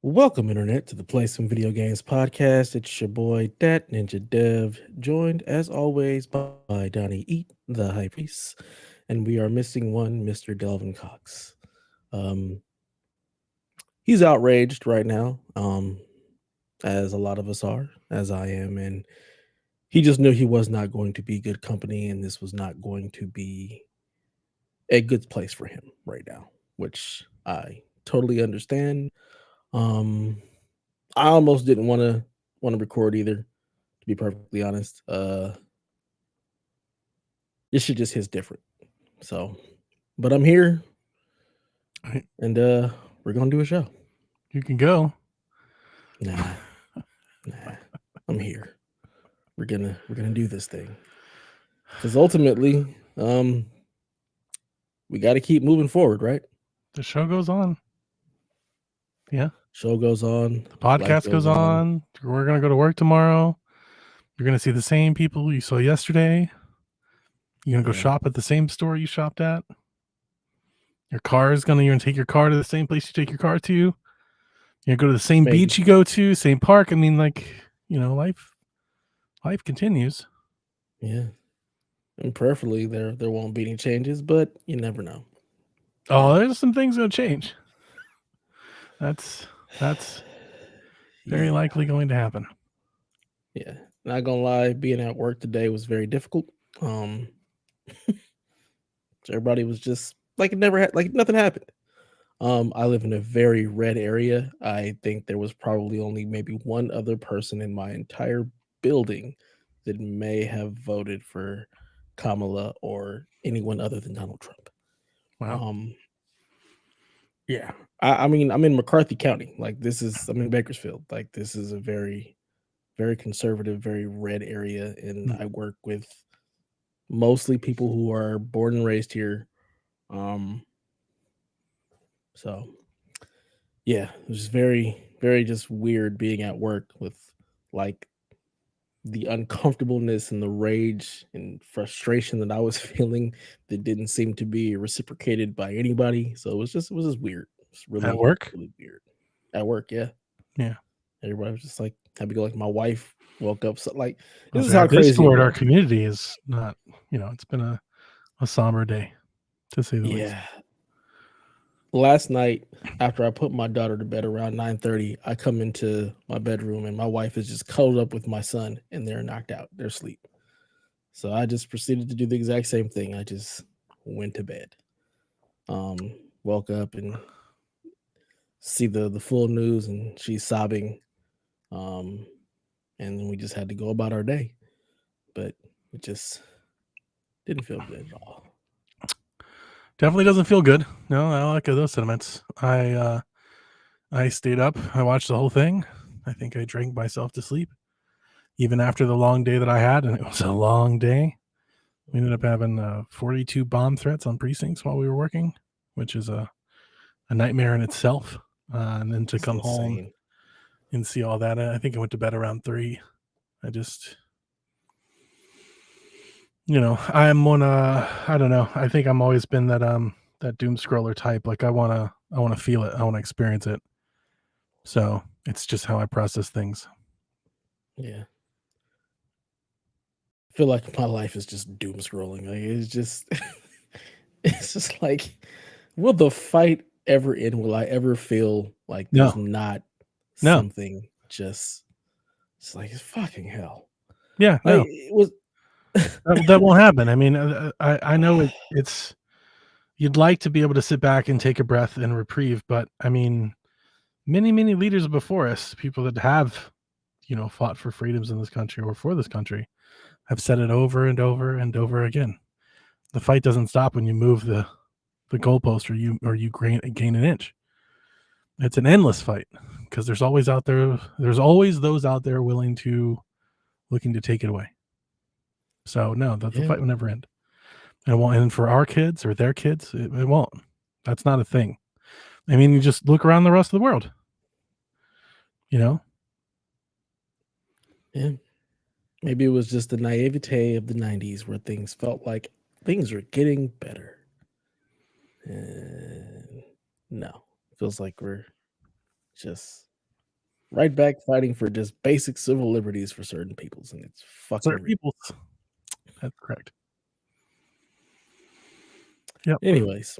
Welcome, Internet, to the Play Some Video Games podcast. It's your boy, Dat Ninja Dev, joined as always by Donnie Eat, the High Priest, and we are missing one, Mr. Delvin Cox. Um, he's outraged right now, as a lot of us are, as I am, and he just knew he was not going to be good company, and this was not going to be a good place for him right now, which I totally understand. Um, I almost didn't want to record either, to be perfectly honest. This shit just hits different. So, but I'm here, Right. and we're gonna do a show. You can go. Nah, nah, I'm here. We're gonna do this thing because ultimately, we got to keep moving forward, right? The show goes on. Yeah. Show goes on, The life podcast goes goes on. on. We're going to go to work tomorrow. You're going to see the same people you saw yesterday. You're going to go Yeah, shop at the same store you shopped at. You're going to take your car to the same place you take your car to. You're going to go to the same maybe. beach you go to, same park. I mean, life continues. Yeah, and prayerfully there won't be any changes, but you never know. Oh, there's some things going to change. That's very Yeah, likely going to happen. yeah. Not gonna lie, being at work today was very difficult. Um, Everybody was just like it never had, like nothing happened. I live in a very red area. I think there was probably only maybe one other person in my entire building that may have voted for Kamala or anyone other than Donald Trump. Wow. Um, yeah, I mean, I'm in McCarthy County. I'm in Bakersfield. Like, this is a very, very conservative, very red area, and Hmm. I work with mostly people who are born and raised here. Um, so yeah, it was very, very just weird being at work with like the uncomfortableness and the rage and frustration that I was feeling that didn't seem to be reciprocated by anybody. So it was just weird. It's At really, work? really weird. At work, yeah. Yeah. Everybody was just like happy to go. Like my wife woke up so like I'll this is say our how crazy it Discord, our was. community is not, it's been a somber day, to say the least. Yeah. Last night, after I put my daughter to bed around 9:30, I come into my bedroom and my wife is just cuddled up with my son and they're knocked out. They're asleep. So I just proceeded to do the exact same thing. I just went to bed. Um, Woke up and see the full news and she's sobbing. Um, and then we just had to go about our day. But it just didn't feel good at all. Definitely doesn't feel good. No, I don't like those sentiments. I stayed up. I watched the whole thing. I think I drank myself to sleep, even after the long day that I had, and it was a long day. We ended up having 42 bomb threats on precincts while we were working, which is a nightmare in itself. And then to It's come home insane. and see all that, I think I went to bed around 3. I just, I'm one. I don't know. I think I'm always been that doom scroller type. Like I wanna feel it. I wanna experience it. So it's just how I process things. Yeah. I feel like my life is just doom scrolling. Like it's just it's just like will the fight ever end? Will I ever feel like there's No, not no, something just it's like it's fucking hell. yeah, Like no, it was that won't happen. I mean, I know it's you'd like to be able to sit back and take a breath and reprieve, but I mean, many leaders before us, people that have fought for freedoms in this country or for this country, have said it over and over and over again. The fight doesn't stop when you move the goalpost or you gain an inch. It's an endless fight because there's always those out there looking to take it away. So no, the yeah, fight will never end. And it won't end for our kids or their kids. It won't. That's not a thing. I mean, you just look around the rest of the world. You know, yeah. Maybe it was just the naivete of the 90s where things felt like things are getting better. And no, feels like we're just right back fighting for just basic civil liberties for certain peoples, and it's Certain fucking people. That's correct. Yep. Anyways,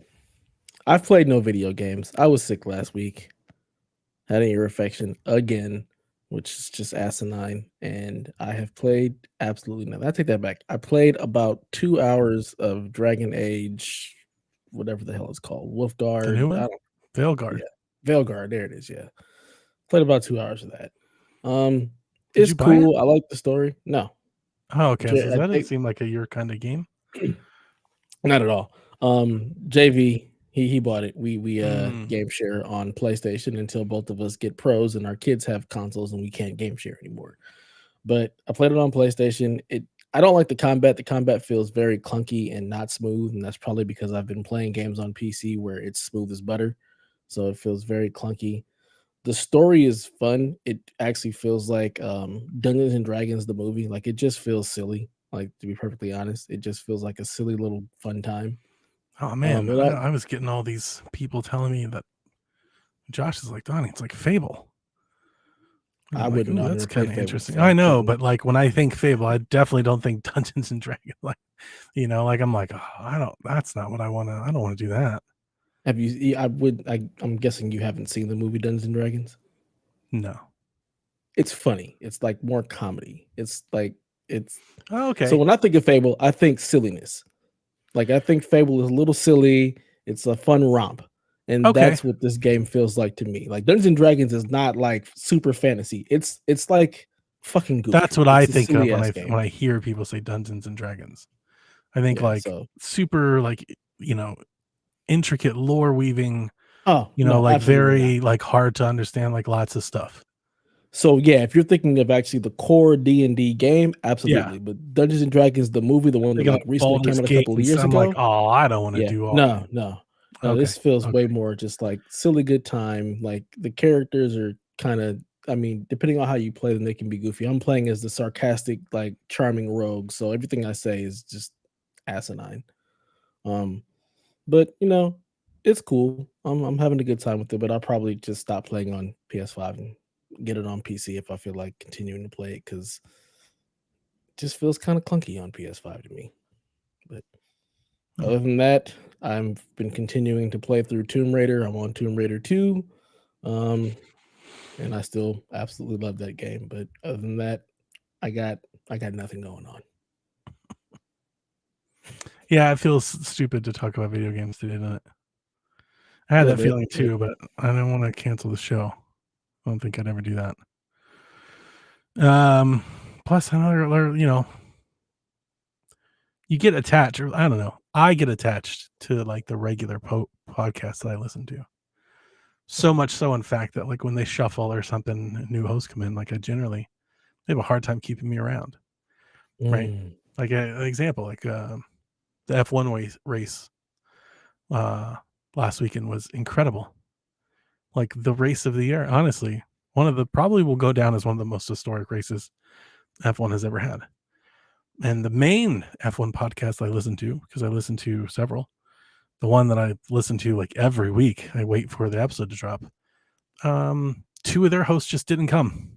I've played no video games. I was sick last week. Had an ear infection again, which is just asinine. And I have played absolutely nothing. I take that back. I played about 2 hours of Dragon Age, whatever the hell it's called, The new Wolfguard. I one, don't. Veilguard. Yeah, Veilguard. There it is. Yeah, played about 2 hours of that. Um, Did it's you buy it? cool. I like the story. No, Oh, okay. So I that didn't think seem like a your kind of game. not at all. JV he bought it. We Mm. game share on PlayStation until both of us get pros and our kids have consoles and we can't game share anymore. But I played it on PlayStation. I don't like the combat. The combat feels very clunky and not smooth, and that's probably because I've been playing games on PC where it's smooth as butter. So it feels very clunky. The story is fun. It actually feels like Dungeons and Dragons the movie. Like it just feels silly. Like to be perfectly honest, it just feels like a silly little fun time. Oh man, And I was getting all these people telling me that Josh is like Donnie. It's like Fable. And I I'm like, wouldn't know. ooh, I've that's never kind played of Fable, interesting. so I I know, couldn't. but like when I think Fable, I definitely don't think Dungeons and Dragons. Like, like I'm like, oh, I don't. That's not what I want to. I don't want to do that. Have you? I would. I'm guessing you haven't seen the movie Dungeons and Dragons. No. It's funny. It's like more comedy. It's like it's. Oh, So okay. when I think of Fable, I think silliness. Like I think Fable is a little silly. It's a fun romp, and Okay. that's what this game feels like to me. Like Dungeons and Dragons is not like super fantasy. It's like fucking That's goofy. what I It's a think of silly ass game. when I hear people say Dungeons and Dragons. I think Yeah. like So super like intricate lore weaving. oh no, Like absolutely not. very like hard to understand. Like lots of stuff. So yeah, if you're thinking of actually the core D&D game, Yeah. absolutely. But Dungeons and Dragons, the movie, the one that Thinking like like recently came Baldur's out a Gate couple of and years I'm like, ago, oh, I don't want to yeah, do all. no. Okay. This feels way Okay. more just like silly good time. Like the characters are kind of, I mean, depending on how you play them, they can be goofy. I'm playing as the sarcastic, like charming rogue, so everything I say is just asinine. Um, but it's cool. I'm having a good time with it, but I'll probably just stop playing on PS5 and get it on PC if I feel like continuing to play it because just feels kind of clunky on PS5 to me. But Hmm. other than that, I've been continuing to play through Tomb Raider. I'm on Tomb Raider 2. Um, and I still absolutely love that game. But other than that, I got I got nothing going on. Yeah, it feels stupid to talk about video games today, doesn't it? I A had little that bit. feeling too, but I don't want to cancel the show. I don't think I'd ever do that. Plus another, you get attached, or I don't know. I get attached to like the regular podcast that I listen to. So much so, in fact, that like when they shuffle or something, new hosts come in, like I generally they have a hard time keeping me around, right? Mm. Like an example, like the F1 race last weekend was incredible. Like the race of the year, honestly, one of the probably will go down as one of the most historic races F1 has ever had. And the main F1 podcast I listen to, because I listen to several, the one that I listen to like every week, I wait for the episode to drop. Two of their hosts just didn't come.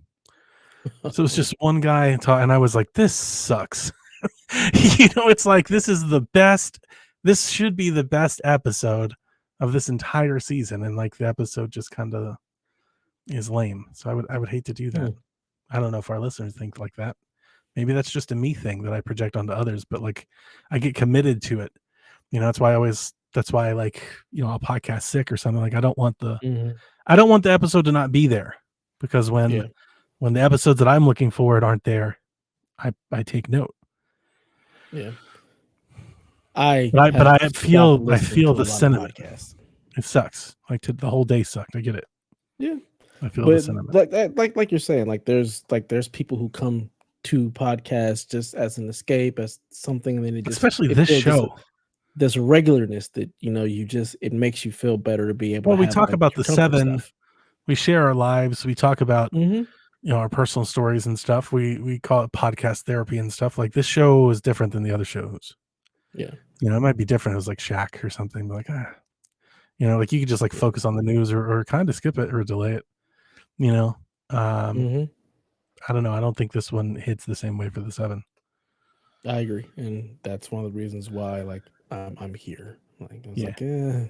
So it's just one guy, and I was like, this sucks. It's like this is the best. This should be the best episode of this entire season, and like the episode just kind of is lame. So I would hate to do that. Mm. I don't know if our listeners think like that. Maybe that's just a me thing that I project onto others, but like I get committed to it. That's why I like, I'll podcast sick or something. Like I don't want the Mhm. episode to not be there, because when Yeah. the episodes that I'm looking forward aren't there, I take note. Yeah. I But have I stopped feel listening to a the lot of sentiment. podcasts. It sucks. Like the whole day sucked. I get it. Yeah. I feel the But sentiment. like that, like you're saying, there's people who come to podcasts just as an escape, as something, and then Especially it this feels just show. there's a regularness that you just it makes you feel better to be able to Well, we have talk like about your the comfort 7. stuff. We share our lives. We talk about Hmm. our personal stories and stuff. We call it podcast therapy and stuff. Like this show is different than the other shows. Yeah. It might be different. It was like Shaq or something. Like like you could just like Yeah. focus on the news or kind of skip it or delay it. Mhm. I don't know. I don't think this one hits the same way for the 7. I agree, and that's one of the reasons why, like, I'm here. Like, I was Yeah, like,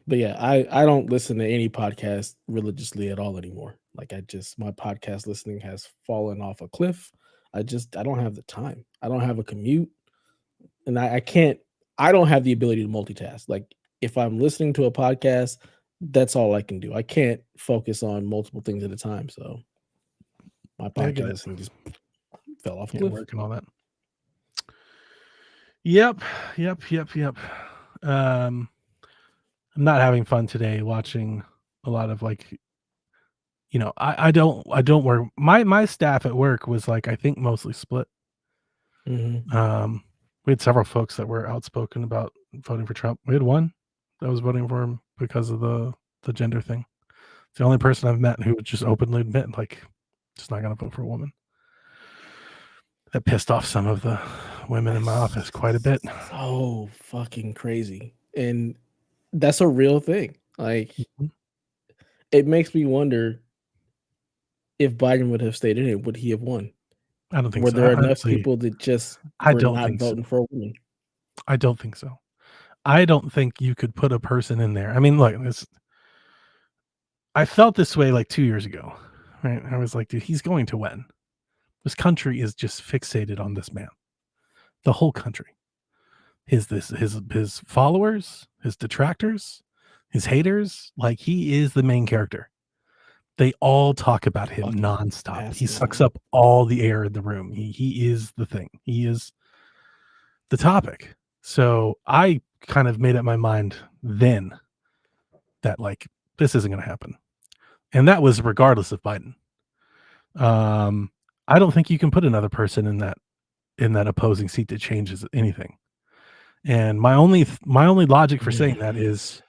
but yeah, I don't listen to any podcast religiously at all anymore. Like, I just my podcast listening has fallen off a cliff. I don't have the time. I don't have a commute, and I can't. I don't have the ability to multitask. Like, if I'm listening to a podcast, that's all I can do. I can't focus on multiple things at a time. So my yeah, I get podcast it. listening just fell off a Can't cliff. work and all that. Yep, yep. Um, I'm not having fun today watching a lot of like, I don't work. My staff at work was like I think mostly split. Hmm. We had several folks that were outspoken about voting for Trump. We had one that was voting for him because of the gender thing. It's the only person I've met who would just openly admit like just not gonna vote for a woman. That pissed off some of the women in my office quite a bit. So fucking crazy. And that's a real thing. Like, Mhm. it makes me wonder if Biden would have stayed in it, would he have won? I don't think Were so. there enough Honestly, people that just I were don't not think so. voting for a woman? I don't think so. I don't think you could put a person in there. I mean, look, I felt this way like 2 years ago, right? I was like, dude, he's going to win. This country is just fixated on this man. The whole country. His followers, his detractors, his haters, like he is the main character. They all talk about him Fucking nonstop. He sucks asinine. up all the air in the room. He is the thing. He is the topic. So I kind of made up my mind then that like this isn't going to happen, and that was regardless of Biden. Um, I don't think you can put another person in that opposing seat that changes anything. And my only logic for saying that is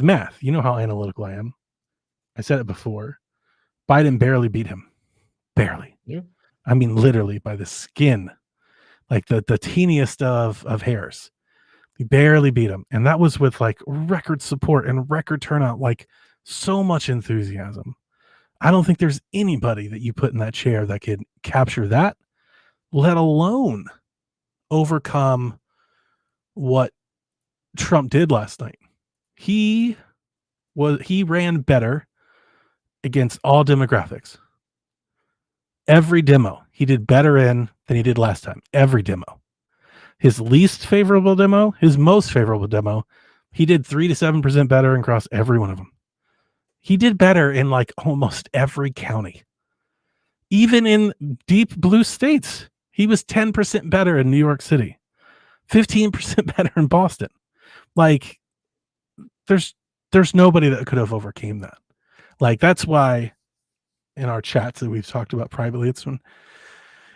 math. You know how analytical I am. I said it before. Biden barely beat him. Barely. Yeah. I mean literally by the skin. Like the teeniest of hairs. He barely beat him. And that was with like record support and record turnout, like so much enthusiasm. I don't think there's anybody that you put in that chair that could capture that, let alone overcome what Trump did last night. He he ran better against all demographics. Every demo he did better in than he did last time. Every demo. His least favorable demo, his most favorable demo, he did 3 to 7% better across every one of them. He did better in like almost every county. Even in deep blue states, he was 10% better in New York City, 15% better in Boston. Like there's nobody that could have overcame that. Like that's why in our chats that we've talked about privately, it's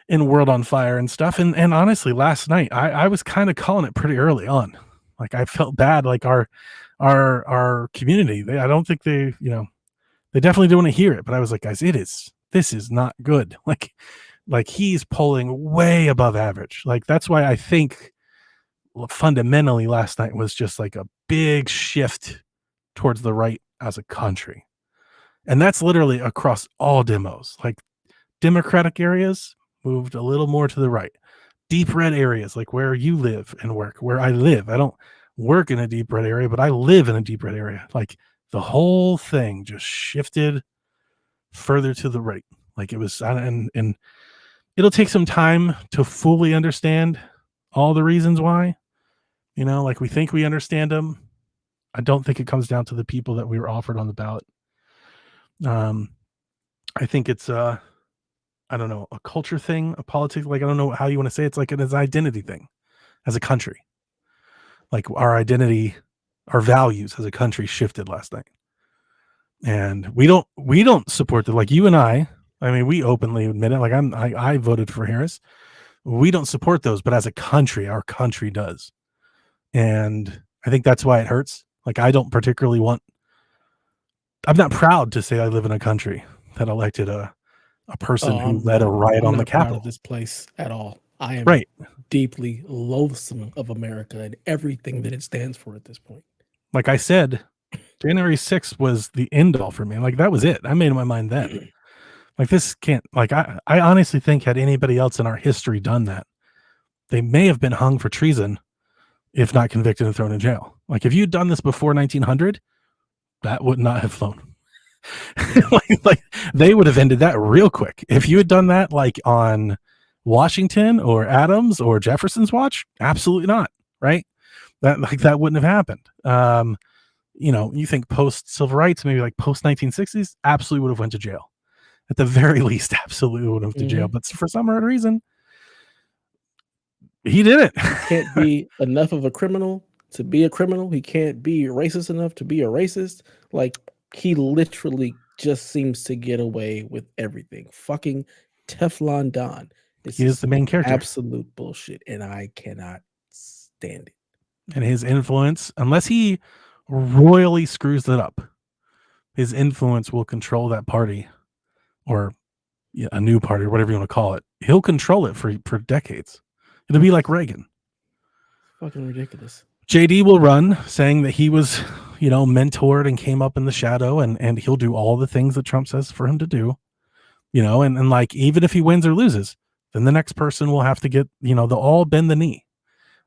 in World on Fire and stuff. And honestly, last night I was kind of calling it pretty early on. Like I felt bad. Like our community, I don't think they definitely don't want to hear it. But I was like, guys, this is not good. Like he's polling way above average. Like that's why I think fundamentally last night was just like a big shift towards the right as a country. And that's literally across all demos. Like Democratic areas moved a little more to the right. Deep red areas, like where you live and work, where I live. I don't work in a deep red area, but I live in a deep red area. Like the whole thing just shifted further to the right. Like it was, and it'll take some time to fully understand all the reasons why. Like we think we understand them. I don't think it comes down to the people that we were offered on the ballot. I think it's I don't know, a culture thing, a politics, like I don't know how you want to say it. It's like an identity thing as a country. Like our identity, our values as a country shifted last night. And we don't support it. Like you and I mean, we openly admit it. Like I voted for Harris. We don't support those, but as a country, our country does. And I think that's why it hurts. Like I don't particularly I'm not proud to say I live in a country that elected a person Oh, who led a riot I'm on the not proud of Capitol. this place at all. I am Right. deeply loathsome of America and everything that it stands for at this point. Like I said, January 6th was the end all for me. Like that was it. I made my mind then. Like this can't, like, I honestly think had anybody else in our history done that, they may have been hung for treason, if not convicted and thrown in jail. Like if you'd done this before 1900, that would not have flown. Yeah. like they would have ended that real quick. If you had done that like on Washington or Adams or Jefferson's watch, absolutely not. Right? That wouldn't have happened. You think post civil rights, maybe like post 1960s, absolutely would have went to jail. At the very least, absolutely would have went to jail. But for some odd reason, he did it. Can't be enough of a criminal to be a criminal. He can't be racist enough to be a racist. Like he literally just seems to get away with everything. Fucking Teflon Don. He is the main character. Absolute bullshit, and I cannot stand it. And his influence, unless he royally screws it up, his influence will control that party, or a new party, or whatever you want to call it. He'll control it for decades. It'll be like Reagan. Fucking ridiculous. JD will run saying that he was, mentored and came up in the shadow, and he'll do all the things that Trump says for him to do, and like, even if he wins or loses, then the next person will have to get, they'll all bend the knee.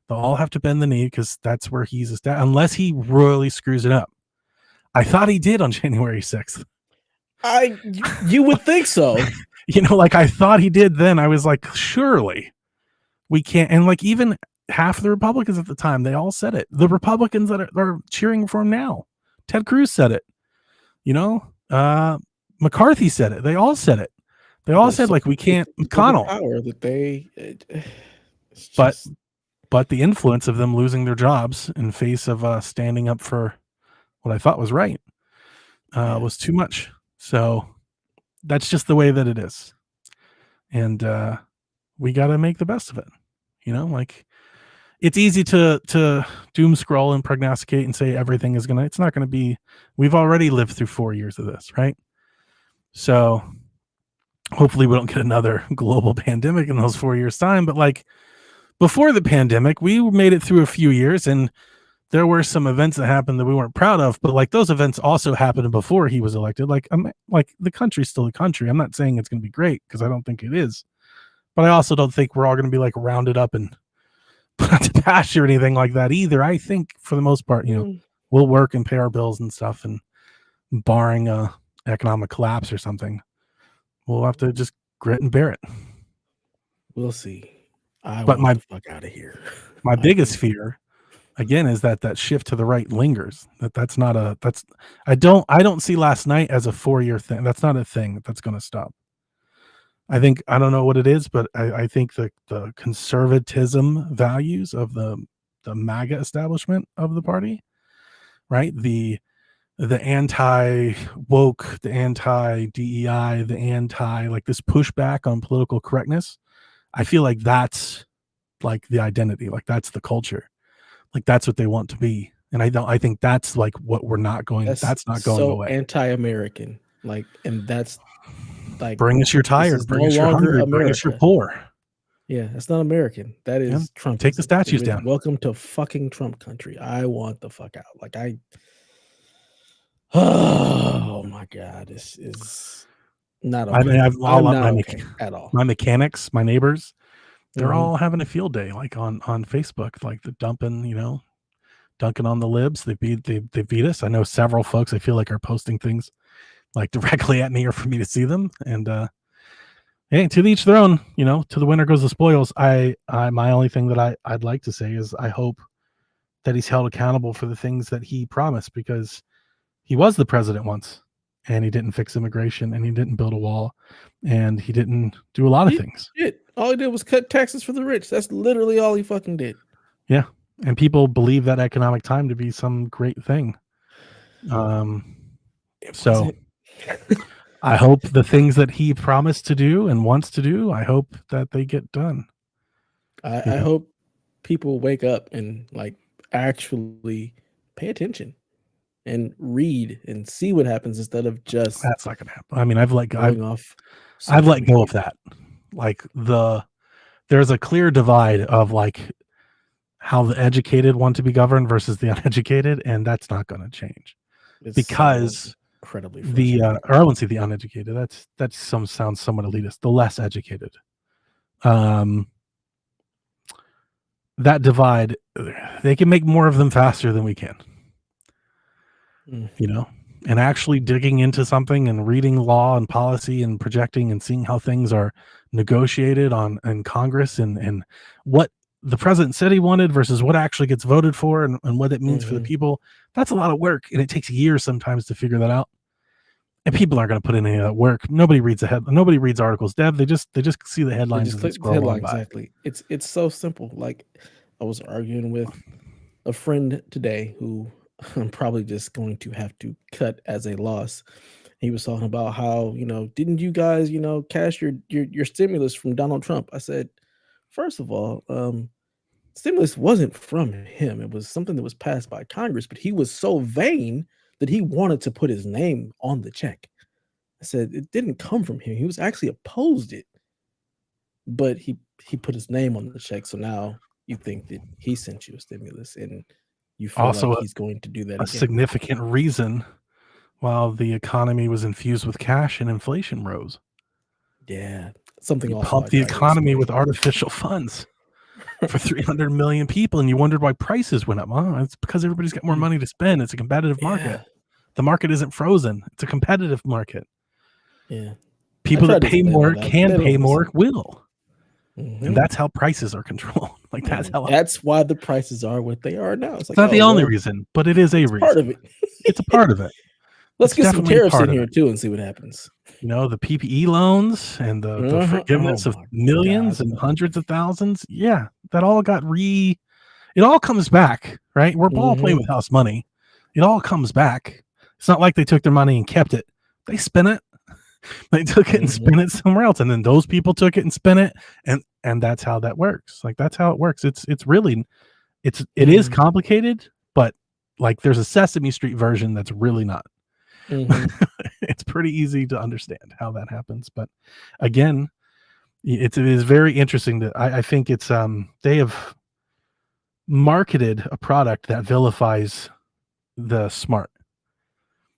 They'll all have to bend the knee because that's where he's unless he royally screws it up. I thought he did on January 6th. You would think so. I thought he did then. I was like, surely we can't. And like even half the Republicans at the time, they all said it. The Republicans that are cheering for him now, Ted Cruz said it. McCarthy said it. They all said it. They all said like we can't. McConnell. Power that they. But the influence of them losing their jobs in face of standing up for what I thought was right was too much. So that's just the way that it is. And we got to make the best of it. It's easy to doom scroll and prognosticate and say everything is it's not going to be, we've already lived through 4 years of this, right? So hopefully we don't get another global pandemic in those 4 years' time. But like before the pandemic, we made it through a few years, and there were some events that happened that we weren't proud of, but like those events also happened before he was elected. Like the country's still a country. I'm not saying it's going to be great because I don't think it is, but I also don't think we're all going to be like rounded up and put out to pasture or anything like that either. I think for the most part, we'll work and pay our bills and stuff, and barring a economic collapse or something, we'll have to just grit and bear it. We'll see. But the fuck out of here. My biggest fear, again, is that shift to the right lingers. I don't see last night as a 4-year thing. That's not a thing that's going to stop. I don't know what it is, but I think the conservatism values of the MAGA establishment of the party, right? The anti-woke, the anti-DEI, the anti, like this pushback on political correctness. I feel like that's like the identity, like that's the culture, like that's what they want to be. And I think that's like what we're not going, that's not going away. Anti-American, like, and that's like, bring us your tired, bring us your hungry, bring us your poor. Yeah, that's not American. That is Trump. Take the statues down. Welcome to fucking Trump country. I want the fuck out. Like oh my God, this is not okay. I mean, I've all at all. My mechanics, my neighbors, they're all having a field day, like on Facebook, like the dunking on the libs. They beat us. I know several folks I feel like are posting things like directly at me or for me to see them. And hey, to each their own, to the winner goes the spoils. My only thing that I'd like to say is I hope that he's held accountable for the things that he promised, because he was the president once and he didn't fix immigration and he didn't build a wall and he didn't do a lot of things. All he did was cut taxes for the rich. That's literally all he fucking did. Yeah. And people believe that economic time to be some great thing. So I hope the things that he promised to do and wants to do, I hope that they get done. I hope people wake up and like actually pay attention and read and see what happens instead of just. That's not gonna happen. I mean, I've let go of that. Like there's a clear divide of like how the educated want to be governed versus the uneducated, and that's not going to change because incredibly The frustrating. or I wouldn't say the uneducated. That's some sounds somewhat elitist. The less educated. Um, that divide, they can make more of them faster than we can. Mm, You know, and actually digging into something and reading law and policy and projecting and seeing how things are negotiated on in Congress and what the president said he wanted versus what actually gets voted for and what it means for the mhm. people. That's a lot of work, and it takes years sometimes to figure that out. And people aren't going to put in any of that work. Nobody reads nobody reads articles, Dev. They just see the They headlines just and they click the scroll headline on by. exactly. It's so simple. Like I was arguing with a friend today who I'm probably just going to have to cut as a loss. He was talking about how, didn't you guys, cash your stimulus from Donald Trump? I said, first of all, stimulus wasn't from him. It was something that was passed by Congress, but he was so vain that he wanted to put his name on the check. I said it didn't come from him. He was actually opposed it, but he put his name on the check. So now you think that he sent you a stimulus, and you feel like Also, he's going to do that a again. significant reason while the economy was infused with cash and inflation rose. Yeah, something You also I pumped the tried to economy with explain. artificial funds for 300 million people, and you wondered why prices went up. Oh, it's because everybody's got more Mm, money to spend. It's a competitive market. yeah, The market isn't frozen. It's a competitive market. yeah. I People tried that to pay explain all more that, but can they pay don't more, listen. will. And Hmm. that's how prices are controlled. Like that's And how that's why the prices are what they are now. It's it's like, not oh the only well, reason, but it is a it's part reason. of it. It's a part of it. Let's It's get some definitely a tariffs in part of here it. too and see what happens. The PPE loans and the Uh-huh. Oh forgiveness of my millions God. and hundreds of thousands. Yeah, that all it all comes back, right? We're all playing Hmm. with house money. It all comes back. It's not like they took their money and kept it. They spent it. They took it and Hmm. spent it somewhere else, and then those people took it and spent it, and that's how that works. Like that's how it works. It's really it is Hmm. complicated, but like there's a Sesame Street version that's really not. Hmm. It's pretty easy to understand how that happens, but again, it is very interesting that I think it's they have marketed a product that vilifies the smart,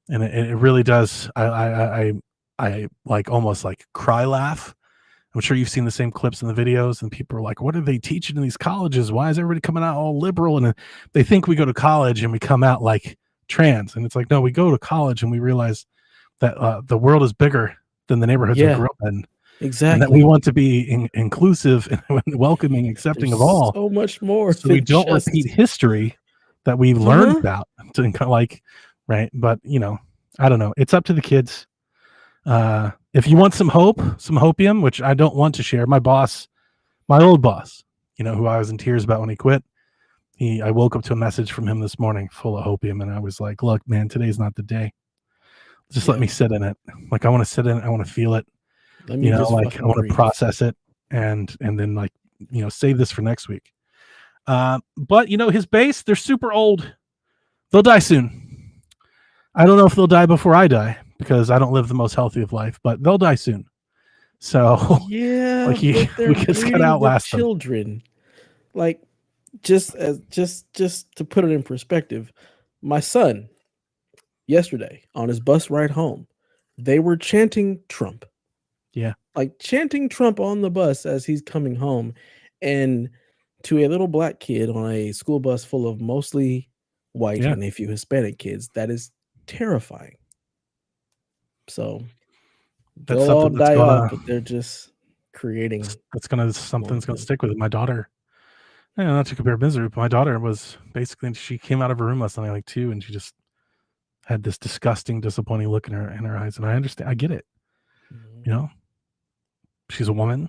and it really does. I like almost like cry laugh. I'm sure you've seen the same clips in the videos, and people are like, "What are they teaching in these colleges? Why is everybody coming out all liberal?" And they think we go to college and we come out like trans, and it's like, no, we go to college and we realize that the world is bigger than the neighborhoods we Yeah, grew up in, and that we exactly. want to be inclusive and welcoming, accepting of There's all, so much more so we than don't repeat just. history that we've learned Uh-huh. about to kind of like, right. But I don't know, it's up to the kids. If you want some hope, some hopium, which I don't want to share, my old boss, who I was in tears about when he quit, I woke up to a message from him this morning full of hopium, and I was like, look, man, today's not the day. Just let Yeah. me sit in it. Like I want to sit in it, I want to feel it, Let me just like I fucking want to breathe. process it, and then like save this for next week. But his base, they're super old. They'll die soon. I don't know if they'll die before I die because I don't live the most healthy of life, but they'll die soon. So Yeah, like but they're we just gotta breeding the outlast them. children. Like just to put it in perspective, my son yesterday on his bus ride home, they were chanting Trump. Yeah, Like chanting Trump on the bus as he's coming home. And to a little black kid on a school bus full of mostly white yeah. and a few Hispanic kids, that is terrifying. So That's they'll all something die off, but they're just creating more something's of gonna them. stick with it. My daughter, not to compare misery, but my daughter was basically she came out of her room last night like 2, and she just had this disgusting, disappointing look in her eyes. And I understand, I get it. Mhm. You know, she's a woman.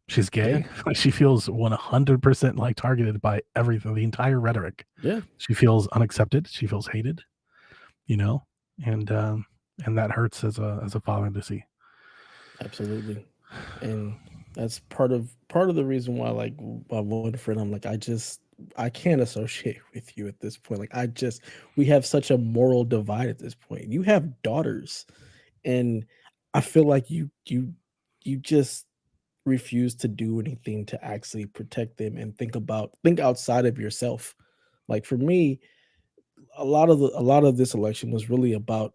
She's Yeah, gay. She feels 100% like targeted by everything, the entire rhetoric. yeah, She feels unaccepted. She feels hated. You know, and and that hurts as a father to see. absolutely. And that's part of the reason why, like, my one friend, I'm like, I can't associate with you at this point. Like, we have such a moral divide at this point. You have daughters, and I feel like you just refuse to do anything to actually protect them and think outside of yourself. Like for me, a lot of this election was really about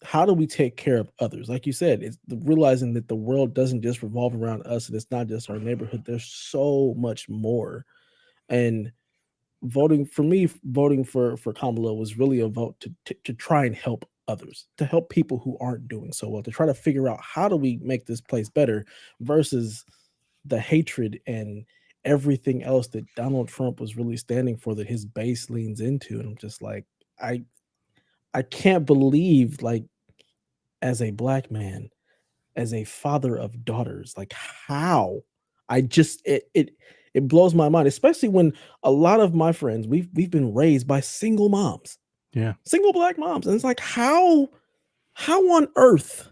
how do we take care of others? Like you said, it's realizing that the world doesn't just revolve around us, and it's not just our neighborhood. There's so much more. And voting for me, voting for Kamala was really a vote to try and help others, to help people who aren't doing so well, to try to figure out how do we make this place better versus the hatred and everything else that Donald Trump was really standing for, that his base leans into. And I'm just like, I I can't believe, like, as a black man, as a father of daughters, like, how? I just it blows my mind, especially when a lot of my friends, we've been raised by single moms, Yeah. single black moms, and it's like, how on earth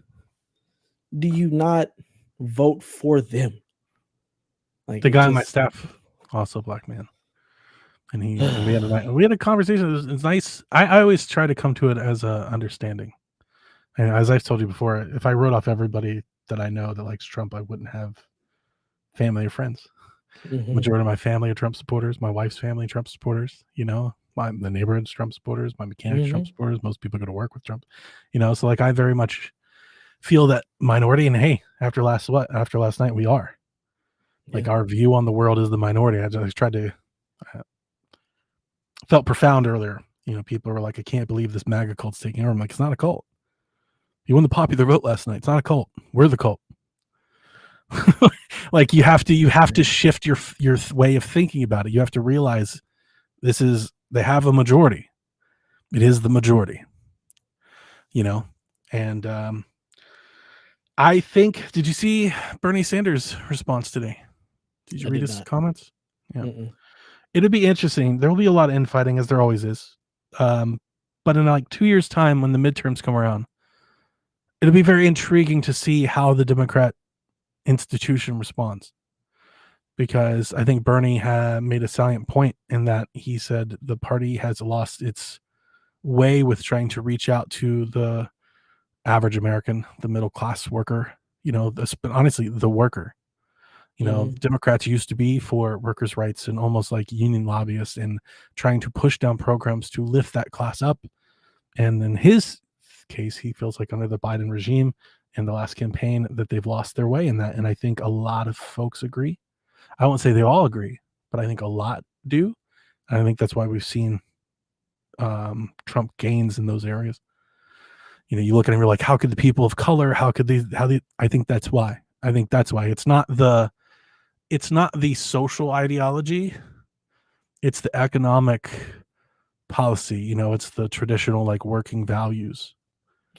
do you not vote for them? Like, The it guy on my just staff, also a black man, and we had a conversation. It's nice. I always try to come to it as a understanding. And as I've told you before, if I wrote off everybody that I know that likes Trump, I wouldn't have family or friends. Mhm, Majority of my family are Trump supporters. My wife's family Trump supporters. You know, the neighborhood's Trump supporters. My mechanics Trump mhm, supporters. Most people go to work with Trump. You know, so like I very much feel that minority. And hey, after last night, we are yeah, like our view on the world is the minority. I just tried to felt profound earlier. You know, people were like, I can't believe this MAGA cult's taking over. I'm like, it's not a cult. You won the popular vote last night. It's not a cult. We're the cult. Like you have to shift your way of thinking about it. You have to realize they have a majority. It is the majority, you know. And I think, did you see Bernie Sanders' response today? Did you I read did his not. comments? Yeah, Mm-mm. it'll be interesting. There will be a lot of infighting, as there always is. But in like 2 years' time, when the midterms come around, it'll be very intriguing to see how the Democrat institution responds, because I think Bernie had made a salient point in that he said the party has lost its way with trying to reach out to the average American, the middle class worker, you know, honestly, the worker. You know, Mhm. Democrats used to be for workers' rights and almost like union lobbyists and trying to push down programs to lift that class up. And in his case, he feels like under the Biden regime and the last campaign that they've lost their way in that. And I think a lot of folks agree. I won't say they all agree, but I think a lot do. And I think that's why we've seen Trump gains in those areas. You know, you look at him, you're like, how could the people of color, I think that's why. I think that's why. It's not the social ideology, it's the economic policy, you know, it's the traditional like working values.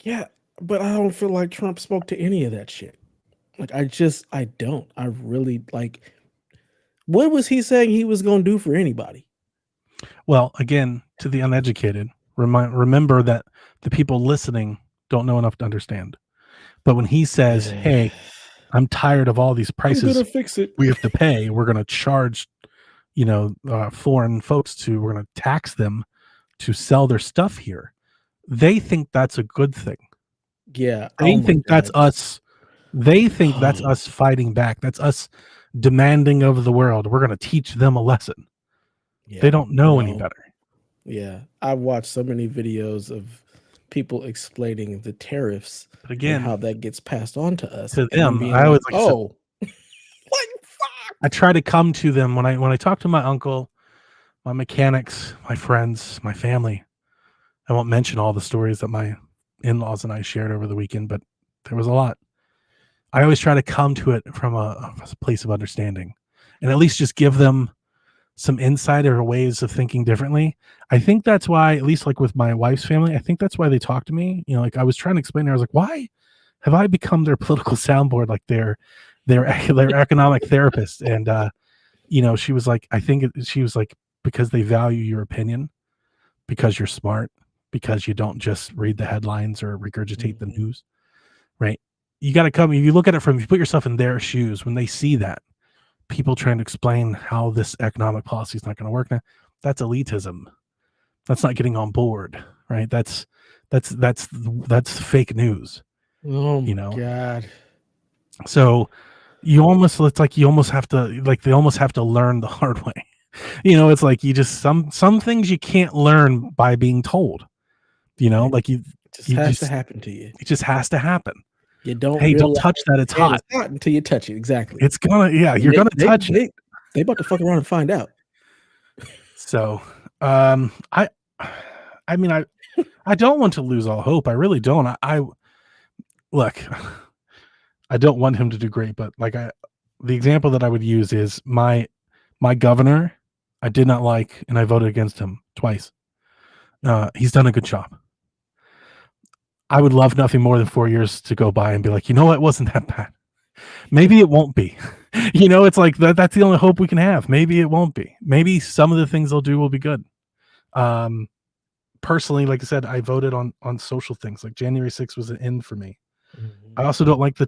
Yeah, but I don't feel like Trump spoke to any of that shit. Like, I don't. I really, like, what was he saying he was going to do for anybody? Well, again, to the uneducated, remember that the people listening don't know enough to understand. But when he says, "Hey, I'm tired of all these I'm going prices to fix it. we have to pay. We're going to charge, you know, foreign folks we're going to tax them to sell their stuff here." They think that's a good thing. Yeah. Oh They my think that's God. us. They think that's us fighting back. That's us demanding of the world. We're going to teach them a lesson. They Yeah. don't know any No. better. Yeah. I've watched so many videos of people explaining the tariffs But and again, how that gets passed on to us, to and them them, being I always, like, like I said, oh, like, I try to come to them when I talk to my uncle, my mechanics, my friends, my family. I won't mention all the stories that my in-laws and I shared over the weekend, but there was a lot. I always try to come to it from a place of understanding, and at least just give them some insight or ways of thinking differently. I think that's why, at least like with my wife's family, I think that's why they talk to me. You know, like I was trying to explain to her, I was like, why have I become their political soundboard, like their economic therapist? And you know, she was like, she was like, because they value your opinion, because you're smart, because you don't just read the headlines or regurgitate the Mhm. news, right? You got to come, if you look at it from, if you put yourself in their shoes, when they see that, people trying to explain how this economic policy is not going to work now, that's elitism. That's not getting on board, right? That's fake news, Oh you my know. God. So it's like you almost have to, like they almost have to learn the hard way. You know, it's like you just some things you can't learn by being told. You know, Right. like you. just You has to just happen to you. it just has to happen. You don't Hey, don't realize touch that, it's your hand hot. is hot until you touch it. Exactly. It's gonna And you're gonna touch it. they about to fuck around and find out. So, I I mean, I don't want to lose all hope. I really don't. I look, I don't want him to do great, but the example that I would use is my governor. I did not like, and I voted against him twice. He's done a good job. I would love nothing more than 4 years to go by and be like, you know what, it wasn't that bad. Maybe it won't be. It's like that's the only hope we can have. Maybe it won't be. Maybe some of the things they'll do will be good. Personally, like I said, I voted on social things. Like January 6th was an end for me. I also don't like the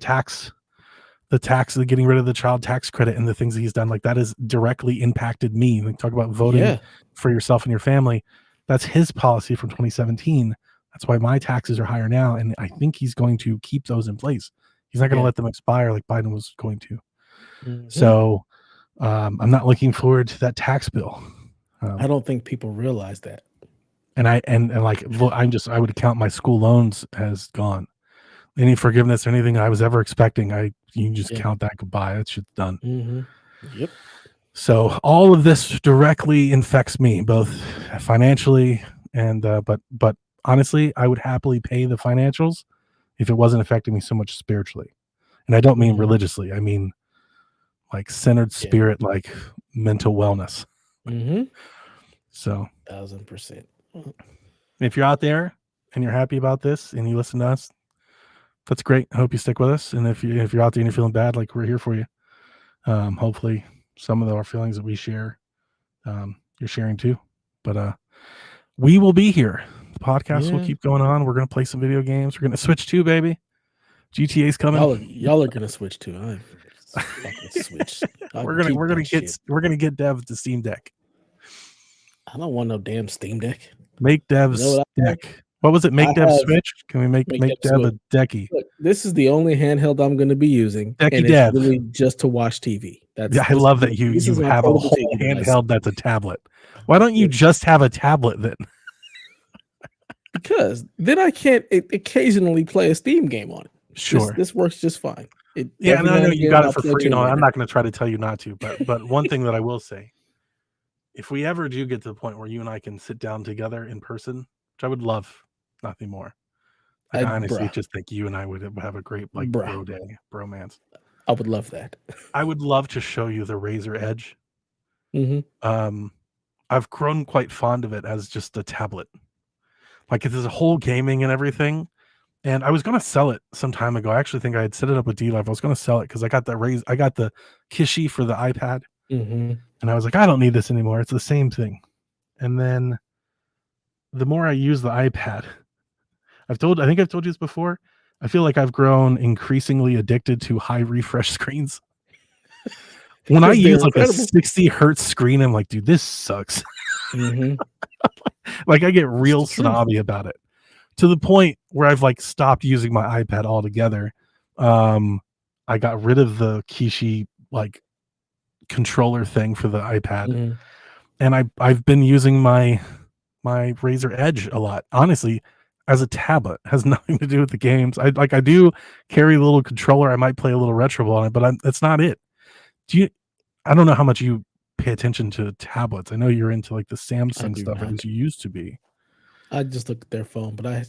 getting rid of the child tax credit and the things that he's done. Like that has directly impacted me. Like talk about voting for yourself and your family. That's his policy from 2017. That's why my taxes are higher now. And I think he's going to keep those in place. He's not going to let them expire like Biden was going to. So I'm not looking forward to that tax bill. I don't think people realize that. And I would count my school loans as gone. Any forgiveness or anything I was ever expecting, you can just count that goodbye. That shit's done. Yep. So all of this directly infects me, both financially and but honestly, I would happily pay the financials if it wasn't affecting me so much spiritually. And I don't mean religiously. I mean like centered spirit, like mental wellness. So 1000%. if you're out there and you're happy about this and you listen to us, that's great. I hope you stick with us. And if you're out there and you're feeling bad, like we're here for you. Hopefully some of our feelings that we share, you're sharing too. But we will be here. The podcast will keep going on. We're gonna play some video games. We're gonna switch too, baby. GTA's coming. Y'all are gonna switch too. I fucking switch. we're gonna get Dev the Steam Deck. I don't want no damn Steam Deck. Make Dev's deck. What was it? Make Dev switch? Can we make Dev a decky? Look, this is the only handheld I'm going to be using. Decky and Dev. It's really just to watch TV. I love that you have a whole handheld that's a tablet. Why don't you just have a tablet then? Because then I can't occasionally play a Steam game on it. Sure. This works just fine. And I know you got it for free. I'm not going to try to tell you not to, but one thing that I will say, if we ever do get to the point where you and I can sit down together in person, which I would love, nothing more. I honestly just think you and I would have a great bro day, bromance. I would love that. I would love to show you the Razer Edge. I've grown quite fond of it as just a tablet. Like it's a whole gaming and everything. And I was going to sell it some time ago. I actually think I had set it up with D-Live. I was going to sell it because I got the Kishi for the iPad. And I was like, I don't need this anymore. It's the same thing. And then the more I use the iPad, I think I've told you this before. I feel like I've grown increasingly addicted to high refresh screens. When I use like a 60 hertz screen, I'm like, dude, this sucks. Like I get real snobby about it to the point where I've like stopped using my iPad altogether. I got rid of the Kishi like controller thing for the iPad, and I've been using my Razer Edge a lot. Honestly, as a tablet, it has nothing to do with the games. I do carry a little controller. I might play a little Retro Ball on it, but that's not it. I don't know how much you pay attention to tablets. I know you're into like the Samsung stuff as you used to be. I just look at their phone, but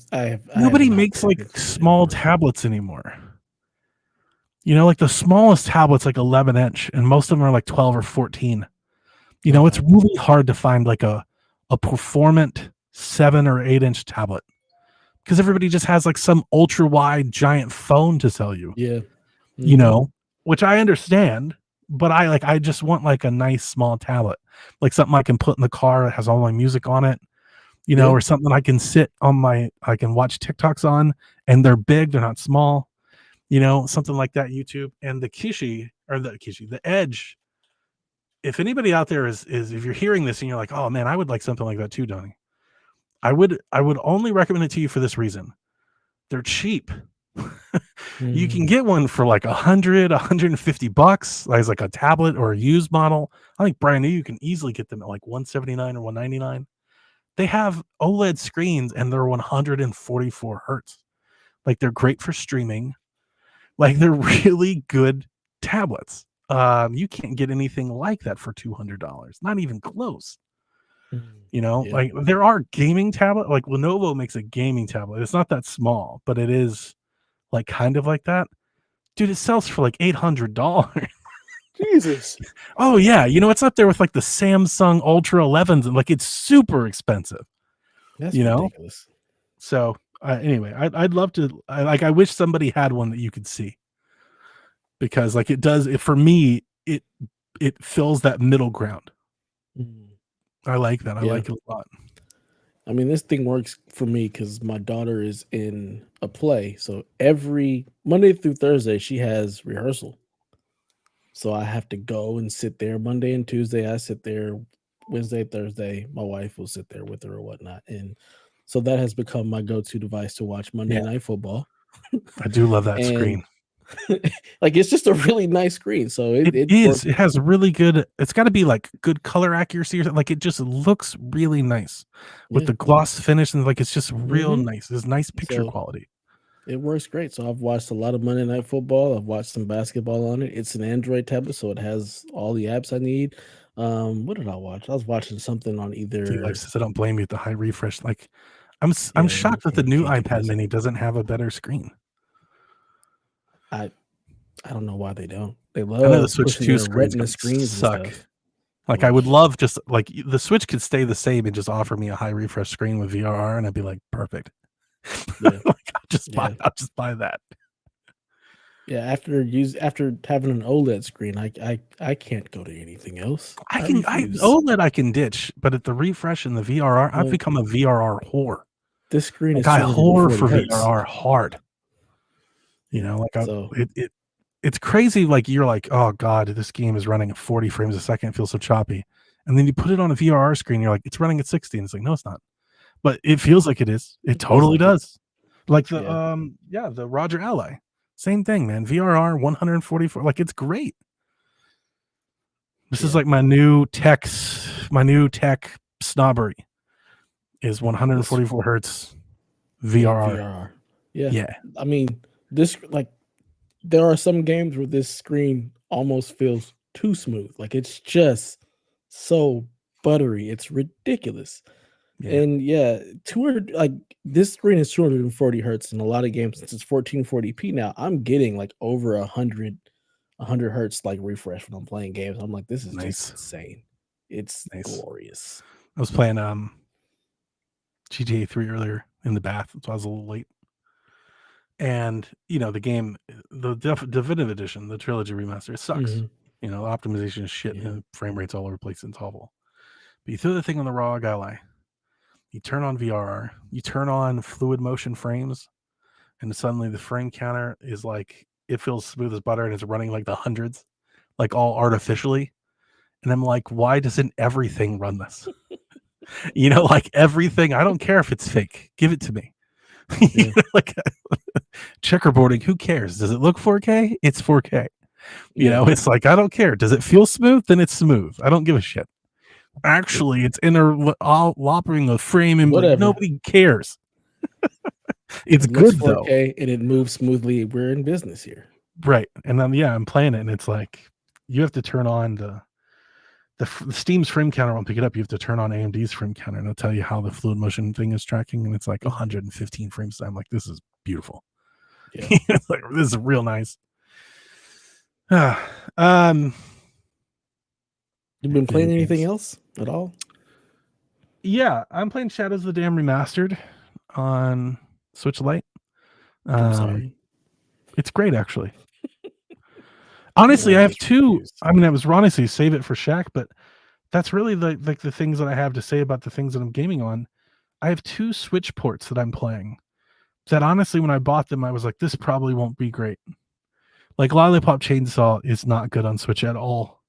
nobody makes like small tablets anymore. Like the smallest tablet's like 11-inch, and most of them are like 12 or 14. It's really hard to find like a performant 7 or 8-inch tablet because everybody just has like some ultra wide giant phone to sell you. Which I understand, but I just want like a nice small tablet, like something I can put in the car that has all my music on it, or something I can sit on I can watch TikToks on, and they're big, they're not small, something like that. YouTube. And the Edge. If anybody out there is if you're hearing this and you're like, oh man, I would like something like that too, Donnie, I would only recommend it to you for this reason. They're cheap. You can get one for like $100-$150 as like a tablet or a used model. I think brand new you can easily get them at like $179 or $199. They have OLED screens and they're 144 hertz. Like they're great for streaming. Like they're really good tablets. You can't get anything like that for $200. Not even close. You know, Yeah. like there are gaming tablet. Like Lenovo makes a gaming tablet. It's not that small, but it is like kind of like that. Dude, it sells for like $800. Jesus. Oh yeah, you know it's up there with like the Samsung Ultra 11s, and like it's super expensive. That's You know, ridiculous. so anyway, I'd love to. I wish somebody had one that you could see because like it does. It for me, it fills that middle ground. Mm. I like that. I Yeah. like it a lot. I mean, this thing works for me because my daughter is in a play. So every Monday through Thursday, she has rehearsal. So I have to go and sit there Monday and Tuesday. I sit there Wednesday, Thursday. My wife will sit there with her or whatnot. And so that has become my go to device to watch Monday Yeah, Night Football. I do love that And screen. like it's just a really nice screen. So It it is. works. It has really good. It's got to be like good color accuracy or something. Like it just looks really nice with Yeah. the gloss finish and like it's just real Hmm. nice. It's nice picture So quality. it works great. So I've watched a lot of Monday Night Football. I've watched some basketball on it. It's an Android tablet, so it has all the apps I need. What did I watch? I was watching something on See, life either. says I don't blame you at the high refresh. Like I'm Yeah, you shocked that the new can't get iPad past it. Mini doesn't have a better screen. I I don't know why they don't. They I know the love Switch pushing 2 their screen's Retina gonna screens and suck. stuff. Like I would love just like the Switch could stay the same and just offer me a high refresh screen with VRR, and I'd be like, perfect. Yeah, Like yeah, I'll just buy that. yeah. After having an OLED screen, I can't go to anything else. I I refuse. OLED I can ditch, but at the refresh and the VRR, I've Well, become a VRR whore. this screen Like is I whore 240 for hertz. VRR hard. You Yeah, know, like so it's crazy. Like you're like, oh god, this game is running at 40 frames a second. It feels so choppy. And then you put it on a VRR screen, you're like, it's running at 60. And it's like, no, it's not. But it feels like it is. It it feels totally like it. does. Like the Yeah, the Roger Ally. Same thing, man. VRR 144. Like it's great. This is yeah. like my new tech snobbery is This 144 hertz Yeah, VRR. VRR. Yeah. Yeah, I mean, this like there are some games where this screen almost feels too smooth. Like it's just so buttery. It's ridiculous. yeah, And yeah, 200 like this screen is 240 hertz in a lot of games since it's 1440p now. I'm getting like over 100 hertz like refresh when I'm playing games. I'm like, this is just nice, insane. It's nice. glorious. I was playing GTA 3 earlier in the bath, so I was a little late. And you know the game, the definitive edition, the trilogy remaster, it sucks. Mhm. You know, optimization is shit, Yeah. and frame rates all over the place. It's awful. But you throw the thing on the raw ally, you turn on VRR, you turn on fluid motion frames, and suddenly the frame counter is like it feels smooth as butter, and it's running like the hundreds, like all artificially. And I'm like, why doesn't everything run this? You know, like everything. I don't care if it's fake. Give it to me. Yeah. Like checkerboarding, who cares? Does it look 4K? It's 4K. You Yeah. know, it's like I don't care. Does it feel smooth? Then it's smooth. I don't give a shit. Actually, it's interloping a frame and like Whatever. nobody cares. It's It looks good though. 4K and it moves smoothly. We're in business here. Right. And then yeah, I'm playing it and it's like you have to turn on the Steam's frame counter won't pick it up. You have to turn on AMD's frame counter and it'll tell you how the fluid motion thing is tracking. And it's like 115 frames. I'm like, this is beautiful. Yeah. Like, this is real nice. Um, You've been playing video anything games. else at all? Yeah, I'm playing Shadows of the Dam Remastered on Switch Lite. I'm sorry. It's great, actually. Honestly, I I'm have just two. confused. I mean, I was honestly save it for Shaq, but that's really the things that I have to say about the things that I'm gaming on. I have two Switch ports that I'm playing. That honestly, when I bought them, I was like, this probably won't be great. Like Lollipop Chainsaw is not good on Switch at all,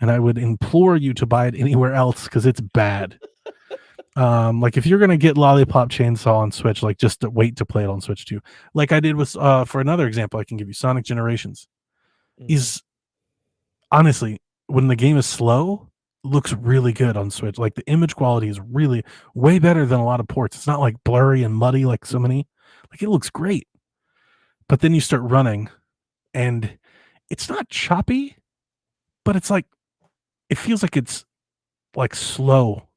and I would implore you to buy it anywhere else because it's bad. Like if you're gonna get Lollipop Chainsaw on Switch, like just to wait to play it on Switch too. Like I did with for another example, I can give you Sonic Generations. Mhm. Is honestly when the game is slow, looks really good on Switch. Like the image quality is really way better than a lot of ports. It's not like blurry and muddy like so many. Like it looks great. But then you start running and it's not choppy, but it's like it feels like it's like slow.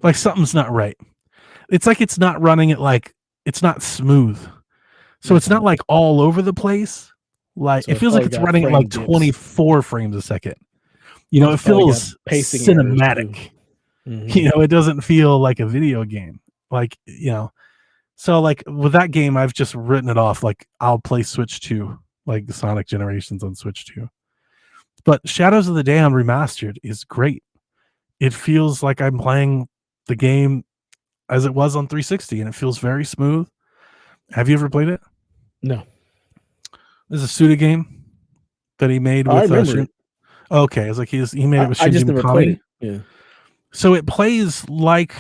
Like something's not right. It's like it's not running it like it's not smooth. So it's not like all over the place. Like So it it's feels like probably it's got running at frame like dips. 24 frames a second. You know, it It's probably got feels pacing errors too. cinematic. Mhm. You know, it doesn't feel like a video game. Like, you know, so like with that game, I've just written it off. Like I'll play Switch 2, like Sonic Generations on Switch 2. But Shadows of the Dam Remastered is great. It feels like I'm playing the game as it was on 360, and it feels very smooth. Have you ever played it? No. There's a Suda game that he made I with remember it. Okay, it's like he made it with I Shinji just never played Mikami. it. Yeah. So it plays like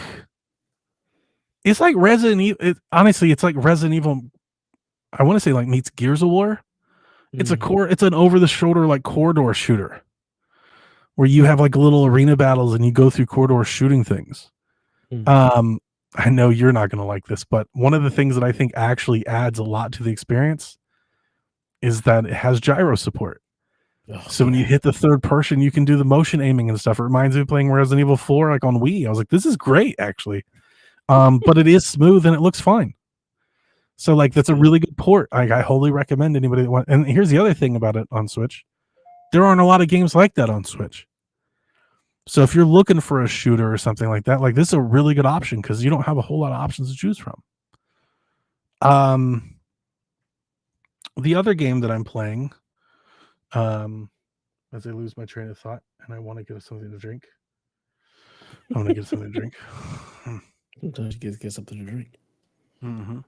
it's like Resident Evil. Honestly, it's like Resident Evil. I want to say like meets Gears of War. It's Mm. it's an over the shoulder like corridor shooter where you have like little arena battles and you go through corridors shooting things. Mm. I know you're not going to like this, but one of the things that I think actually adds a lot to the experience is that it has gyro support. Oh, So when you hit the third person, you can do the motion aiming and stuff. It reminds me of playing Resident Evil 4 like on Wii. I was like, this is great, actually. But it is smooth and it looks fine. So like that's a really good port. I wholly recommend anybody that want. And here's the other thing about it on Switch: there aren't a lot of games like that on Switch. So if you're looking for a shooter or something like that, like this is a really good option because you don't have a whole lot of options to choose from. The other game that I'm playing, as I lose my train of thought and I want to get something to drink. I'm gonna get something to drink. Sometimes you get something to drink. Mm-hmm.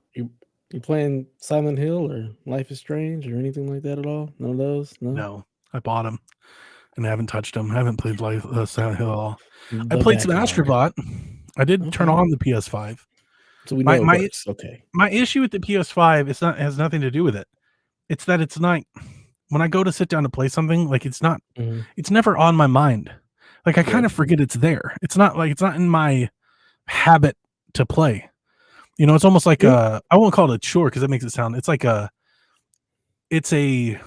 You playing Silent Hill or Life is Strange or anything like that at all? None of those? No, I bought them and I haven't touched them. I haven't played Silent Hill at all. I The played some backlog. Astrobot. I did turn Okay. on the PS5. So we know it My works. Okay. my issue with the PS5 has nothing to do with it. It's that it's not when I go to sit down to play something, like it's Mhm. never on my mind. Like I Yeah. kind of forget it's there. It's not in my habit to play. You know, it's almost like Yeah. I won't call it a chore because that makes it sound it's like it's a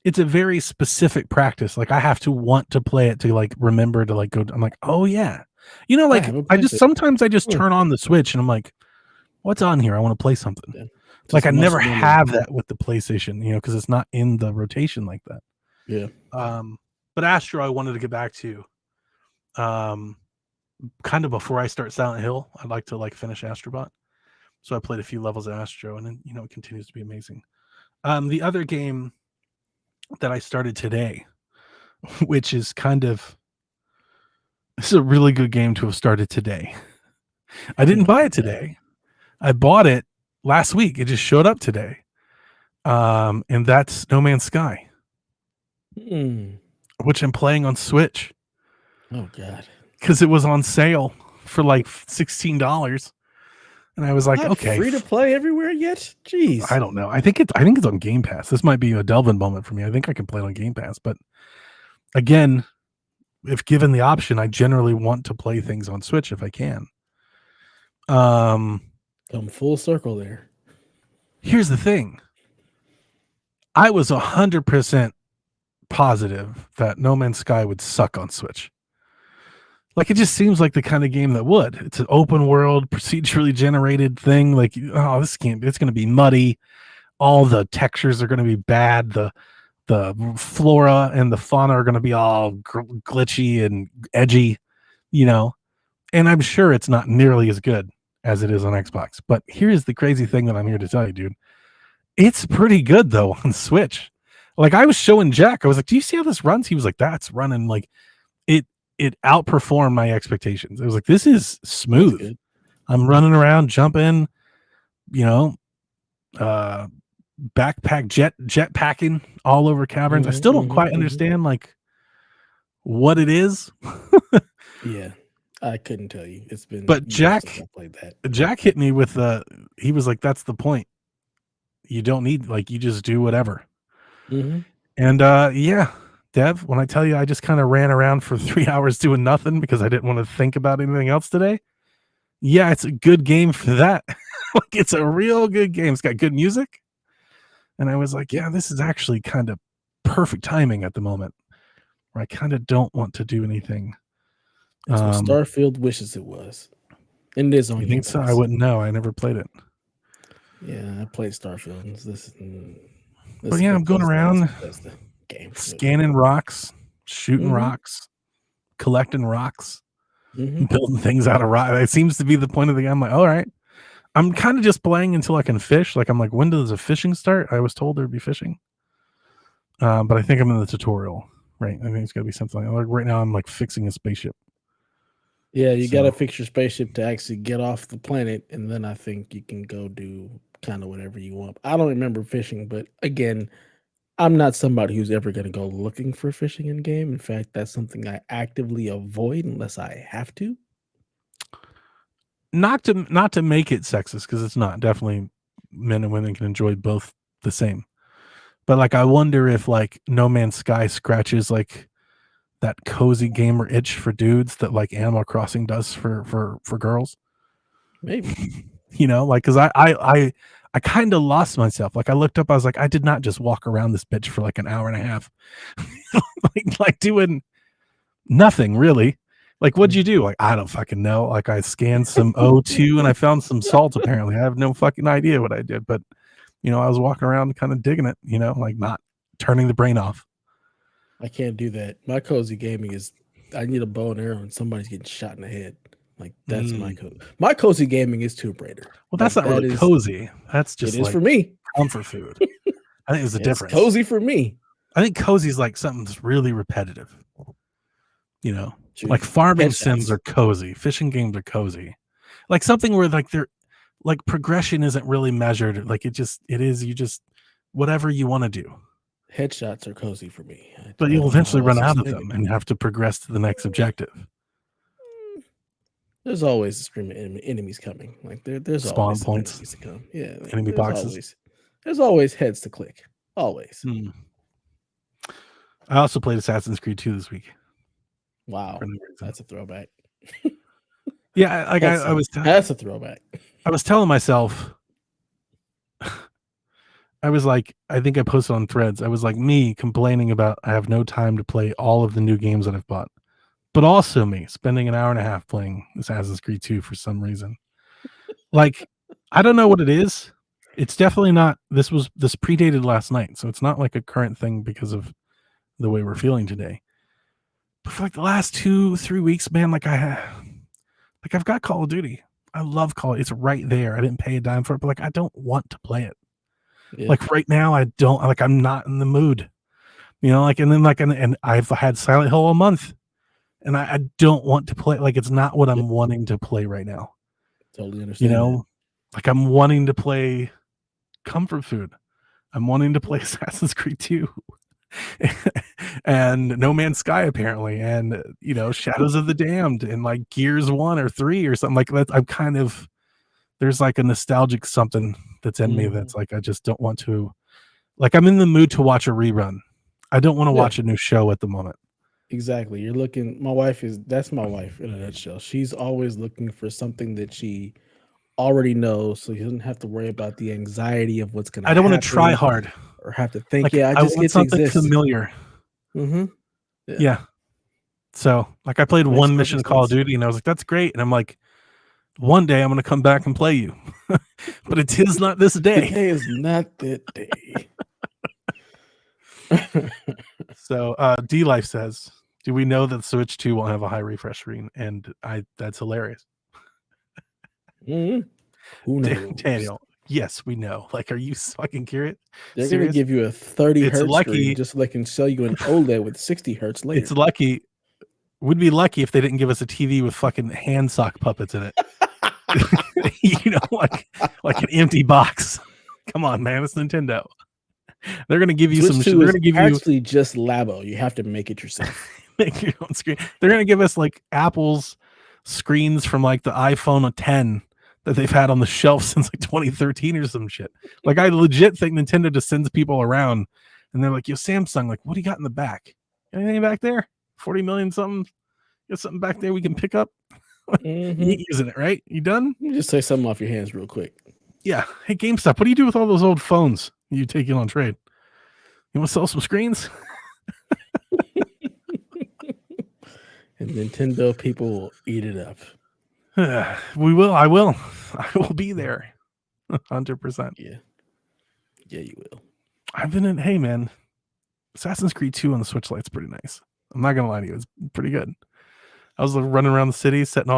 it's a very specific practice. Like I have to want to play it to like remember to like go. I'm like, oh yeah, you know, I like have a I just PlayStation. sometimes I just Hmm. turn on the Switch and I'm like, what's on here? I want to play something. Yeah. Like Just I never muscle memory. have that with the PlayStation, you know, because it's not in the rotation like that. Yeah. But Astro, I wanted to get back to. Kind of before I start Silent Hill, I'd like to like finish Astrobot. So I played a few levels of Astro, and then you know it continues to be amazing. The other game that I started today, which is this is a really good game to have started today. I didn't buy it today. I bought it last week. It just showed up today. And that's No Man's Sky, which I'm playing on Switch. Oh God. Because it was on sale for like $16. And I was like, Not okay, free to play everywhere yet? Jeez. I don't know. I think it's on Game Pass. This might be a Delvin moment for me. I think I can play it on Game Pass. But again, if given the option, I generally want to play things on Switch if I can. Come full circle there. Here's the thing. I was 100% positive that No Man's Sky would suck on Switch. Like it just seems like the kind of game that would. It's an open world, procedurally generated thing. Like, oh, it's going to be muddy. All the textures are going to be bad. The flora and the fauna are going to be all glitchy and edgy, you know. And I'm sure it's not nearly as good as it is on Xbox. But here's the crazy thing that I'm here to tell you, dude. It's pretty good though on Switch. Like I was showing Jack, I was like, "Do you see how this runs?" He was like, "That's running like it outperformed my expectations." I was like, "This is smooth. I'm running around, jumping, you know, jet packing all over caverns." I still don't quite understand like what it is. Yeah, I couldn't tell you. It's been But years since I played that. Jack hit me with he was like, "That's the point. You don't need like you just do whatever." And yeah, Dev, when I tell you I just kind of ran around for 3 hours doing nothing because I didn't want to think about anything else today. Yeah, it's a good game for that. Like, it's a real good game. It's got good music. And I was like, yeah, this is actually kind of perfect timing at the moment where I kind of don't want to do anything. It's what Starfield wishes it was. And it is on You Game think so? I Pass. wouldn't know. I never played it. Yeah, I played Starfield. But yeah, I'm going around That's the game. scanning rocks, shooting rocks, collecting rocks, building things out of rock. It seems to be the point of the game. I'm like, all right. I'm kind of just playing until I can fish. Like, I'm like, when does the fishing start? I was told there'd be fishing. But I think I'm in the tutorial, right? I think it's got to be something like right now I'm like fixing a spaceship. Yeah, you got to fix your spaceship to actually get off the planet, and then I think you can go do kind of whatever you want. I don't remember fishing, but again, I'm not somebody who's ever going to go looking for fishing in game. In fact, that's something I actively avoid unless I have to. Not to make it sexist, because it's not. Definitely men and women can enjoy both the same. But like, I wonder if like No Man's Sky scratches like that cozy gamer itch for dudes that like Animal Crossing does for girls. Maybe. You know, like, because I kind of lost myself. Like, I looked up, I was like, I did not just walk around this bitch for like an hour and a half, like doing nothing really. Like, what'd you do? Like, I don't fucking know. Like, I scanned some O2 and I found some salt. Apparently, I have no fucking idea what I did, but you know, I was walking around kind of digging it. You know, like not turning the brain off. I can't do that. My cozy gaming is I need a bow and arrow and somebody's getting shot in the head. Like, that's my cozy gaming is Tomb Raider. Well, that's not really cozy. That's just it is like for me. Comfort food. I think there's a difference. Cozy for me. I think cozy is like something that's really repetitive. You know, like farming sims are cozy, fishing games are cozy. Like something where like they're like progression isn't really measured. Like it is you just whatever you want to do. Headshots are cozy for me. But you'll eventually run out of them and have to progress to the next objective. There's always a stream of enemies coming. Like there's spawn always points enemies to come. Yeah, like, enemy boxes. There's always heads to click. Always. I also played Assassin's Creed 2 this week. Wow, that's a throwback. Yeah, like I was. That's a throwback. I was telling myself. I was like, I think I posted on Threads. I was like me complaining about I have no time to play all of the new games that I've bought, but also me spending an hour and a half playing Assassin's Creed 2 for some reason. Like, I don't know what it is. It's definitely not. This predated last night, so it's not like a current thing because of the way we're feeling today. But for like the last 2-3 weeks, man, I've got Call of Duty. I love Call of Duty. It's right there. I didn't pay a dime for it, but like I don't want to play it. Yeah. Like right now, I don't like. I'm not in the mood, you know. Like and then like and I've had Silent Hill a month, and I don't want to play. Like it's not what I'm wanting to play right now. Totally understand. You know, like I'm wanting to play comfort food. I'm wanting to play Assassin's Creed 2, and No Man's Sky apparently, and you know Shadows of the Damned, and like Gears 1 or 3 or something like that. I'm kind of there's like a nostalgic something that's in me that's like I just don't want to. Like I'm in the mood to watch a rerun. I don't want to watch a new show at the moment. Exactly. You're looking. That's my wife in a nutshell. She's always looking for something that she already knows, so he doesn't have to worry about the anxiety of what's going to happen. I don't want to try hard or have to think. Like, I just get something familiar. Yeah. So like I played one mission of Call of Duty and I was like, that's great. And I'm like, one day I'm going to come back and play you, but it is not this day. Today is not that day. So D Life says, do we know that Switch 2 won't have a high refresh screen? And that's hilarious. Who knows? Daniel, yes, we know. Like, are you fucking curious? They're going to give you a 30 hertz screen just so they can sell you an OLED with 60 hertz later. It's lucky. We'd be lucky if they didn't give us a TV with fucking hand sock puppets in it. You know, like an empty box. Come on, man, it's Nintendo. They're gonna give you Switch some. They're gonna give you just Labo. You have to make it yourself. Make your own screen. They're gonna give us like Apple's screens from like the iPhone 10 that they've had on the shelf since like 2013 or some shit. Like I legit think Nintendo just sends people around and they're like, "Yo, Samsung, like, what do you got in the back?" Anything back there? 40 million something? Got something back there we can pick up? You ain't using it, right? You done? Let me just take something off your hands real quick. Yeah. Hey, GameStop, what do you do with all those old phones you take in on trade? You want to sell some screens? And Nintendo people will eat it up. We will. I will. I will be there. 100%. Yeah. Yeah, you will. I've been in. Hey, man. Assassin's Creed 2 on the Switch Lite's pretty nice. I'm not gonna lie to you, it's pretty good. I was running around the city, getting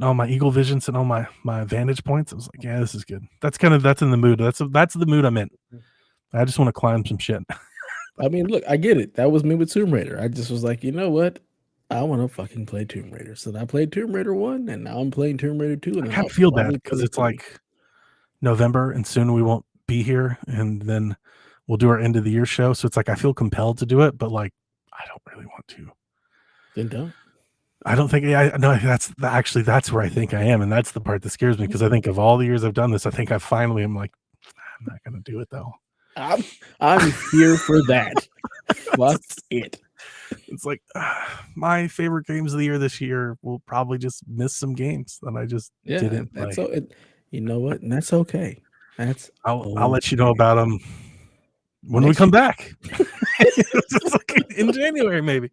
all my eagle visions and all my vantage points. I was like, yeah, this is good. That's in the mood. That's the mood I'm in. I just want to climb some shit. I mean, look, I get it. That was me with Tomb Raider. I just was like, you know what? I want to fucking play Tomb Raider. So I played Tomb Raider 1, and now I'm playing Tomb Raider 2. And I kind of feel bad because it's like November, and soon we won't be here, and then we'll do our end of the year show. So it's like I feel compelled to do it, but like I don't really want to. Then don't. I don't think no. That's where I think I am, and that's the part that scares me because I think of all the years I've done this, I think I finally am like, I'm not gonna do it though. I'm here for that. Fuck it. It's like my favorite games of the year this year will probably just miss some games that I just didn't play. So you know what? And that's okay. I'll let you know about them when we come back. In January, maybe.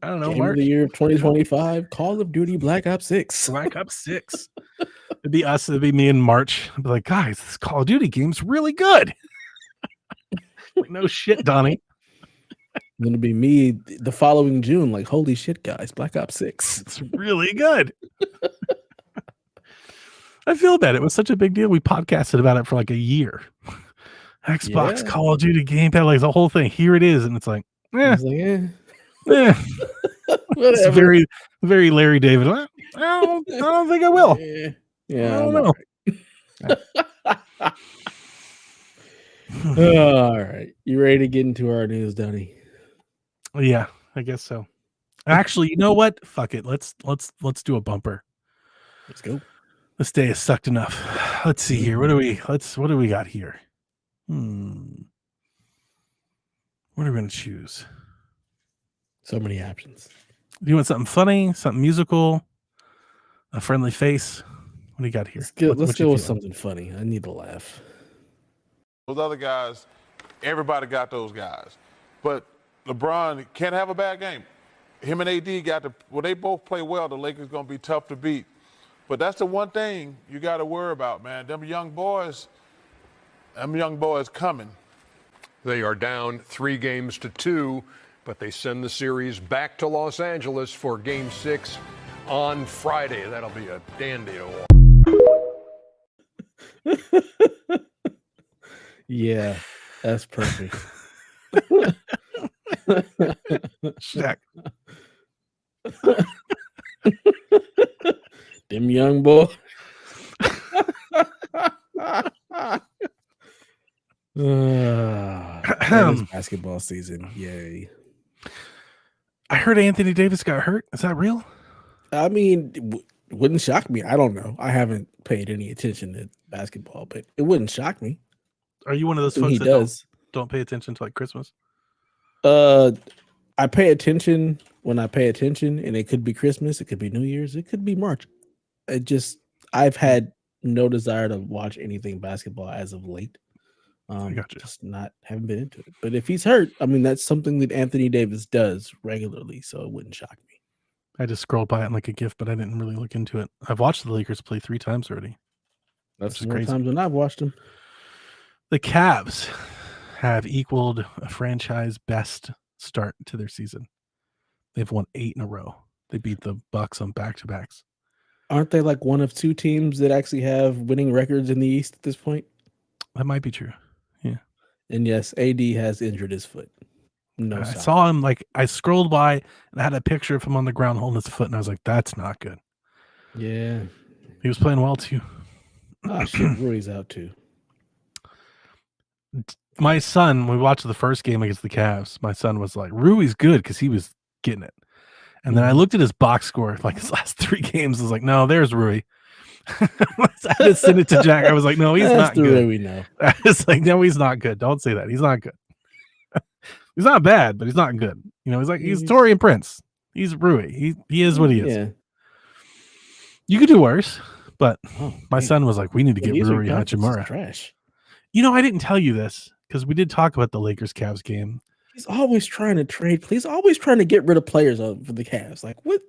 I don't know. Game of the year of 2025, Call of Duty Black Ops 6. Black Ops 6. It'd be us. It'd be me in March. I'd be like, guys, this Call of Duty game's really good. Like, no shit, Donnie. Gonna be me the following June. Like, holy shit, guys, Black Ops 6. It's really good. I feel bad. It was such a big deal. We podcasted about it for like a year. Xbox, Call of Duty, Gamepad, like the whole thing. Here it is, and it's like, it's very, very Larry David. I don't think I will. Yeah, I don't know. All right, you ready to get into our news, Donnie? Yeah, I guess so. Actually, you know what? Fuck it. Let's do a bumper. Let's go. This day has sucked enough. Let's see here. What do we got here? What are we going to choose? So many options. Do you want something funny, something musical, a friendly face? What do you got here? Let's go with something funny. I need to laugh. Those other guys, everybody got those guys. But LeBron can't have a bad game. Him and AD they both play well. The Lakers going to be tough to beat. But that's the one thing you got to worry about, man. Them young boys coming. They are down 3-2, but they send the series back to Los Angeles for Game 6 on Friday. That'll be a dandy to watch. Yeah, that's perfect. Shaq. Them young boys. Basketball season. Yay. I heard Anthony Davis got hurt. Is that real? I mean, wouldn't shock me. I don't know. I haven't paid any attention to basketball, but it wouldn't shock me. Are you one of those folks that don't pay attention to like Christmas? I pay attention when I pay attention, and it could be Christmas, it could be New Year's, it could be March. I've had no desire to watch anything basketball as of late. Just haven't been into it. But if he's hurt, I mean, that's something that Anthony Davis does regularly, so it wouldn't shock me. I just scrolled by it like a gift, but I didn't really look into it. I've watched the Lakers play 3 times already. That's more times than I've watched them. The Cavs have equaled a franchise best start to their season. They've won 8 in a row. They beat the Bucks on back-to-backs. Aren't they like one of 2 teams that actually have winning records in the East at this point? That might be true. Yeah. And yes, AD has injured his foot. I saw him, like, I scrolled by and I had a picture of him on the ground holding his foot, and I was like, that's not good. Yeah. He was playing well too. Oh shit, Rui's out too. My son, when we watched the first game against the Cavs, my son was like, Rui's good because he was getting it. And then I looked at his box score, like his last 3 games. I was like, no, there's Rui. I just sent it to Jack. I was like, no, he's not good. We know. I was like, no, he's not good. Don't say that. He's not good. He's not bad, but he's not good. He's Torian Prince. He's Rui. He is what he is. Yeah. You could do worse, but my man. son was like, we need to get Rui Conference is Hachimura. trash. I didn't tell you this because we did talk about the Lakers-Cavs game. He's always trying to trade. He's always trying to get rid of players for the Cavs. Like what?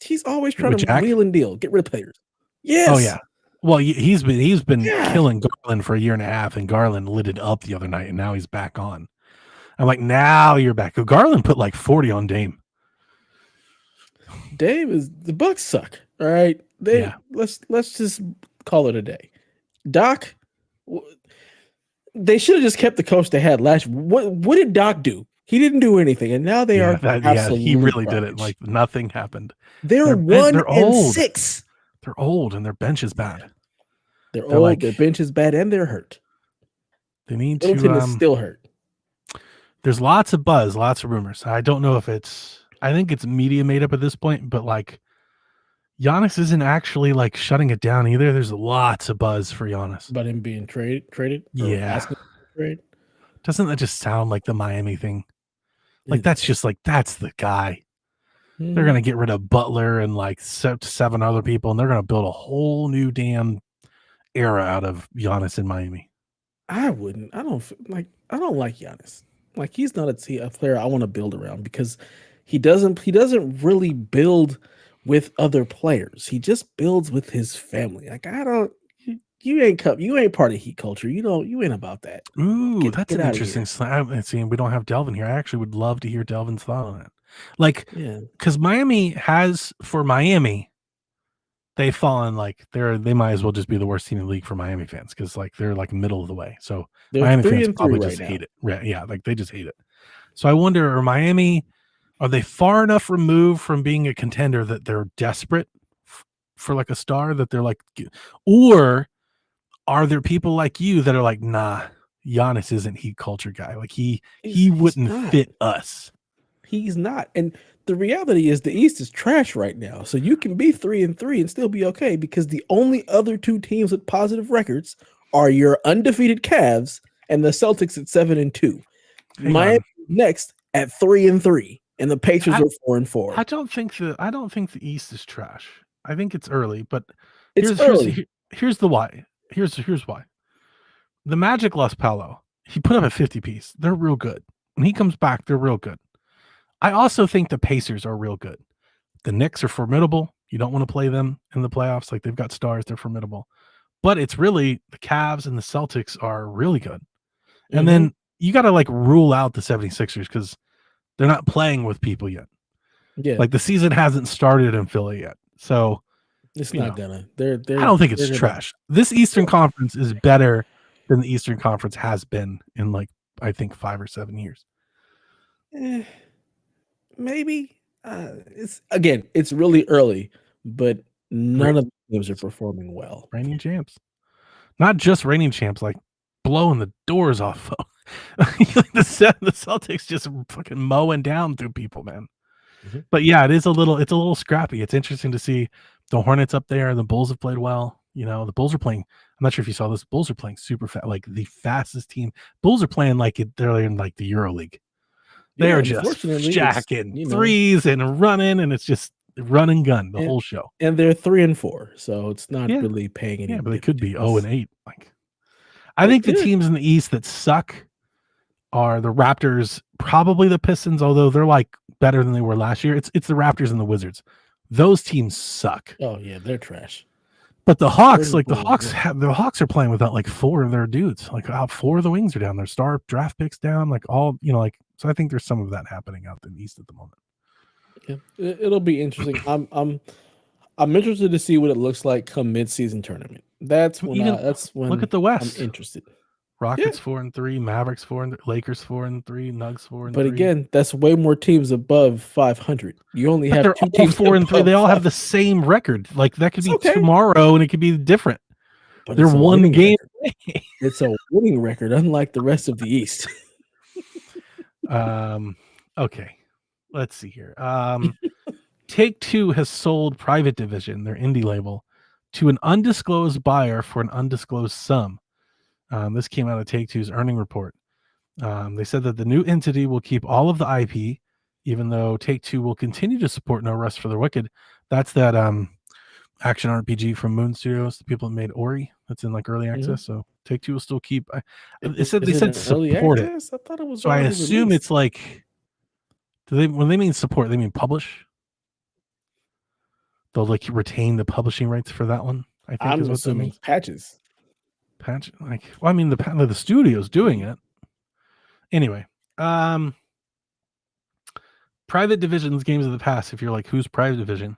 He's always trying to wheel and deal, get rid of players. Yes. Oh yeah. Well, he's been killing Garland for a year and a half, and Garland lit it up the other night, and now he's back on. I'm like, now you're back. Garland put like 40 on Dame. The Bucks suck. All right, let's just call it a day. Doc, they should have just kept the coach they had last. What did Doc do? He didn't do anything, and now they are absolutely. He really garbage. did it. Like nothing happened. They're 1-6. They're old, and their bench is bad. They're old. Their bench is bad, and they're hurt. They need Middleton is still hurt. There's lots of buzz, lots of rumors. I don't know if I think it's media made up at this point, but like Giannis isn't actually like shutting it down either. There's lots of buzz for Giannis. About him being traded? Yeah. Trade? Doesn't that just sound like the Miami thing? Like that's the guy. They're going to get rid of Butler and like 7 other people, and they're going to build a whole new damn era out of Giannis in Miami. I wouldn't. I don't like Giannis. Like he's not a player I want to build around because he doesn't really build with other players. He just builds with his family. Like you ain't part of Heat culture. You ain't about that. Ooh, that's an interesting slant. See, we don't have Delvin here. I actually would love to hear Delvin's thought on it. Like, because Miami has for Miami, they've fallen like they might as well just be the worst team in the league for Miami fans because like they're like middle of the way. So Miami fans probably just hate it. Yeah, like they just hate it. So I wonder, are they far enough removed from being a contender that they're desperate for like a star that they're like, or are there people like you that are like, nah, Giannis isn't Heat culture guy. Like he wouldn't fit us. He's not. And the reality is the East is trash right now. So you can be 3-3 and still be okay because the only other 2 teams with positive records are your undefeated Cavs and the Celtics at 7-2. Miami next at 3-3, and the Pacers are 4-4. I don't think the East is trash. I think it's early, but it's early. Here's the why. Here's why. The Magic lost Paolo. He put up a 50 piece. They're real good. When he comes back, they're real good. I also think the Pacers are real good. The Knicks are formidable. You don't want to play them in the playoffs. Like they've got stars. They're formidable. But it's really the Cavs and the Celtics are really good. And then you got to like rule out the 76ers because they're not playing with people yet. Yeah. Like the season hasn't started in Philly yet. So it's not gonna. I don't think it's trash. This Eastern Conference is better than the Eastern Conference has been in like, I think 5 or 7 years. Maybe it's really early, but none of the teams are performing well. Reigning champs, not just reigning champs, like blowing the doors off. the Celtics just fucking mowing down through people, man. But yeah, it's a little scrappy. It's interesting to see the Hornets up there. The Bulls have played well. The Bulls are playing. I'm not sure if you saw this. Bulls are playing super fast, like the fastest team. Bulls are playing like they're in like the EuroLeague. They are just jacking threes and running, and it's just run and gun the whole show. And they're 3-4, so it's not really paying any. Yeah, but they could be 0-8. Like, I think the teams in the East that suck are the Raptors, probably the Pistons, although they're like better than they were last year. It's the Raptors and the Wizards. Those teams suck. Oh yeah, they're trash. But the Hawks, the Hawks are playing without like 4 of their dudes. Like 4 of the wings are down. Their star draft picks down. Like all so I think there's some of that happening out in the East at the moment. Yeah, it'll be interesting. I'm interested to see what it looks like come mid-season tournament. That's when look at the West. I'm interested. Rockets 4-3, Mavericks 4-3, Lakers 4-3, Nugs 4-3. But again, that's way more teams above 500. You only have 2 teams 4-3. They all have the same record. Like that could be tomorrow, and it could be different. But they're one game. It's a winning record, unlike the rest of the East. Okay, let's see here. Take-Two has sold Private Division, their indie label, to an undisclosed buyer for an undisclosed sum. This came out of Take-Two's earning report. They said that the new entity will keep all of the IP, even though Take-Two will continue to support No Rest for the Wicked. That's that action RPG from Moon Studios, the people that made Ori. That's in like early access. So Take-Two will still keep. They said in early support it. access? I thought it was So I already assume released. it's like, when they mean support, they mean publish. They'll like retain the publishing rights for that one. I think I'm is what that assuming means. patches. Patch, like, well, I mean the studio's doing it anyway. Private Division's games of the past. If you're like, who's Private Division?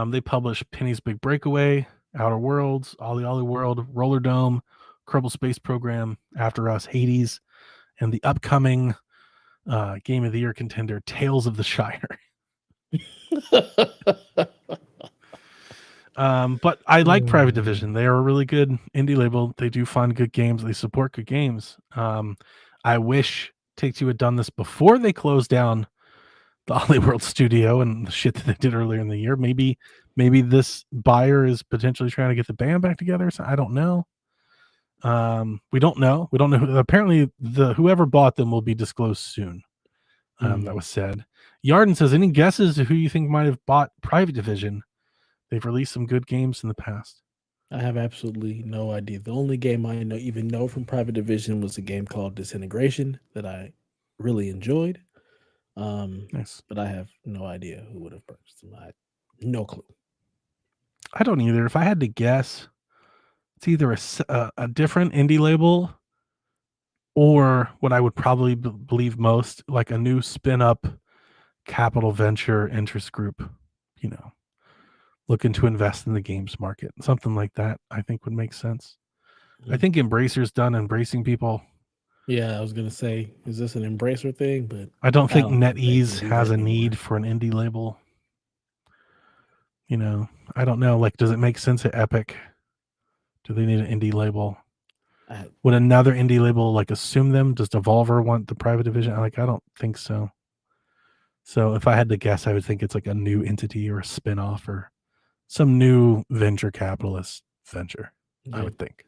They publish Penny's Big Breakaway, Outer Worlds, Ollie Ollie World, Roller Dome, Kerbal Space Program, After Us, Hades, and the upcoming Game of the Year contender, Tales of the Shire. But I like Private Division. They are a really good indie label. They do fund good games. They support good games. I wish Take-Two had done this before they closed down the Ollie World studio and the shit that they did earlier in the year. Maybe this buyer is potentially trying to get the band back together. So I don't know. We don't know. Apparently, whoever bought them will be disclosed soon. That was said. Yarden says, any guesses to who you think might have bought Private Division? They've released some good games in the past. I have absolutely no idea. The only game I know from Private Division was a game called Disintegration that I really enjoyed. Nice. But I have no idea who would have purchased them. No clue. I don't either. If I had to guess, it's either a different indie label or what I would probably believe most, like a new spin-up capital venture interest group, looking to invest in the games market. Something like that, I think, would make sense. I think Embracer's done embracing people. Yeah, I was going to say, is this an Embracer thing? But I don't think NetEase has a need for an indie label. I don't know. Like, does it make sense at Epic? Do they need an indie label? Would another indie label like assume them? Does Devolver want the Private Division? Like, I don't think so. So if I had to guess, I would think it's like a new entity or a spin-off or some new venture capitalist venture. Yeah. I would think.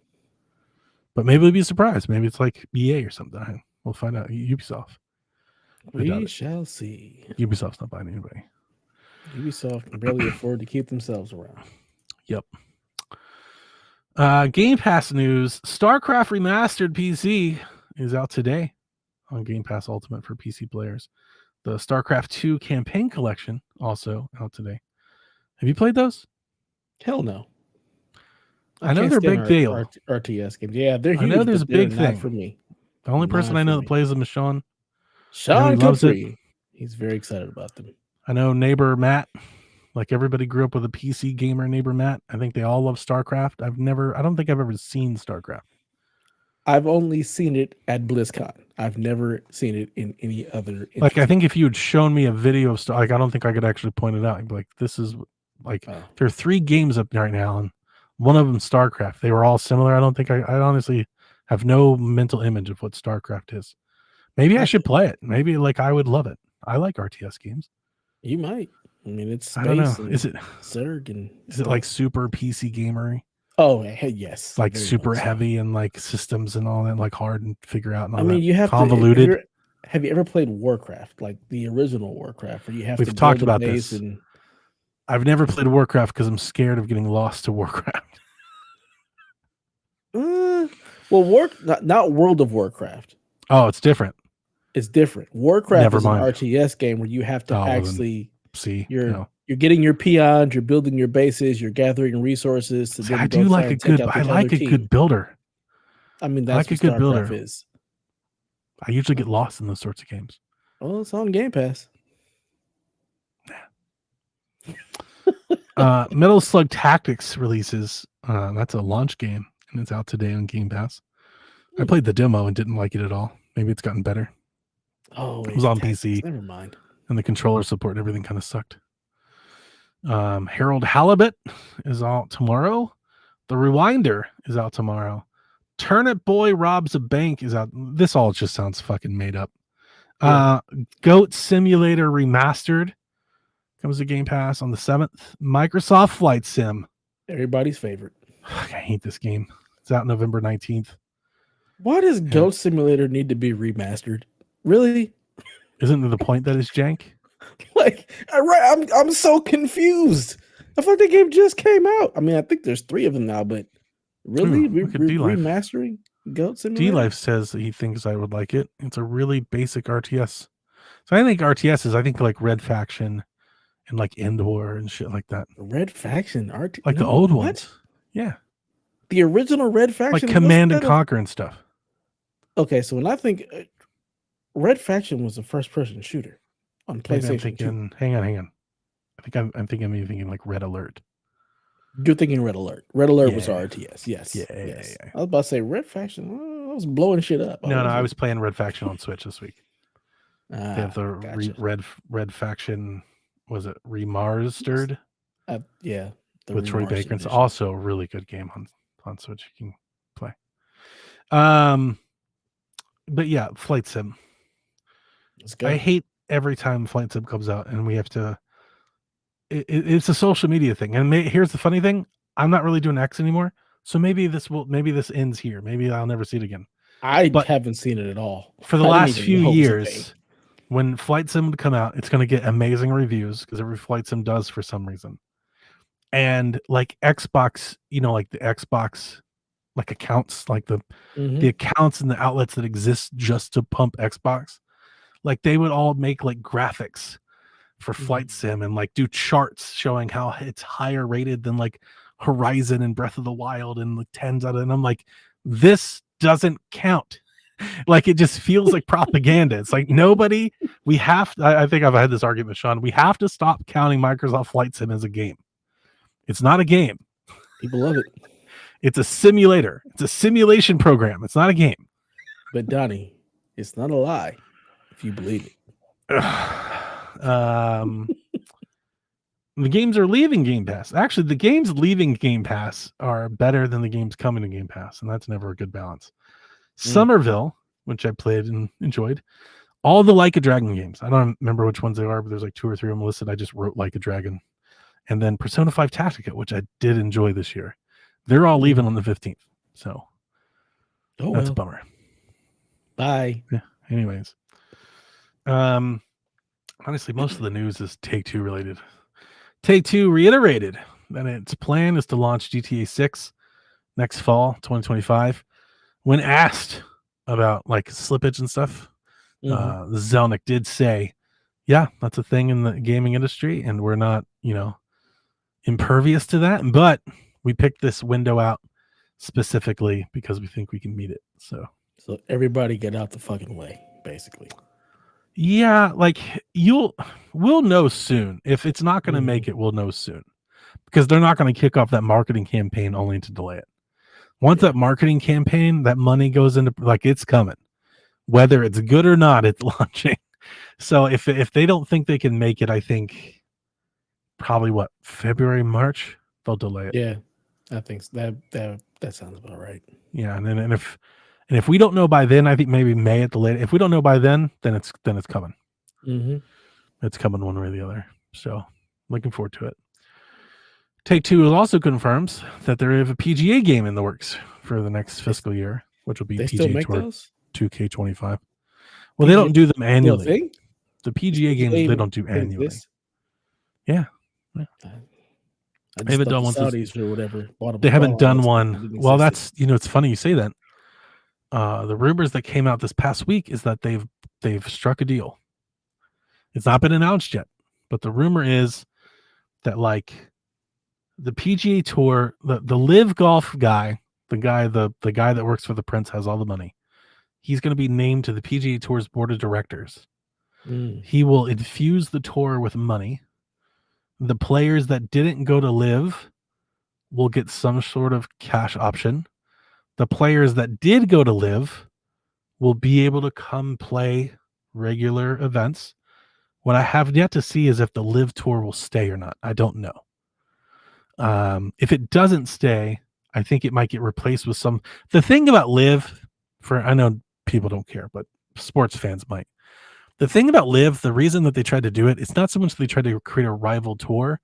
But maybe we'll be surprised. Maybe it's like EA or something. We'll find out. Ubisoft. We shall see. Ubisoft's not buying anybody. Ubisoft can barely afford to keep themselves around. Yep. Game Pass news. StarCraft Remastered PC is out today on Game Pass Ultimate for PC players. The StarCraft 2 campaign collection also out today. Have you played those? Hell no. I know they're a big deal. RTS games. Yeah, they're huge. I know there's a big thing. Not for me. The only person I know that plays them is Sean. Sean loves it. He's very excited about them. I know neighbor Matt. Like everybody grew up with a PC gamer neighbor Matt. I think they all love StarCraft. I don't think I've ever seen StarCraft. I've only seen it at BlizzCon. I've never seen it in any other. Like, I think if you had shown me a video of I don't think I could actually point it out. I'd be like, this is like, there are 3 games up right now, and one of them StarCraft. They were all similar. I don't think I honestly have no mental image of what StarCraft is. Maybe I should play it. Maybe like I would love it. I like RTS games. You might. I mean, it's space. I don't know. Is it Zerg and is it like super PC gamery? Oh, yes. Like super heavy and like systems and all that, like hard and figure out. And all I mean, that. you have convoluted. Have you ever played Warcraft, like the original Warcraft, where you have We've talked about this. I've never played Warcraft because I'm scared of getting lost to Warcraft. Well, not World of Warcraft. Oh, it's different. It's different. Warcraft is an RTS game where you have to actually see. You're getting your peons, you're building your bases, you're gathering resources to. See, I do like a good. I like a good builder. I mean, that's what StarCraft builder is. I usually get lost in those sorts of games. Well, it's on Game Pass. Metal Slug Tactics releases. That's a launch game, and it's out today on Game Pass. I played the demo and didn't like it at all. Maybe it's gotten better. Oh, it was on PC. Never mind. And the controller support and everything kind of sucked. Harold Halibut is out tomorrow. The Rewinder is out tomorrow. Turnip Boy Robs a Bank is out. This all just sounds fucking made up. Yeah. Goat Simulator Remastered comes to Game Pass on the 7th. Microsoft Flight Sim. Everybody's favorite. I hate this game. It's out November 19th. Why does Goat Simulator need to be remastered? Really? Isn't the point that it's jank? Like, I'm so confused. I thought the game just came out. I mean, I think there's 3 of them now, but really, Look at D-Life. remastering Goat Simulator? D-Life says that he thinks I would like it. It's a really basic RTS. So I think RTS is, like Red Faction and like Endor and shit like that. Red Faction RTS, Like the old ones. Yeah. The original Red Faction, Like Command and Conquer and stuff. Okay, so when I think Red Faction was a first-person shooter on PlayStation. I'm thinking, 2. Hang on. I think I'm thinking like Red Alert. You're thinking Red Alert. Red Alert was RTS. Yes. Yeah. I was about to say Red Faction. I was blowing shit up. I was playing Red Faction on Switch this week. They have the gotcha. Red Faction. Was it remastered? Yeah. With Troy Baker. edition. It's also a really good game on Switch. You can play. But yeah, Flight Sim. I hate every time Flight Sim comes out and we have to. It's a social media thing, and here's the funny thing: I'm not really doing X anymore, so maybe this ends here. Maybe I'll never see it again. I haven't seen it at all for the last few years. When Flight Sim would come out, it's going to get amazing reviews because every Flight Sim does for some reason. And like Xbox, like the Xbox, like accounts, like the accounts and the outlets that exist just to pump Xbox, like they would all make like graphics for Flight Sim and like do charts showing how it's higher rated than like Horizon and Breath of the Wild and like 10s out of, and I'm like, this doesn't count. Like it just feels like propaganda. It's like I think I've had this argument with Sean. We have to stop counting Microsoft Flight Sim as a game. It's not a game. People love it. It's a simulator. It's a simulation program. It's not a game. But Donnie, it's not a lie if you believe it. The games are leaving Game Pass. Actually, the games leaving Game Pass are better than the games coming to Game Pass, and that's never a good balance. Somerville, which I played and enjoyed, all the Like a Dragon games. I don't remember which ones they are, but there's like 2 or 3 of them listed. I just wrote Like a Dragon. And then Persona 5 Tactica, which I did enjoy this year. They're all leaving on the 15th. So that's a bummer. Bye. Yeah. Anyways. Honestly, most of the news is Take-Two related. Take-Two reiterated that its plan is to launch GTA6 next fall, 2025. When asked about like slippage and stuff, Zelnick did say, yeah, that's a thing in the gaming industry, and we're not, impervious to that, but we picked this window out specifically because we think we can meet it. So everybody get out the fucking way, basically. Yeah, like we'll know soon. If it's not going to make it, we'll know soon, because they're not going to kick off that marketing campaign only to delay it. Once that marketing campaign, that money goes into, like, it's coming, whether it's good or not, it's launching. So if they don't think they can make it, I think probably February, March, they'll delay it. Yeah, I think that sounds about right. Yeah, and if we don't know by then, I think maybe May at the latest. If we don't know by then it's coming. It's coming one way or the other. So looking forward to it. Take-Two also confirms that there is a PGA game in the works for the next fiscal year, which will be PGA Tour 2K25. Well, they don't do them annually. The PGA games they don't do annually. Yeah. They haven't done one since, or whatever. They haven't done one. Well, that's, it's funny you say that. The rumors that came out this past week is that they've struck a deal. It's not been announced yet, but the rumor is that like the PGA Tour, the Live Golf guy, the guy that works for the Prince, has all the money. He's going to be named to the PGA Tour's board of directors. He will infuse the tour with money. The players that didn't go to Live will get some sort of cash option. The players that did go to Live will be able to come play regular events. What I have yet to see is if the Live Tour will stay or not. I don't know. If it doesn't stay, I think it might get replaced with some. The thing about Live, I know people don't care, but sports fans might. The thing about Live, the reason that they tried to do it, it's not so much they tried to create a rival tour.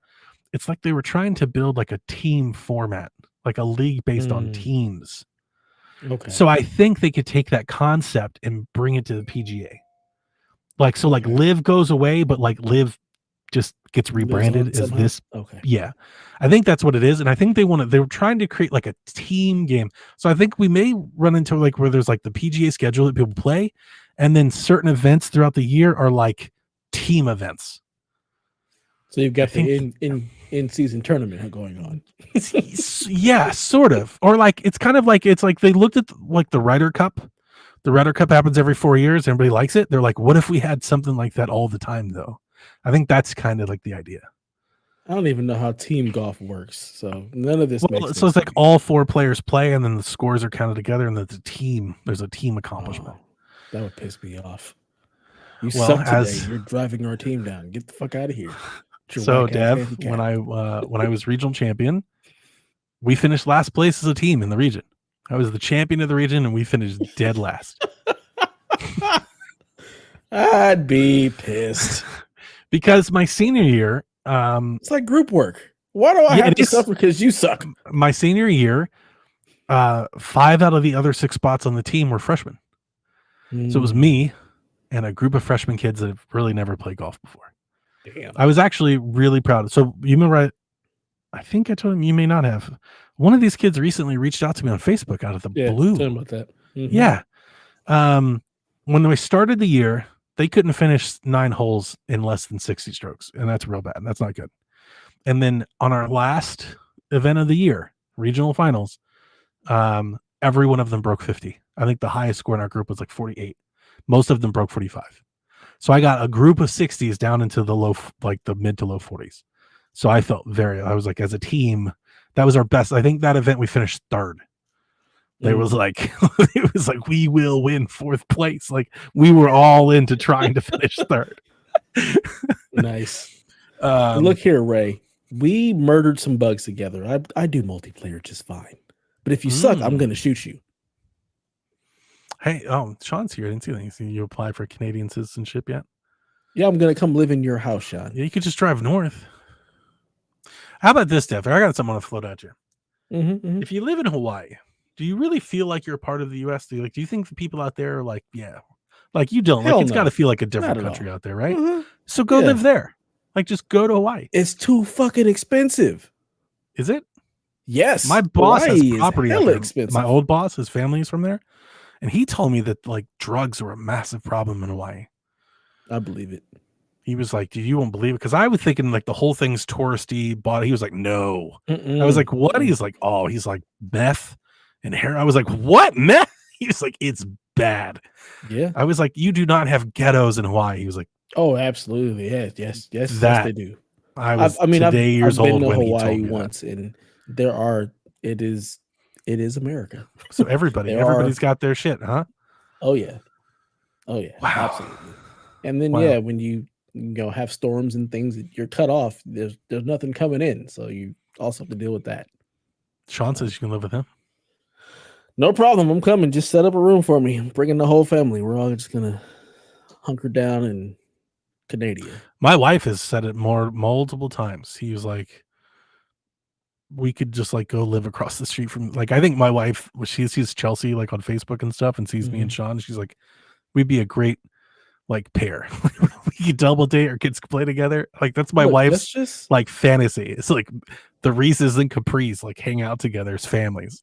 It's like they were trying to build like a team format, like a league based on teams. Okay. So I think they could take that concept and bring it to the PGA. Like, so like Live goes away, but like Live just gets rebranded as this. Okay. Yeah. I think that's what it is. And I think they were trying to create like a team game. So I think we may run into like where there's like the PGA schedule that people play, and then certain events throughout the year are like team events. So you've got the in season tournament going on. Yeah, sort of. Or like it's like they looked at like the Ryder Cup. The Ryder Cup happens every 4 years. Everybody likes it. They're like, what if we had something like that all the time, though? I think that's kind of like the idea. I don't even know how team golf works, so none of this makes sense. So it's like all 4 players play, and then the scores are counted together, and there's a team accomplishment. Oh, that would piss me off. You suck today. as You're driving our team down. Get the fuck out of here. So Dev, when I was regional champion, we finished last place as a team in the region. I was the champion of the region, and we finished dead last. I'd be pissed. Because my senior year, it's like group work. Why do I have to suffer because you suck? My senior year, 5 out of the other 6 spots on the team were freshmen. So it was me and a group of freshman kids that have really never played golf before. Damn. I was actually really proud. So you remember, I think I told him, you may not have. One of these kids recently reached out to me on Facebook out of the blue. Tell him about that. Mm-hmm. Yeah. When we started the year, they couldn't finish 9 holes in less than 60 strokes, and that's real bad. That's not good. And then on our last event of the year, regional finals, every one of them broke 50. I think the highest score in our group was like 48. Most of them broke 45. So I got a group of 60s down into the mid to low 40s. So I felt I was like, as a team, that was our best. I think that event we finished 3rd. There was like, it was like, we will win 4th place. Like we were all into trying to finish 3rd. Nice. Look here, Ray. We murdered some bugs together. I do multiplayer just fine. But if you suck, I'm going to shoot you. Hey, Sean's here. I didn't see anything. You applied for Canadian citizenship yet? Yeah, I'm going to come live in your house, Sean. Yeah, you could just drive north. How about this, Steph? I got something to float at you. Mm-hmm. If you live in Hawaii, do you really feel like you're a part of the U.S.? Do you think the people out there are like, yeah, like you don't? Like it's got to feel like a different country out there, right? Mm-hmm. So go live there. Like just go to Hawaii. It's too fucking expensive. Is it? Yes. My boss Hawaii has property out there. Expensive. My old boss, his family's from there, and he told me that like drugs are a massive problem in Hawaii. I believe it. He was like, "You won't believe it," because I was thinking like the whole thing's touristy. But he was like, "No." I was like, "What?" He's like, "Oh, he's like meth and hair." I was like, "What meth?" He was like, "It's bad." Yeah. I was like, "You do not have ghettos in Hawaii." He was like, "Oh, absolutely. Yes, they do." I've been years to old when Hawaii he told me once, and it is America. So everybody's got their shit, huh? Oh yeah, wow. Absolutely. And then when you have storms and things, you're cut off. There's nothing coming in, so you also have to deal with that. Sean says you can live with him. No problem. I'm coming. Just set up a room for me. I'm bringing the whole family. We're all just gonna hunker down in Canada. My wife has said it multiple times. He was like, we could just like go live across the street from, like, I think my wife, she sees Chelsea like on Facebook and stuff and sees me and Sean. She's like, we'd be a great like pair. We could double date, our kids could play together. Like that's my wife's just like fantasy. It's like the Reese's and Capri's like hang out together as families.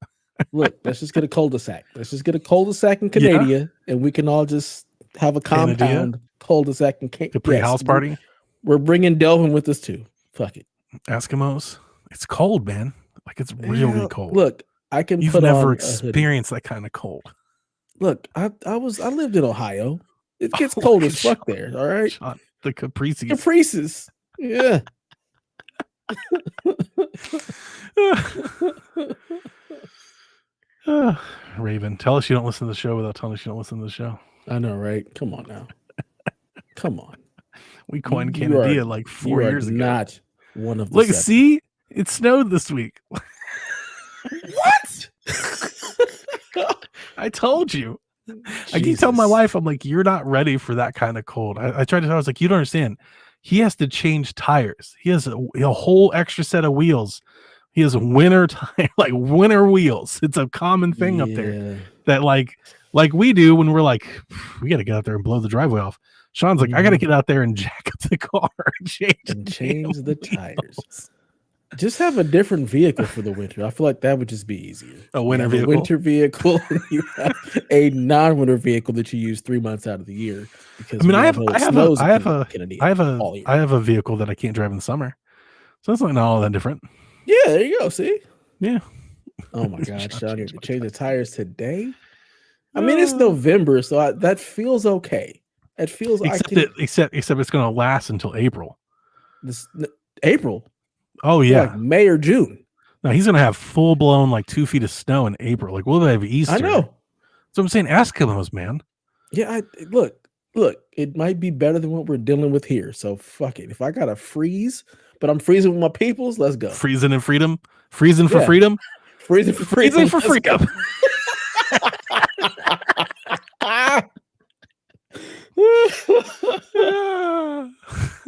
Look, let's just get a cul-de-sac. Let's just get a cul-de-sac in Canada, and we can all just have a compound cul-de-sac and Capri house party. We're bringing Delvin with us too. Fuck it. Eskimos. It's cold, man. Like it's really cold. Look, I can. You've never experienced that kind of cold. Look, I lived in Ohio. It gets cold as fuck there. All right, Sean, the Caprices. Caprices. Yeah. Raven, tell us you don't listen to the show without telling us you don't listen to the show. I know, right? Come on now. Come on. We coined Canada like 4 years ago. Not one of the Look, see, it snowed this week. What? I told you. I keep telling my wife, I'm like, you're not ready for that kind of cold. I tried to tell her, I was like, you don't understand. He has to change tires. He has a whole extra set of wheels. He has winter tire, like winter wheels. It's a common thing up there that like we do when we're like, we got to get out there and blow the driveway off. Sean's like, I got to get out there and jack up the car and change the tires. Just have a different vehicle for the winter. I feel like that would just be easier. A winter vehicle. A winter vehicle. And you have a non-winter vehicle that you use 3 months out of the year. Because I mean, I have a vehicle that I can't drive in the summer, so it's like not all that different. Yeah, there you go. See? Yeah. Oh my God, Sean, you have to change the tires today. I mean, it's November, so that feels okay. It feels except it's going to last until April. April. Oh yeah, like May or June. No, he's gonna have full blown like 2 feet of snow in April. Like we'll have Easter. I know. So I'm saying Eskimos, man. Yeah, look. It might be better than what we're dealing with here. So fuck it. If I gotta freeze, but I'm freezing with my peoples, let's go. Freezing in freedom. Freezing for freedom. Freezing for freedom. Freezing for freedom.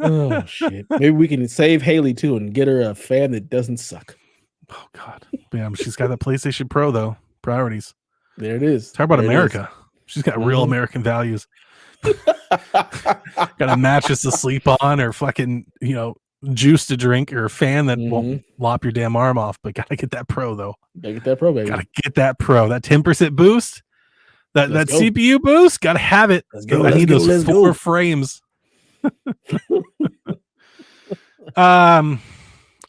Oh shit! Maybe we can save Haley too and get her a fan that doesn't suck. Oh God, damn! She's got that PlayStation Pro though. Priorities. There it is. Talk about America. She's got real American values. Got a mattress to sleep on, or fucking juice to drink, or a fan that won't lop your damn arm off. But gotta get that Pro though. Gotta get that Pro, baby. Gotta get that Pro. That 10% boost. That CPU boost, gotta have it. I need those 4 frames. The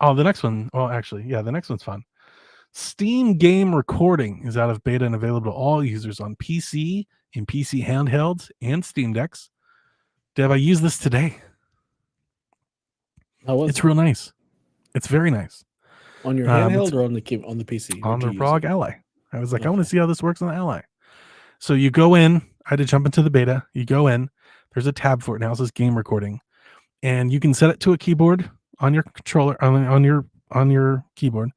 next one. Well, actually, yeah, the next one's fun. Steam game recording is out of beta and available to all users on PC and PC handhelds and Steam Decks. Deb, I used this today. It's real nice. It's very nice. On your handheld or on the PC? On the ROG Ally. I was like, I want to see how this works on the Ally. So you go in, I had to jump into the beta. You go in, there's a tab for it now. It says game recording. And you can set it to a keyboard on your controller, on your keyboard,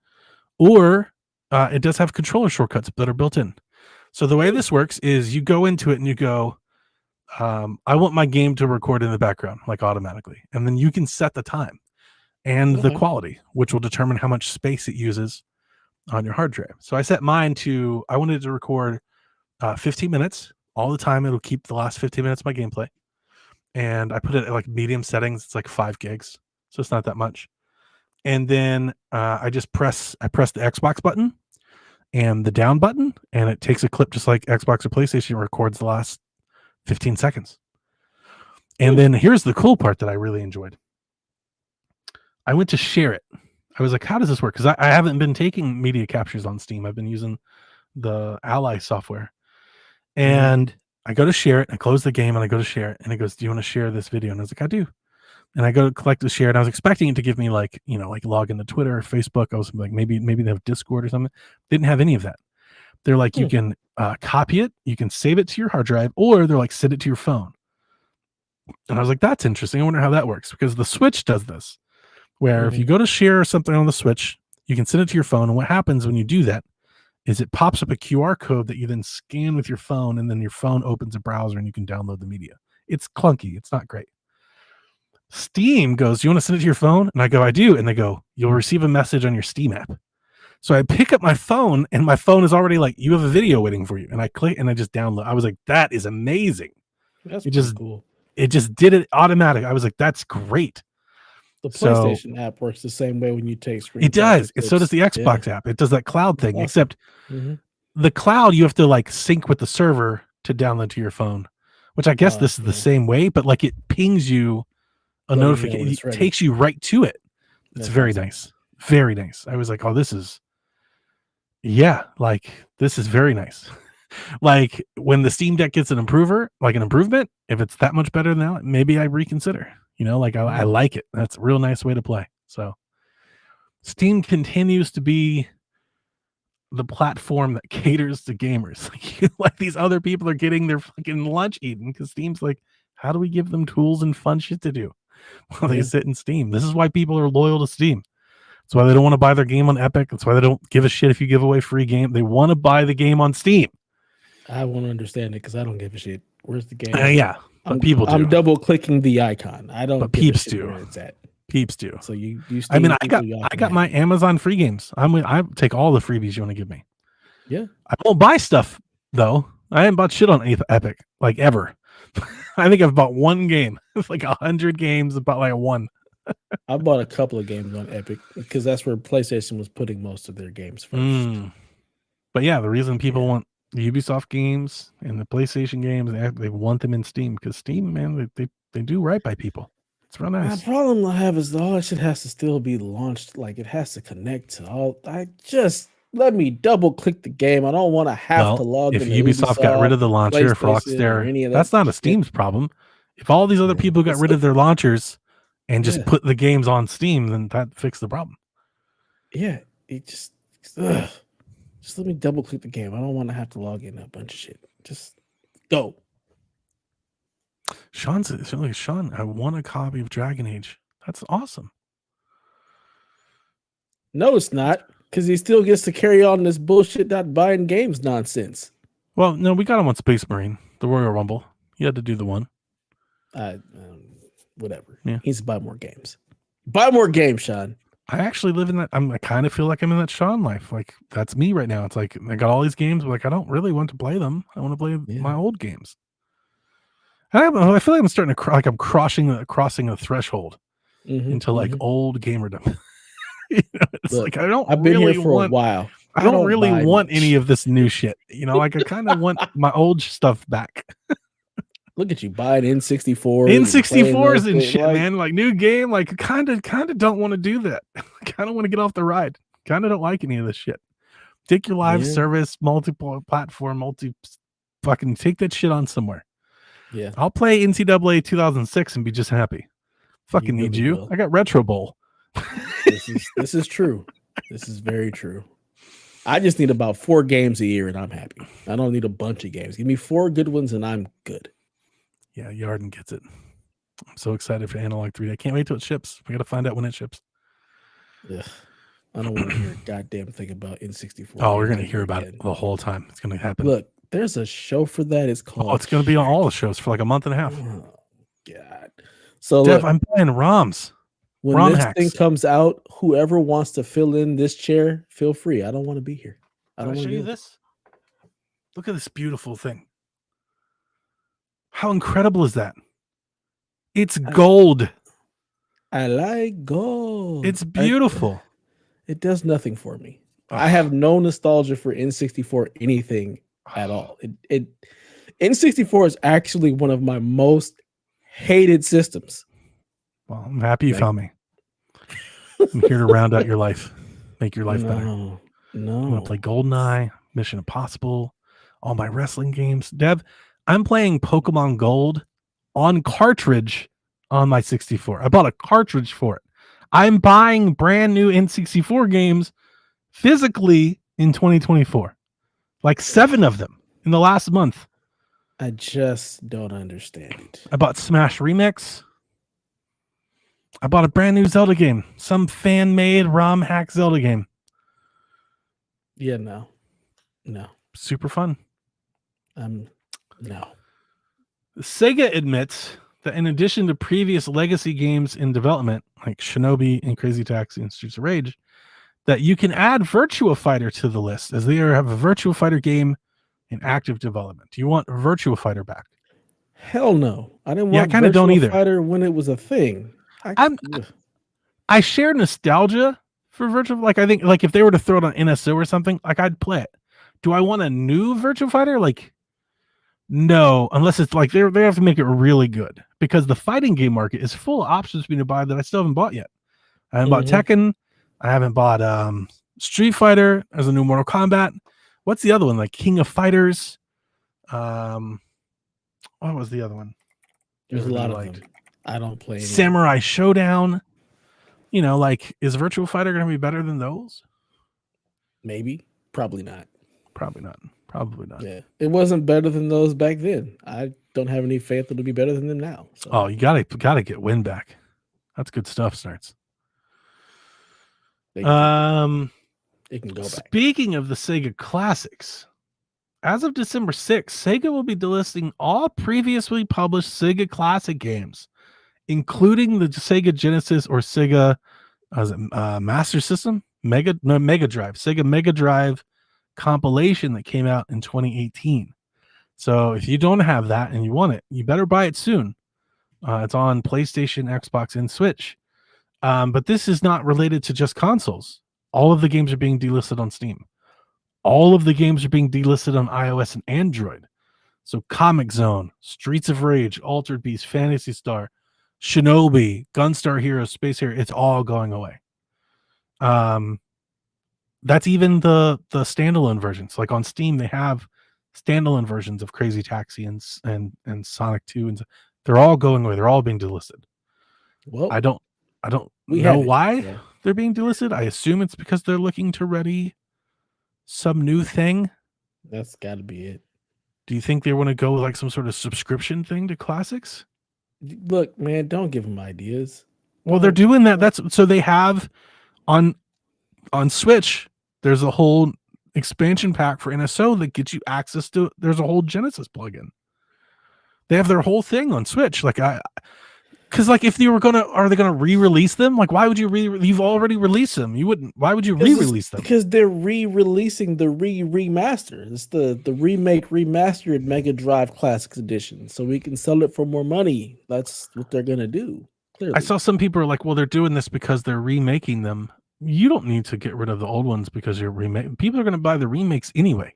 or it does have controller shortcuts that are built in. So the way this works is you go into it and you go, I want my game to record in the background, like automatically. And then you can set the time and the quality, which will determine how much space it uses on your hard drive. So I set mine to, I wanted to record 15 minutes all the time. It'll keep the last 15 minutes of my gameplay. And I put it at like medium settings. It's like 5 gigs. So it's not that much. And then I press the Xbox button and the down button, and it takes a clip just like Xbox or PlayStation, records the last 15 seconds. And then here's the cool part that I really enjoyed. I went to share it. I was like, how does this work? Because I haven't been taking media captures on Steam. I've been using the Ally software. And I go to share it, and I close the game, and I go to share it, and it goes, do you want to share this video? And I was like, I do. And I go to collect the share, and I was expecting it to give me like log into Twitter or Facebook. I was like, maybe they have Discord or something. Didn't have any of that. They're like, you can copy it, you can save it to your hard drive, or they're like, send it to your phone. And I was like, that's interesting. I wonder how that works, because the Switch does this, where if you go to share something on the Switch, you can send it to your phone. And what happens when you do that is it pops up a QR code that you then scan with your phone, and then your phone opens a browser and you can download the media. It's clunky. It's not great. Steam goes, you want to send it to your phone? And I go, I do. And they go, you'll receive a message on your Steam app. So I pick up my phone, and my phone is already like, you have a video waiting for you. And I click and I just download. I was like, that is amazing. That's cool. It just did it automatic. I was like, that's great. The PlayStation app works the same way when you take screenshots. It does. So does the Xbox app. It does that cloud thing, except the cloud, you have to like sync with the server to download to your phone, which I guess this is the same way, but like it pings you a notification. It takes you right to it. It's very nice. Very nice. I was like, oh, this is very nice. Like when the Steam Deck gets an improvement, if it's that much better than that, maybe I reconsider. I like it. That's a real nice way to play. So Steam continues to be the platform that caters to gamers. Like these other people are getting their fucking lunch eaten because Steam's like, how do we give them tools and fun shit to do? Well, they sit in Steam. This is why people are loyal to Steam. That's why they don't want to buy their game on Epic. That's why they don't give a shit if you give away free game. They want to buy the game on Steam. I won't understand it because I don't give a shit. Where's the game? Yeah. But people do. I'm double clicking the icon. I don't. But peeps do. Where it's at. Peeps do. So you I mean, Steam people, y'all I can got have my it. Amazon free games. I take all the freebies you want to give me. Yeah. I won't buy stuff though. I haven't bought shit on Epic like ever. I think I've bought one game. It's like 100 games, about like one. I bought a couple of games on Epic because that's where PlayStation was putting most of their games first. But yeah, the reason people Yeah. want the Ubisoft games and the PlayStation games, they want them in Steam because Steam, man, they do right by people. It's real My nice. problem I have is all that shit has to still be launched. Like it has to connect to all. I just let me double click the game. I don't want to have to log if into Ubisoft got rid of the launcher for PlayStation, or Rockstar, any of that. that's not a shit. Steam's problem. If all these other people got It's rid of their launchers and just Yeah. put the games on Steam, then that fixed the problem. Yeah, it just let me double click the game. I don't want to have to log in a bunch of shit. Just go. Sean, I want a copy of Dragon Age. That's awesome. No, it's not, because he still gets to carry on this bullshit not buying games nonsense. Well, no, we got him on Space Marine, the Royal Rumble. You had to do the one. Whatever. Yeah. He needs to buy more games. Buy more games, Sean. I actually live in that. I kind of feel like I'm in that Sean life. Like that's me right now. It's like I got all these games, but like I don't really want to play them. I want to play my old games. I feel like I'm starting to like I'm crossing the threshold into like old gamerdom. It's Look, like I don't. I've been really here for want, a while. I don't really buy want much. any of this new shit. Like I kind of want my old stuff back. Look at you buying N64s. N64s and shit, man. Like new game. Like kind of don't want to do that. Kind of want to get off the ride. Kind of don't like any of this shit. Take your live service, multiple platform, fucking take that shit on somewhere. Yeah, I'll play NCAA 2006 and be just happy. Fucking need you. Will. I got Retro Bowl. This is true. This is very true. I just need about 4 games a year and I'm happy. I don't need a bunch of games. Give me 4 good ones and I'm good. Yeah, Yarden gets it. I'm so excited for Analog 3. I can't wait till it ships. We got to find out when it ships. Ugh. I don't want to hear a goddamn thing about N64. Oh, we're going to hear about it the whole time. It's going to happen. Look, there's a show for that. It's called... Oh, it's going to be on all the shows for like a month and a half. Oh, God. So, Dev, look, I'm playing ROMs. When ROM this hacks. thing comes out, whoever wants to fill in this chair, feel free. I don't want to be here. I don't Can I want show to you this. Look at this beautiful thing. How incredible is that? It's gold. I like gold. It's beautiful. It does nothing for me. I have no nostalgia for N64 anything at all. It N64 is actually one of my most hated systems. Well, I'm happy you found me. I'm here to round out your life, make your life better. No. I'm gonna play GoldenEye, Mission Impossible, all my wrestling games. Dev, I'm playing Pokemon Gold on cartridge on my 64. I bought a cartridge for it. I'm buying brand new N64 games physically in 2024. Like 7 of them in the last month. I just don't understand it. I bought Smash Remix. I bought a brand new Zelda game. Some fan-made ROM hack Zelda game. Yeah, no. Super fun. No. Sega admits that in addition to previous legacy games in development, like Shinobi and Crazy Taxi and Streets of Rage, that you can add Virtua Fighter to the list, as they have a Virtua Fighter game in active development. Do you want Virtua Fighter back? Hell no. I didn't want I kind of don't either. Fighter when it was a thing. I share nostalgia for Virtua. Like I think, like if they were to throw it on NSO or something, like I'd play it. Do I want a new Virtua Fighter? Like, no, unless it's like they have to make it really good, because the fighting game market is full of options for me to buy that I still haven't bought yet. I haven't bought Tekken. I haven't bought Street Fighter as a new Mortal Kombat. What's the other one? Like King of Fighters. What was the other one? There's a lot of them. I don't play any. Samurai Showdown. You know, like, is Virtua Fighter going to be better than those? Maybe. Probably not. Probably not. Yeah. It wasn't better than those back then. I don't have any faith it'll be better than them now. So. Oh, you gotta get Win back. That's good stuff, Snarts. It can go back. Speaking of the Sega Classics, as of December 6th, Sega will be delisting all previously published Sega Classic games including the Sega Genesis or Sega Master System, Mega Drive, Sega Mega Drive compilation that came out in 2018. So if you don't have that and you want it, you better buy it soon. It's on PlayStation, Xbox, and Switch. But this is not related to just consoles. All of the games are being delisted on Steam. All of the games are being delisted on iOS and Android. So Comic Zone, Streets of Rage, Altered Beast, Phantasy Star, Shinobi, Gunstar Heroes, Space Hero, it's all going away. That's even the standalone versions. Like on Steam, they have standalone versions of Crazy Taxi and Sonic 2, and they're all going away. They're all being delisted. Well, I don't know why they're being delisted. I assume it's because they're looking to ready some new thing. That's got to be it. Do you think they want to go with like some sort of subscription thing to classics? Look, man, don't give them ideas. Well, they're doing that. That's so they have on Switch. There's a whole expansion pack for NSO that gets you access to. There's a whole Genesis plugin. They have their whole thing on Switch. Like because like if they were are they gonna re-release them? Like why would you you've already released them? You wouldn't. Why would you re-release them? Because they're re-releasing the remaster. It's the remake remastered Mega Drive Classics Edition, so we can sell it for more money. That's what they're gonna do. Clearly, I saw some people are like, well, they're doing this because they're remaking them. You don't need to get rid of the old ones because you're remaking. People are gonna buy the remakes anyway.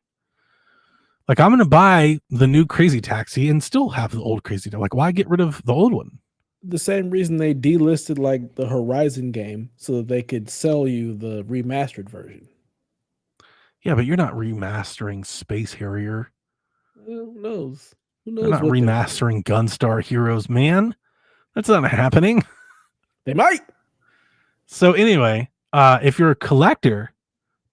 Like I'm gonna buy the new Crazy Taxi and still have the old Crazy Taxi. Like why get rid of the old one? The same reason they delisted like the Horizon game so that they could sell you the remastered version. Yeah, but you're not remastering Space Harrier. Who knows? Who knows? They're not remastering Gunstar Heroes, man. That's not happening. They might. So anyway, if you're a collector,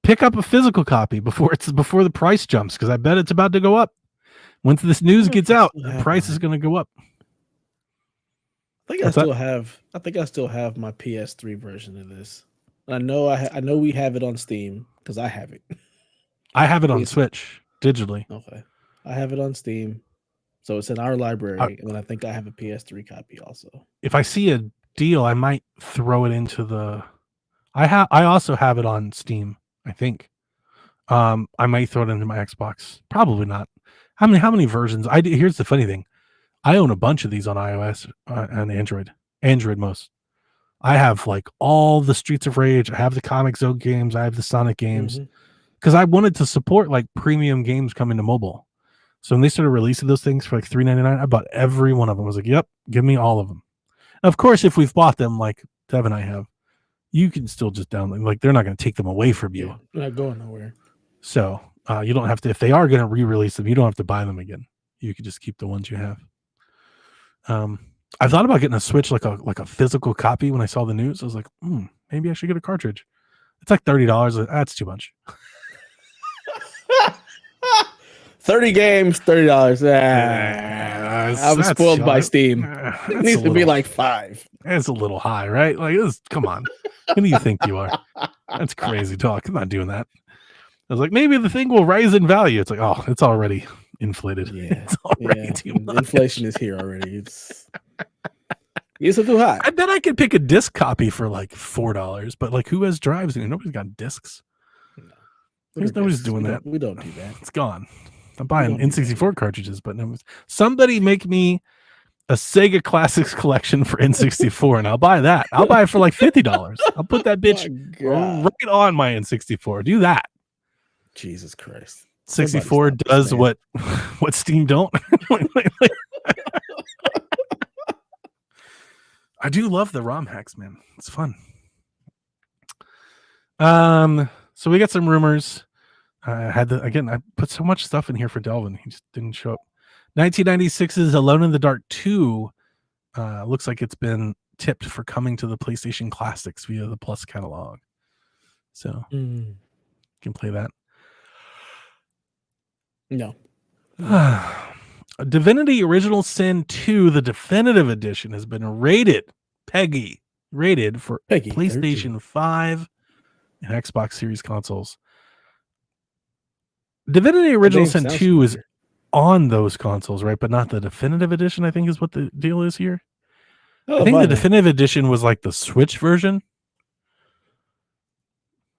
pick up a physical copy before the price jumps, because I bet it's about to go up. Once this news gets out, the price is going to go up. I think I still have my PS3 version of this. I know we have it on Steam because I have it. I have it on Switch digitally. Okay, I have it on Steam, so it's in our library, and I think I have a PS3 copy also. If I see a deal, I might throw it into the. I also have it on Steam. I think. I might throw it into my Xbox. Probably not. How many versions? Here's the funny thing. I own a bunch of these on iOS and Android most. I have like all the Streets of Rage. I have the Comic Zone games. I have the Sonic games because I wanted to support like premium games coming to mobile. So when they started releasing those things for like $3.99, I bought every one of them. I was like, yep, give me all of them. And of course, if we've bought them like Dev and I have, you can still just download. Like they're not going to take them away from you. Yeah, they're not going nowhere. So you don't have to. If they are going to re-release them, you don't have to buy them again. You can just keep the ones you have. I thought about getting a Switch like a physical copy when I saw the news. I was like, maybe I should get a cartridge. It's like $30. That's too much. 30 games, $30. I was spoiled by Steam. It needs to be like 5. It's a little high, right? Like, come on. Who do you think you are? That's crazy talk. I'm not doing that. I was like, maybe the thing will rise in value. It's like, oh, it's already inflated. Yeah, it's already too much. Inflation is here already. It's too high. I bet I could pick a disc copy for like $4, but like, who has drives? Nobody's got discs. No. Nobody's doing that. We don't do that. It's gone. I'm buying N64 cartridges, but somebody make me a Sega Classics collection for N64, and I'll buy that. I'll buy it for like $50. I'll put that bitch right on my N64. Do that. Jesus Christ. 64 does what Steam don't. I do love the ROM hacks, man. It's fun. So we got some rumors. I put so much stuff in here for Delvin. He just didn't show up. 1996's Alone in the Dark 2 looks like it's been tipped for coming to the PlayStation Classics via the Plus catalog. So you can play that. No. Divinity Original Sin 2, the definitive edition, has been rated for PlayStation 5 and Xbox Series consoles. Divinity Original Sin 2 is on those consoles, right? But not the definitive edition, I think is what the deal is here. Oh, I think the fine then. definitive edition was like the Switch version.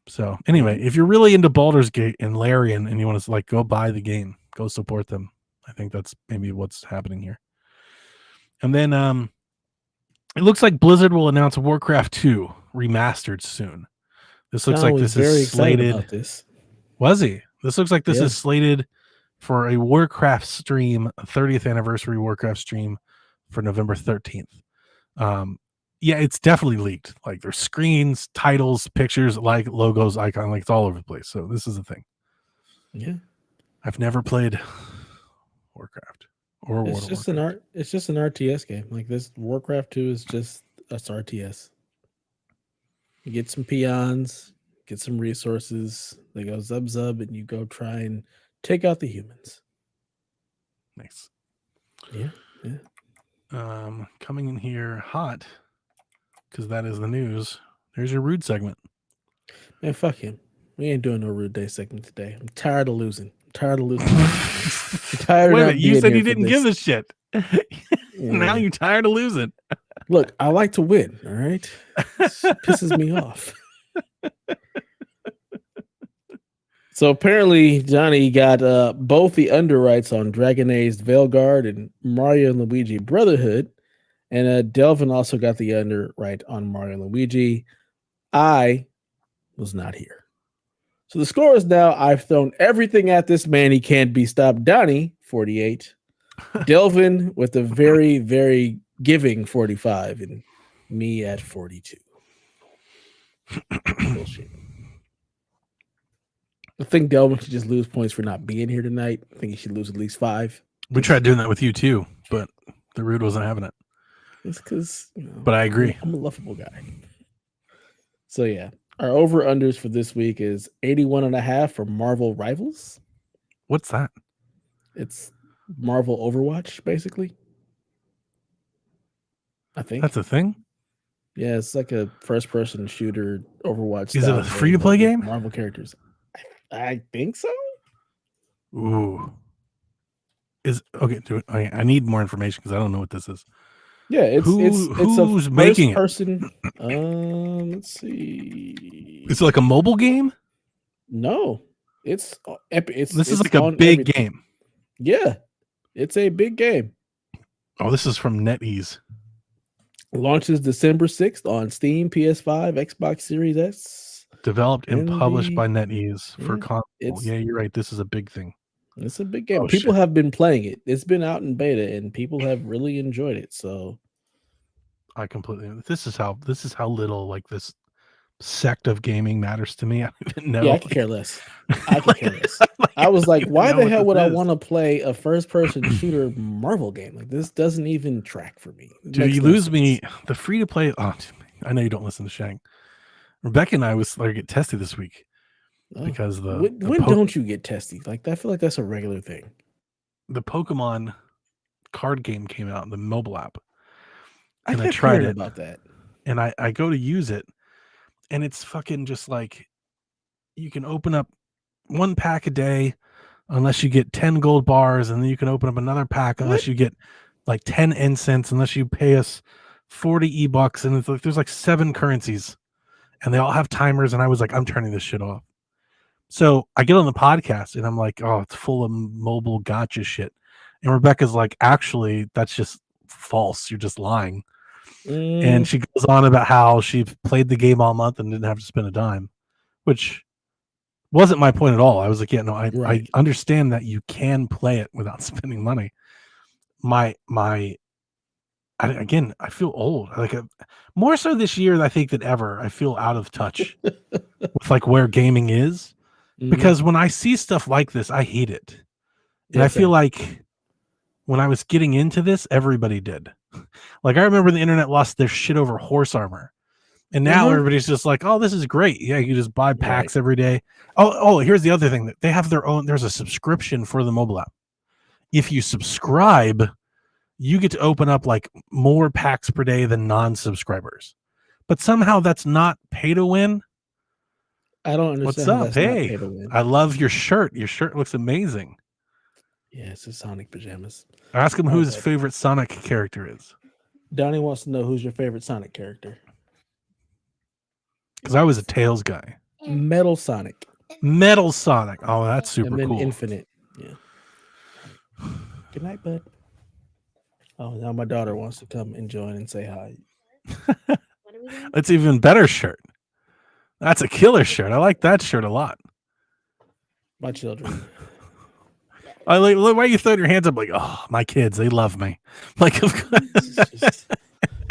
So anyway, if you're really into Baldur's Gate and Larian and you want to like go buy the game, go support them. I think that's maybe what's happening here. And then it looks like Blizzard will announce Warcraft 2 remastered soon. This looks John like was this very is excited slated. about this. Was he? This looks like this Yeah. is slated for a Warcraft stream, a 30th anniversary Warcraft stream for November 13th. Yeah, it's definitely leaked. Like there's screens, titles, pictures, like logos, icon, like it's all over the place. So this is the thing. Yeah. I've never played Warcraft or World It's of just Warcraft. it's just an RTS game. Like this Warcraft 2 is just a RTS. You get some peons, get some resources, they go zub zub, and you go try and take out the humans. Nice. Yeah. Coming in here hot, because that is the news. There's your rude segment. Man, fuck him. We ain't doing no rude day segment today. I'm tired of losing. I'm tired of losing. I'm tired Wait a of minute, you being said here you for didn't this. give a shit. Now Yeah. you're tired of losing. Look, I like to win, all right? This pisses me off. So apparently Johnny got both the underwrites on Dragon Age Veilguard and Mario and Luigi Brotherhood. And Delvin also got the underwrite on Mario and Luigi. I was not here. So the score is now I've thrown everything at this man. He can't be stopped. Donnie, 48. Delvin with a very, very giving 45. And me at 42. Bullshit. I think Delvin should just lose points for not being here tonight. I think he should lose at least 5. We tried doing that with you too, but the rude wasn't having it. It's because, But I agree. I'm a lovable guy. So yeah, our over-unders for this week is 81.5 for Marvel Rivals. What's that? It's Marvel Overwatch, basically. I think. That's a thing? Yeah, it's like a first-person shooter Overwatch. Is it a free-to-play game? Marvel characters. I think so. Ooh. I need more information because I don't know what this is. Yeah, it's who's a making it? person. Let's see. Is it like a mobile game? No, it's This is like a on big everything. game. Yeah, it's a big game. Oh, this is from NetEase. Launches December 6th on Steam, PS5, Xbox Series X. Developed and And published the- by NetEase for yeah, console. it's- Yeah, you're right. This is a big thing. It's a big game. Oh, People shit. have been playing it. It's been out in beta, and people have really enjoyed it. So I completely. This is how little like this sect of gaming matters to me. I don't even know. yeah, I could care less. I could care less. I was don't like, even why know the what hell this would I is. want to play a first-person shooter Marvel game? Like this doesn't even track for me. It Dude, makes you no lose sense. me. The free to play. Oh, I know you don't listen to Shank. Rebecca and I was like get tested this week Oh, because when don't you get testy? Like I feel like that's a regular thing. the Pokemon card game came out in the mobile app, I and I kept tried hearing it. about that. and I go to use it, and it's fucking just like you can open up one pack a day unless you get 10 gold bars, and then you can open up another pack unless What? you get like 10 incense, unless you pay us 40 e-bucks, and it's like there's like 7 currencies, and they all have timers, and I was like, I'm turning this shit off. So I get on the podcast, and I'm like, oh, it's full of mobile gotcha shit. And Rebecca's like, actually, that's just false. You're just lying. And she goes on about how she played the game all month and didn't have to spend a dime, which wasn't my point at all. I was like, yeah, no, I Right. understand that you can play it without spending money. Again, I feel old. Like more so this year, I think than ever. I feel out of touch with like where gaming is, because when I see stuff like this, I hate it, and I feel like when I was getting into this, everybody did. Like I remember the internet lost their shit over horse armor, and now everybody's just like, "Oh, this is great! Yeah, you just buy packs every day." Oh, here's the other thing that they have their own. There's a subscription for the mobile app. If you subscribe, you get to open up like more packs per day than non-subscribers. But somehow that's not pay to win. I don't understand. What's how up? that's not Hey, pay to win. I love your shirt. Your shirt looks amazing. Yeah, it's the Sonic pajamas. Ask him who his Okay. favorite Sonic character is. Donnie wants to know who's your favorite Sonic character. Because I was a Tails guy. Metal Sonic. Metal Sonic. Oh, that's super and then cool. Infinite. Yeah. Good night, bud. Oh, now my daughter wants to come and join and say hi. That's even better shirt. That's a killer shirt. I like that shirt a lot. My children. I like why are you throwing your hands up like, oh, my kids, they love me. Like, of course.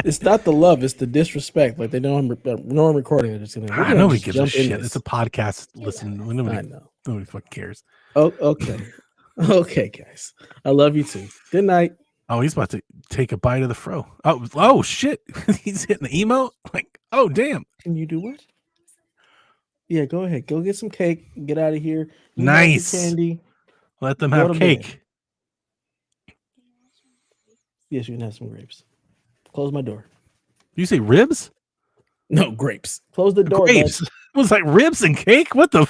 It's not the love, it's the disrespect. Like they know I'm recording. They're just gonna. Nobody just gives a jump in shit. this. It's a podcast. Listen, I nobody know. fucking cares. Oh, okay. Okay, guys. I love you too. Good night. Oh, he's about to take a bite of the fro. Oh shit. He's hitting the emote. Like, oh damn. Can you do what? Yeah, go ahead. Go get some cake. Get out of here. You Nice. have your candy. Let them Go have to cake. bed. Yes, you can have some grapes. Close my door. You say ribs? No, grapes. Close the door. Grapes. It was like ribs and cake. What the?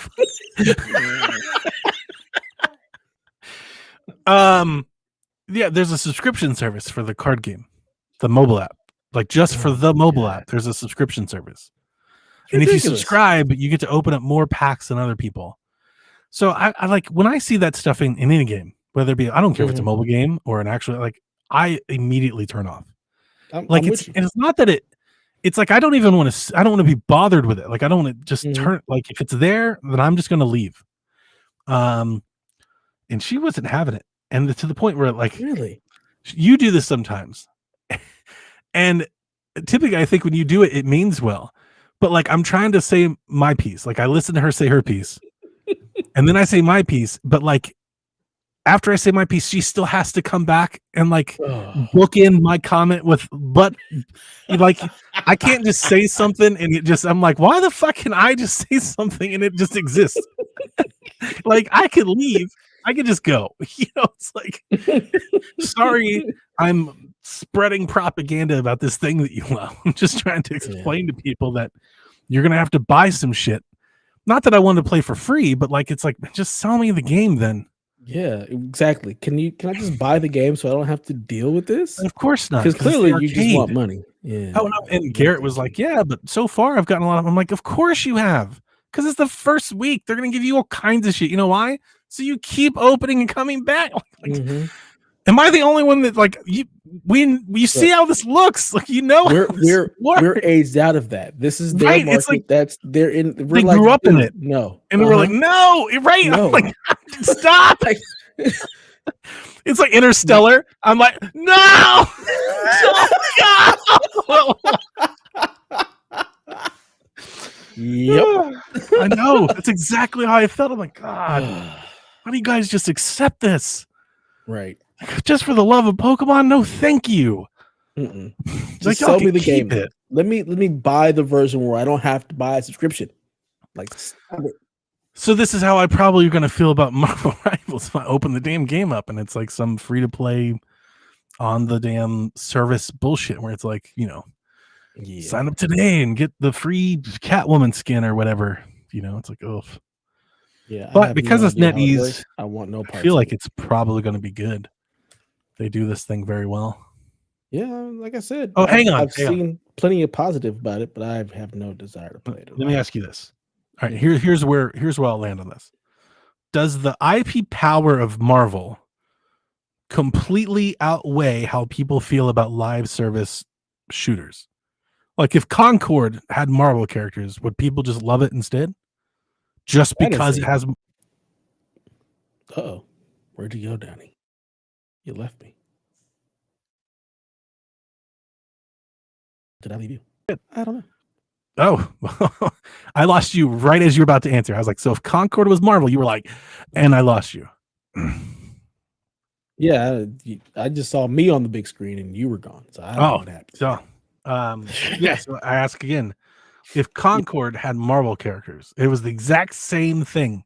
Yeah, there's a subscription service for the card game, the mobile app. Like just for the mobile app, there's a subscription service. And if you subscribe, you get to open up more packs than other people. So I like when I see that stuff in any game, whether it be I don't care if it's a mobile game or an actual like I immediately turn off. It's not that it's like I don't want to be bothered with it. Like I don't want to just turn like if it's there, then I'm just gonna leave. And she wasn't having it. And to the point where like really you do this sometimes. And typically I think when you do it, it means well. But like I'm trying to say my piece. Like I listen to her say her piece. And then I say my piece, but like after I say my piece, she still has to come back and like book in my comment with but like I can't just say something and it just I'm like, why the fuck can I just say something and it just exists? Like I could leave, I could just go. You know, it's like sorry, I'm spreading propaganda about this thing that you love. I'm just trying to explain to people that you're gonna have to buy some shit. Not that I want to play for free, but like it's like just sell me the game then. Yeah, exactly. Can I just buy the game so I don't have to deal with this? Of course not. Because clearly you just want money. Yeah. Oh, no. And Garrett was like, yeah, but so far I've gotten a lot of I'm like, of course you have. Because it's the first week. They're gonna give you all kinds of shit. You know why? So you keep opening and coming back. Like, am I the only one that like you see how this looks? Like we're aged out of that. This is their market. It's like, that's they're in. They grew up in it. No, and we're like, no, right? No. I'm like, stop. It's like Interstellar. I'm like, no. Yep, I know. That's exactly how I felt. I'm like, God, why do you guys just accept this? Right. Just for the love of Pokemon? No, thank you. Just sell me the game. Let me buy the version where I don't have to buy a subscription. Like, so this is how I probably going to feel about Marvel Rivals if I open the damn game up and it's like some free to play on the damn service bullshit where it's like, you know, sign up today and get the free Catwoman skin or whatever. You know, it's like, oh. Yeah, but because it's NetEase, I want no part. I feel like it's probably going to be good. They do this thing very well. Yeah, like I said. Oh, hang on. I've seen plenty of positive about it, but I have no desire to play it. Let me ask you this. All right, here's where I'll land on this. Does the IP power of Marvel completely outweigh how people feel about live service shooters? Like if Concord had Marvel characters, would people just love it instead? Just because it has. Uh-oh. Where'd you go, Danny? You left me. Did I leave you? I don't know. Oh, I lost you right as you were about to answer. I was like, so if Concord was Marvel, you were like, and I lost you. Yeah, I just saw me on the big screen and you were gone. So I don't know what happened. So, so I ask again. If Concord had Marvel characters, it was the exact same thing,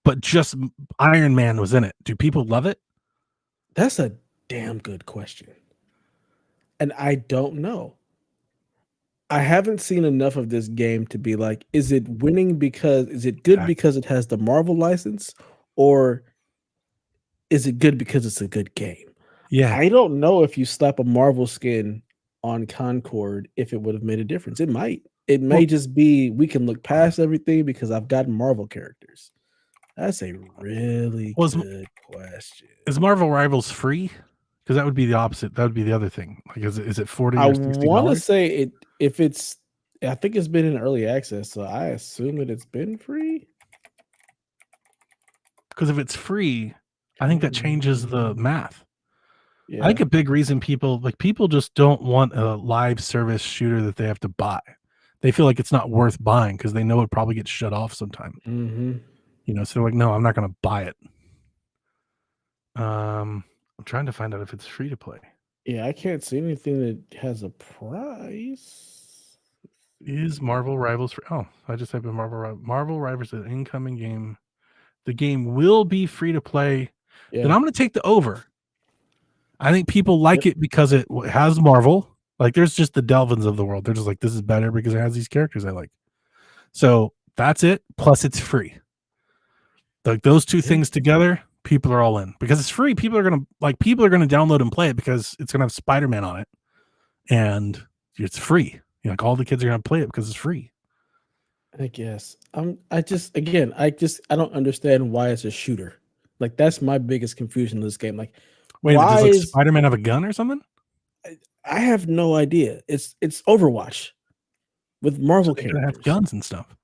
but just Iron Man was in it. Do people love it? That's a damn good question. And I don't know. I haven't seen enough of this game to be like, is it winning is it good because it has the Marvel license, or is it good because it's a good game? Yeah. I don't know if you slap a Marvel skin on Concord if it would have made a difference. It might. It may just be we can look past everything because I've got Marvel characters. That's a really good question. Is Marvel Rivals free? Because that would be the opposite. That would be the other thing. Like, is it $40 I or $60? want to say it if it's. I think it's been in early access, so I assume that it's been free. Because if it's free, I think that changes the math. Yeah. I think a big reason people just don't want a live service shooter that they have to buy. They feel like it's not worth buying because they know it probably gets shut off sometime. Mm-hmm. So they're like, no, I'm not going to buy it. I'm trying to find out if it's free to play. Yeah, I can't see anything that has a price. Is Marvel Rivals free? Oh, I just typed in Marvel Rivals, an incoming game. The game will be free to play. Yeah. Then I'm going to take the over. I think people like it because it has Marvel. Like, there's just the Delvins of the world. They're just like, this is better because it has these characters I like. So that's it. Plus, it's free. Like, those two things together, people are all in because it's free. People are gonna download and play it because it's gonna have Spider-Man on it, and it's free. Like, all the kids are gonna play it because it's free. I guess. I don't understand why it's a shooter. Like, that's my biggest confusion in this game. Like, wait, does like Spider-Man have a gun or something? I have no idea. It's Overwatch with Marvel characters. Have guns and stuff.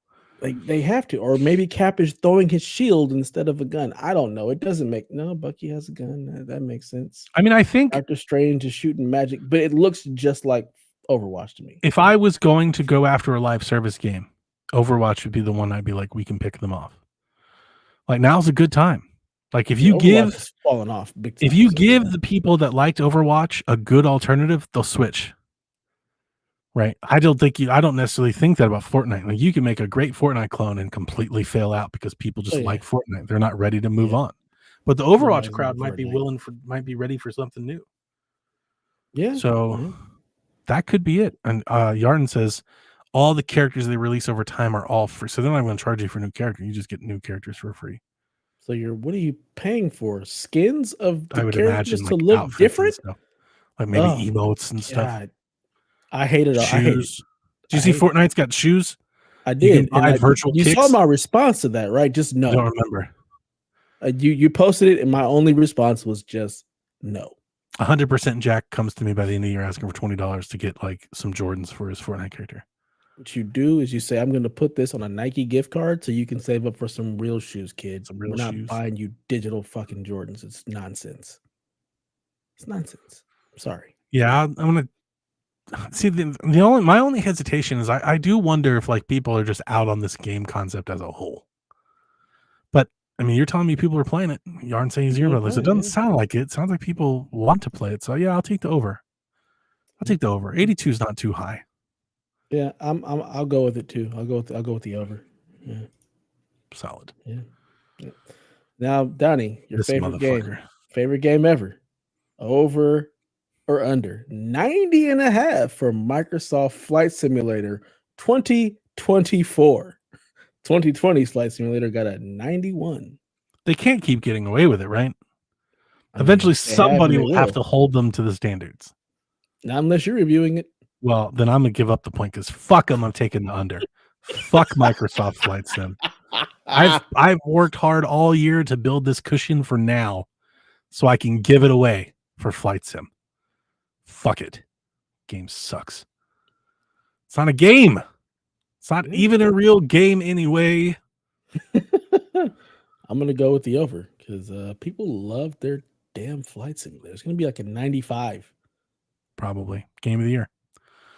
Like, they have to, or maybe Cap is throwing his shield instead of a gun. I don't know. It doesn't make Bucky has a gun. That makes sense. I mean, I think Doctor Strange is shooting magic, but it looks just like Overwatch to me. If I was going to go after a live service game, Overwatch would be the one I'd be like, we can pick them off. Like, now's a good time. Like, if you give falling off big time, if you give the people that liked Overwatch a good alternative, they'll switch. Right? I don't necessarily think that about Fortnite. Like, you can make a great Fortnite clone and completely fail out because people just like Fortnite. They're not ready to move on. But the Overwatch crowd might be ready for something new. Yeah. So that could be it. And Yarden says all the characters they release over time are all free. So they're not going to charge you for a new character. You just get new characters for free. So what are you paying for? Skins of the I would characters imagine, to like, look different? Like maybe emotes and stuff. I hate it. Shoes. Do you see Fortnite's got shoes? I did. You saw my response to that, right? Just no. I don't remember. You posted it, and my only response was just no. 100% Jack comes to me by the end of the year asking for $20 to get like some Jordans for his Fortnite character. What you do is you say, I'm going to put this on a Nike gift card so you can save up for some real shoes, kid. We're not buying you digital fucking Jordans. It's nonsense. It's nonsense. I'm sorry. Yeah, I'm going to see my only hesitation is I do wonder if like people are just out on this game concept as a whole. But I mean, you're telling me people are playing it. You aren't saying zero about this. It doesn't sound like it. It sounds like people want to play it. So yeah, I'll take the over. 82 is not too high. Yeah, I'll go with it too. I'll go with the over. Yeah. Solid. Yeah. Now, Donnie, your favorite game ever. Over or under 90.5 for Microsoft Flight Simulator 2024. 2020 Flight Simulator got a 91. They can't keep getting away with it, right? Eventually, somebody will have to hold them to the standards. Not unless you're reviewing it. Well, then I'm gonna give up the point because fuck them. I'm taking the under. Fuck Microsoft Flight Sim. I've worked hard all year to build this cushion for now, so I can give it away for Flight Sim. Fuck it. Game sucks. It's not a game. It's not even a real game anyway. I'm going to go with the over because people love their damn Flight Simulator. It's going to be like a 95. Probably. Game of the year.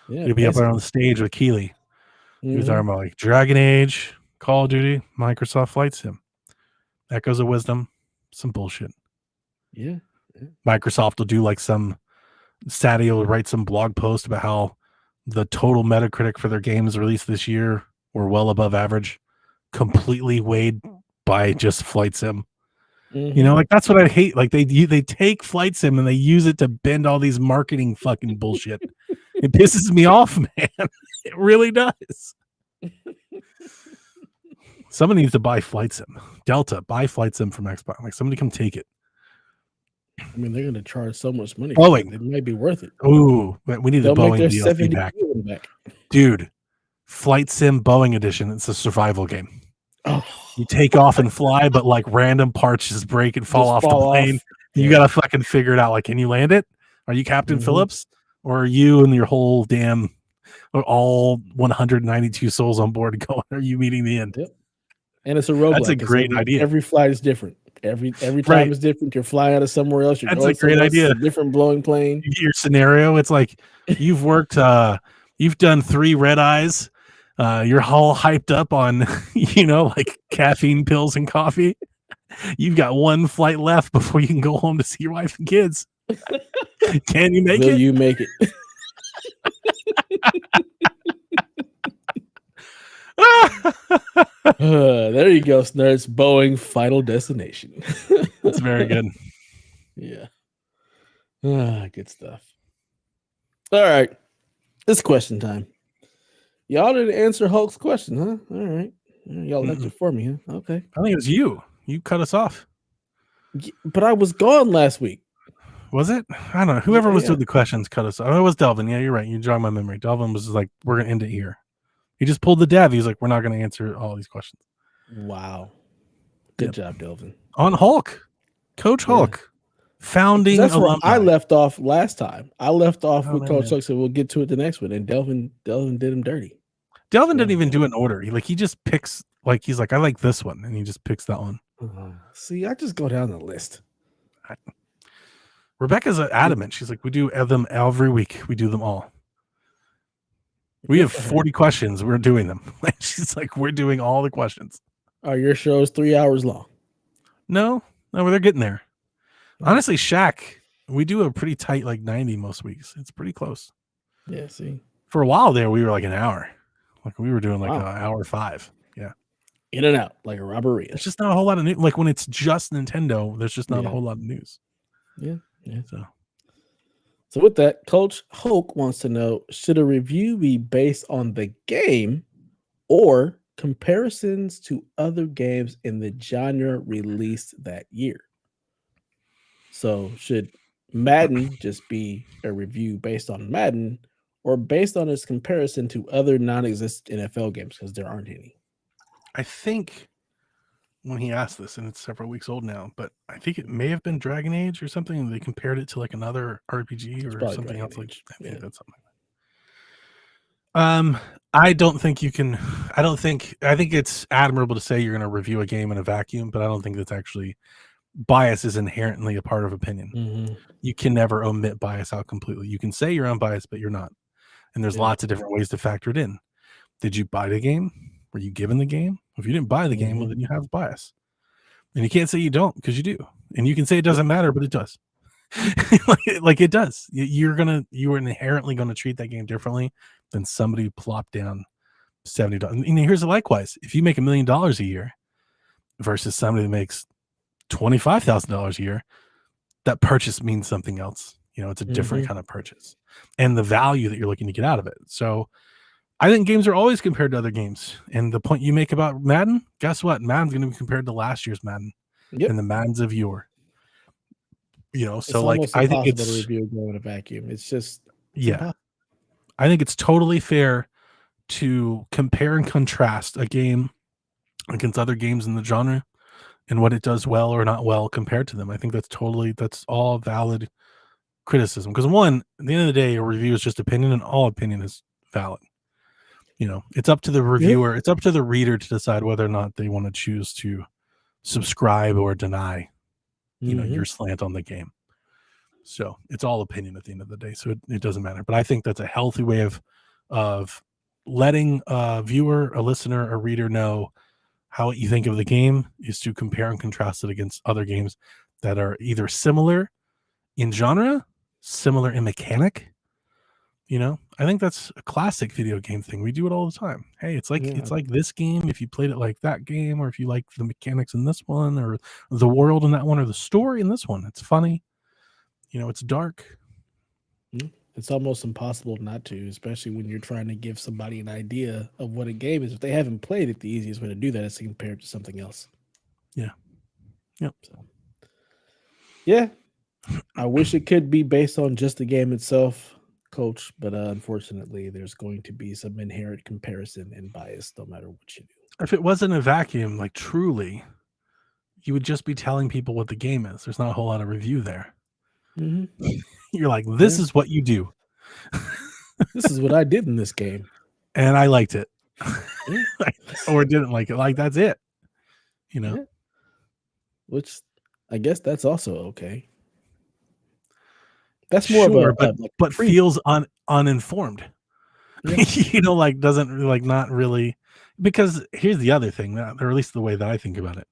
Yeah, You'll be up there on the stage with Keeley. He was talking about like Dragon Age, Call of Duty, Microsoft Flight Sim. Echoes of Wisdom. Some bullshit. Yeah. Microsoft will do like Satty will write some blog post about how the total Metacritic for their games released this year were well above average, completely weighed by just Flight Sim. You know, like that's what I hate. Like they take Flight Sim and they use it to bend all these marketing fucking bullshit. It pisses me off, man. It really does. Somebody needs to buy Flight Sim. Delta, buy Flight Sim from Xbox. Like somebody come take it. I mean, they're going to charge so much money for Boeing. that. It might be worth it. Ooh, we need the They'll make Boeing their DLC 70 back. back. Dude, Flight Sim Boeing Edition. It's a survival game. Oh, You take off and fly, but like random parts just break and fall just off fall the plane. off. You Yeah. gotta fucking figure it out. Like, can you land it? Are you Captain Mhm. Phillips? Or are you and your whole damn or all 192 souls on board going? Are you meeting the end? Yep. And it's a roguelike. That's a great idea. Every flight is different. Every time Right. is different. You're flying out of somewhere else. You're That's going a great somewhere else. It's idea. a different blowing plane. Your scenario, it's like you've worked you've done 3 red eyes. You're all hyped up on like caffeine pills and coffee. You've got 1 flight left before you can go home to see your wife and kids. Can you make Will it? you make it? There you go, nerds. Boeing Final Destination. That's very good. Yeah. Good stuff. All right. It's question time. Y'all didn't answer Hulk's question, huh? All right. Y'all left it for me, huh? Okay. I think it was you. You cut us off. But I was gone last week. Was it? I don't know. Whoever was Yeah. doing the questions cut us off. Oh, it was Delvin. Yeah, you're right. You jog my memory. Delvin was like, we're going to end it here. He just pulled the dev. He's like, we're not going to answer all these questions. Wow. Good job, Delvin. On Hulk. Coach Hulk. Founding That's where alumni. I left off last time. I left off with man, Coach man. Hulk, so we'll get to it the next one. And Delvin did him dirty. Delvin didn't even do an order. He just picks, he's like, I like this one. And he just picks that one. See, I just go down the list. Rebecca's adamant. She's like, we do them every week. We do them all. We have 40 questions. We're doing them. She's like, we're doing all the questions. Are your shows 3 hours long? No, they're getting there. Honestly, Shaq, we do a pretty tight 90 most weeks. It's pretty close. Yeah, see. For a while there, we were an hour. We were doing an hour 5. Yeah. In and out, like a robbery. There's just not a whole lot of news. When it's just Nintendo, there's just not a whole lot of news. Yeah. So So with that, Coach Hulk wants to know, should a review be based on the game or comparisons to other games in the genre released that year? So should Madden just be a review based on Madden or based on its comparison to other non-existent NFL games, because there aren't any? I think when he asked this, and it's several weeks old now, but I think it may have been Dragon Age or something, and they compared it to another RPG or probably something Dragon else. Age. I think that's something. I don't think you can. I think it's admirable to say you're going to review a game in a vacuum, but I don't think that's actually bias is inherently a part of opinion. Mm-hmm. You can never omit bias out completely. You can say you're unbiased, but you're not. And there's lots of different ways to factor it in. Did you buy the game? Were you given the game? If you didn't buy the game, well, then you have bias. And you can't say you don't, because you do. And you can say it doesn't matter, but it does. It does. You're inherently going to treat that game differently than somebody who plopped down $70. And here's the likewise. If you make $1 million a year versus somebody that makes $25,000 a year, that purchase means something else. It's a different kind of purchase and the value that you're looking to get out of it. So I think games are always compared to other games. And the point you make about Madden, guess what? Madden's going to be compared to last year's Madden and the Maddens of yore. So I think it's to review a game in a vacuum. It's just impossible. I think it's totally fair to compare and contrast a game against other games in the genre and what it does well or not well compared to them. I think that's all valid criticism. Because one, at the end of the day, a review is just opinion, and all opinion is valid. It's up to the reviewer, it's up to the reader to decide whether or not they want to choose to subscribe or deny, your slant on the game. So it's all opinion at the end of the day. So it doesn't matter. But I think that's a healthy way of letting a viewer, a listener, a reader know how you think of the game is to compare and contrast it against other games that are either similar in genre, similar in mechanic. I think that's a classic video game thing. We do it all the time. Hey, it's like this game. If you played it like that game, or if you like the mechanics in this one, or the world in that one, or the story in this one, it's funny. It's dark. It's almost impossible not to, especially when you're trying to give somebody an idea of what a game is. If they haven't played it, the easiest way to do that is to compare it to something else. Yeah. Yep. So, yeah. I wish it could be based on just the game itself, Coach, but unfortunately, there's going to be some inherent comparison and bias no matter what you do. If it wasn't a vacuum, like truly, you would just be telling people what the game is. There's not a whole lot of review there. Mm-hmm. You're like, this Yeah. is what you do. This is what I did in this game. And I liked it. Yeah. Or didn't like it. Like, that's it. You know? Yeah. Which I guess that's also okay. That's more Sure, of a like but free. feels uninformed. Yeah. You know, like doesn't like not really, because here's the other thing, that, or at least the way that I think about it.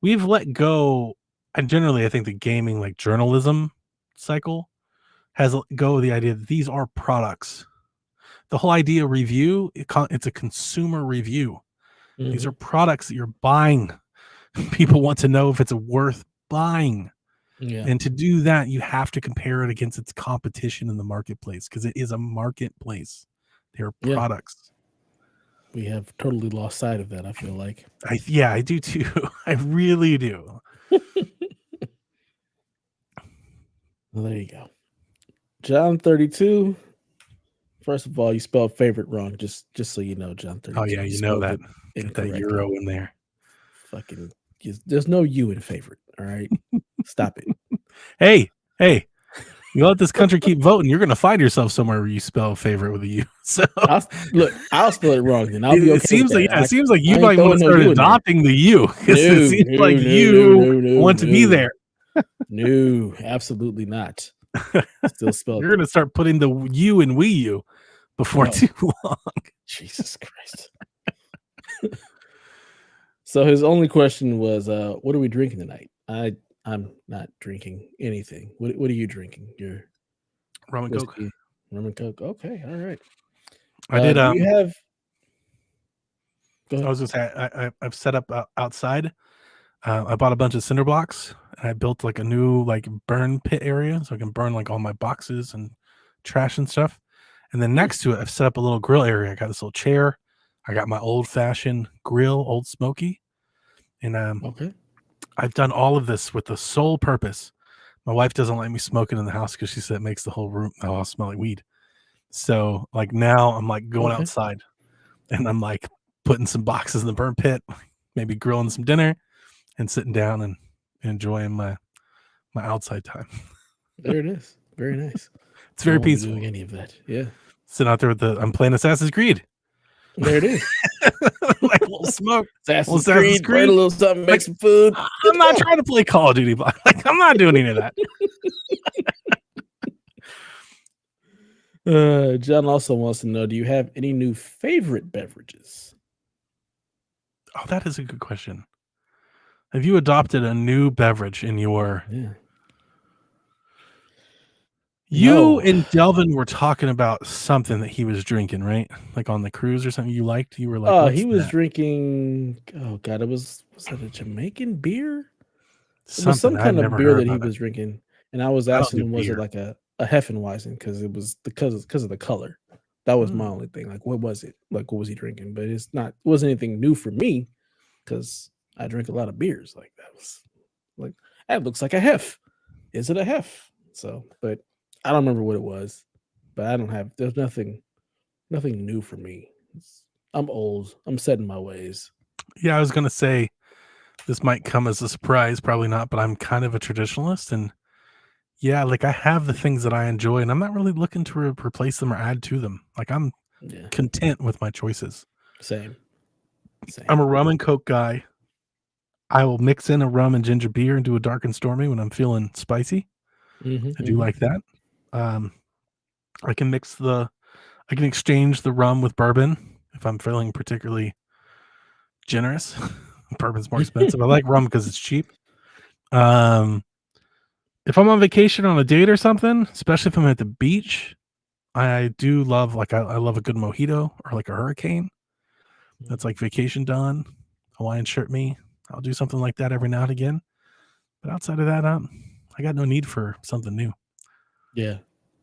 We've let go, and generally I think the gaming like journalism cycle has let go of the idea that these are products. The whole idea of review, it's a consumer review. These Mhm. are products that you're buying. People want to know if it's worth buying. Yeah. And to do that, you have to compare it against its competition in the marketplace, because it is a marketplace. They're Yeah. products. We have totally lost sight of that, I feel like. I do too. I really do. Well, there you go. John 32. First of all, you spelled favorite wrong, just so you know, John 32. Oh yeah, you know spelled that. it Get that incorrectly. euro in there. Fucking, there's no U in favorite. All right, stop it. Hey, you let this country keep voting, you're gonna find yourself somewhere where you spell favorite with a U. So I'll spell it wrong, then I'll be okay. it seems with like that. it seems like I you ain't might want to throwing no start U in there. adopting the U, because it seems like you want to be there. No, absolutely not. Still spelled. You're gonna start putting the U in Wii U before No. too long. Jesus Christ. So his only question was, what are we drinking tonight? I'm not drinking anything. What are you drinking? Your Rum and Coke. whiskey, rum and Coke. Okay, all right. I did. Do you have? Go ahead. I was just I've set up outside. I bought a bunch of cinder blocks, and I built like a new like burn pit area, so I can burn like all my boxes and trash and stuff. And then next to it, I've set up a little grill area. I got this little chair. I got my old fashioned grill, old smoky, and Okay. I've done all of this with the sole purpose. My wife doesn't let me smoke it in the house because she said it makes the whole house smell like weed. So like now I'm like going Okay. outside, and I'm like putting some boxes in the burn pit, maybe grilling some dinner, and sitting down and enjoying my outside time. There it is. Very nice. It's very I won't be peaceful. doing any of that. Yeah. Sitting out there with I'm playing Assassin's Creed. There it is. Like a little smoke. Assassin's Creed, Creed, burn a little something, make some food. I'm not trying to play Call of Duty, but like I'm not doing any of that. John also wants to know, do you have any new favorite beverages? Oh, that is a good question. Have you adopted a new beverage in your? Yeah. You No. and Delvin were talking about something that he was drinking, right? Like on the cruise or something you liked. You were like, Oh, what's he was that? drinking. Oh God, was that a Jamaican beer? It was Something some I'd kind of never beer heard that he about it. was drinking, and I was I don't asking do him, was it beer. like a Heffenweizen? Because it was because of the color. That was my only thing. Like, what was it? Like, what was he drinking? But it's not. It wasn't anything new for me because I drink a lot of beers. Like that was like that looks like a Heff. Is it a Heff? So, but I don't remember what it was. But I don't have. There's nothing new for me. I'm old. I'm set in my ways. Yeah, I was gonna say this might come as a surprise, probably not, but I'm kind of a traditionalist, and yeah, like I have the things that I enjoy, and I'm not really looking to replace them or add to them. Like I'm content with my choices. Same. I'm a rum and Coke guy. I will mix in a rum and ginger beer and do a dark and stormy when I'm feeling spicy. I do like that. I can exchange the rum with bourbon if I'm feeling particularly generous. Bourbon's more expensive. I like rum because it's cheap. If I'm on vacation on a date or something, especially if I'm at the beach, I do love I love a good mojito or like a hurricane. That's like vacation done. Hawaiian shirt me. I'll do something like that every now and again. But outside of that, I got no need for something new. Yeah,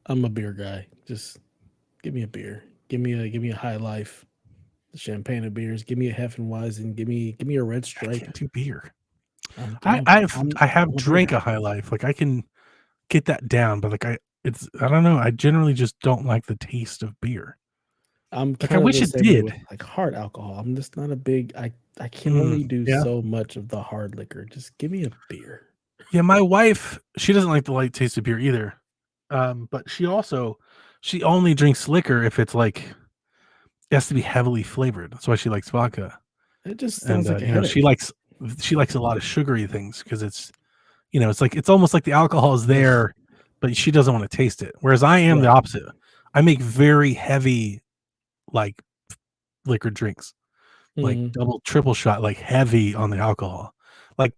I'm a beer guy. Just give me a beer. Give me a High Life, the champagne of beers. Give me a Heffenweizen. Give me a Red Stripe. I can't do beer. I I have drank a High Life. Like I can get that down, but like I don't know. I generally just don't like the taste of beer. I'm Like I kind of wish the it same way did. with like hard alcohol. I'm just not a big. I can only do Yeah. so much of the hard liquor. Just give me a beer. Yeah, my wife, she doesn't like the light taste of beer either. But she only drinks liquor if it's like it has to be heavily flavored. That's why she likes vodka. It just And sounds like a you know, she headache. likes a lot of sugary things because it's it's like it's almost like the alcohol is Ugh, there, but she doesn't want to taste it. Whereas I am the right. opposite. I make very heavy like liquor drinks, like Hmm. double, triple shot, like heavy on the alcohol. Like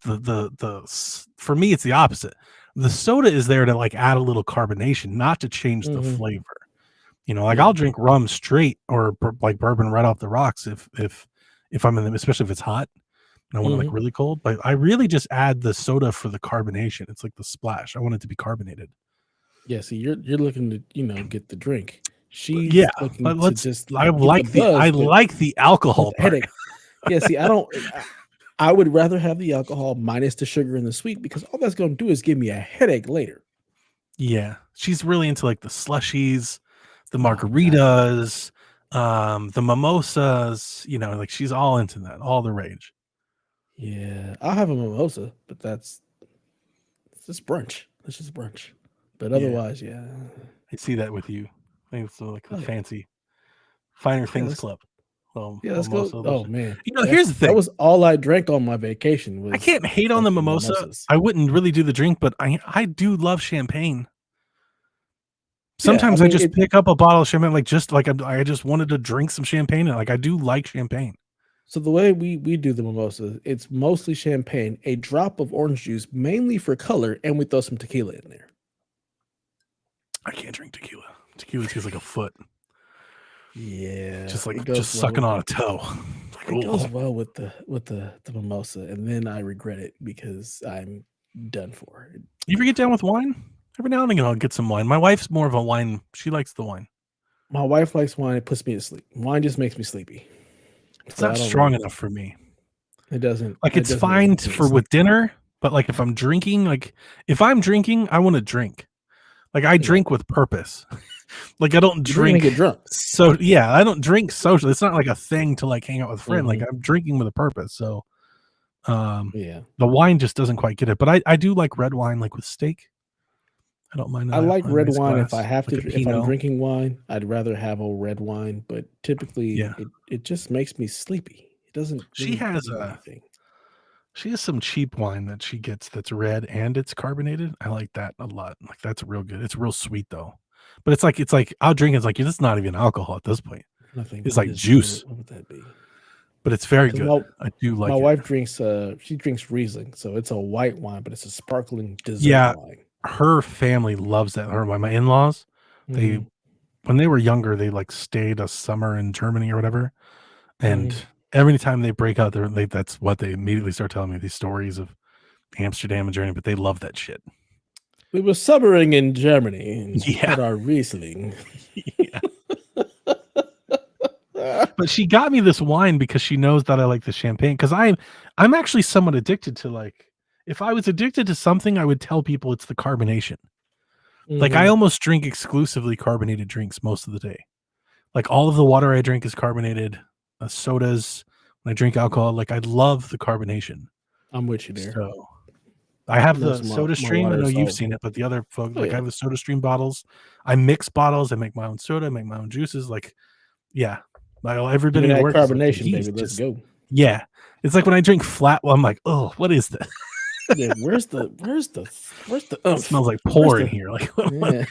for me, it's the opposite. The soda is there to like add a little carbonation, not to change the Hmm. flavor. Like Yeah. I'll drink rum straight or like bourbon right off the rocks if I'm in them, especially if it's hot and I want it like Hmm. really cold. But I really just add the soda for the carbonation. It's like the splash. I want it to be carbonated. Yeah. See, you're looking to get the drink. But yeah, She's looking but to just I get the like buzz, but the with alcohol a part. headache. Yeah. See, I don't. I would rather have the alcohol minus the sugar and the sweet because all that's going to do is give me a headache later. Yeah, she's really into like the slushies, the Oh God. margaritas, the mimosas. Like she's all into that, all the rage. Yeah, I'll have a mimosa, but it's just brunch. It's just brunch. But Yeah, otherwise, yeah. I see that with you. I think it's like the Oh yeah. fancy finer Yeah, things club. let's go. Mimosa. Oh man. Here's the That thing. was all I drank on my vacation I was can't hate on the fucking mimosa. mimosas. I wouldn't really do the drink, but I do love champagne. Yeah, I Sometimes I mean just pick up a bottle of champagne, like just like I just wanted to drink some champagne, and like I do like champagne. so the way we do the mimosa, it's mostly champagne, a drop of orange juice, mainly for color, and we throw some tequila in there. I can't drink tequila. Tequila tastes like a foot, Yeah, just like it goes just well sucking with on a toe. Like, it goes oh. well with the mimosa, and then I regret it because I'm done for. You ever get down with wine? Every now and again, I'll get some wine. My wife's more of a wine. She likes the wine. My wife likes wine. It puts me to sleep. Wine just makes me sleepy. It's So not I don't strong really. enough for me. It doesn't. Like It it's doesn't really fine put me to for with sleep. dinner, but like if I'm drinking, like if I'm drinking, I want to drink. Like I Yeah, drink with purpose. Like I don't you're drinking to drink get drunk. so yeah, I don't drink socially. It's not like a thing to like hang out with friends. Like Hmm. I'm drinking with a purpose. So Yeah, the wine just doesn't quite get it. But I do like red wine like with steak. I don't mind I like a red nice wine if I glass, have to. like a If I'm Pinot. drinking wine, I'd rather have a red wine. But typically, Yeah. it just makes me sleepy. It doesn't She really has do anything. she has some cheap wine that she gets that's red and it's carbonated. I like that a lot. Like that's real good. It's real sweet though. But it's like I'll drink it's like it's not even alcohol at this point. Nothing. It's What like is what juice, what would that be? but it's very Because good. I do my like it. wife drinks. She drinks Riesling, so it's a white wine, but it's a sparkling dessert Yeah, wine. her family loves that. Her my in-laws, they Hmm. when they were younger, they like stayed a summer in Germany or whatever. And Hmm. every time they break out, that's what they immediately start telling me these stories of Amsterdam and Germany. But they love that shit. We were summering in Germany and Yeah, had our Riesling. yeah. But she got me this wine because she knows that I like the champagne. Because I'm actually somewhat addicted to like if I was addicted to something, I would tell people it's the carbonation. Like I Hmm. almost drink exclusively carbonated drinks most of the day. Like all of the water I drink is carbonated. Sodas, when I drink alcohol, like I love the carbonation. I'm with you there. So I have the Most of Soda my Stream. I water know is you've all. seen it, but the other folks, Oh like I yeah. have the Soda Stream bottles. I mix bottles. I make my own soda. I make my own juices. Like, yeah, Give me everybody at that work is like, dude, carbonation, he's baby. Let's just go. yeah. It's like when I drink flat. Well, I'm like, oh, what is this? Yeah, where's the It smells like where's pour in the here. Like, yeah.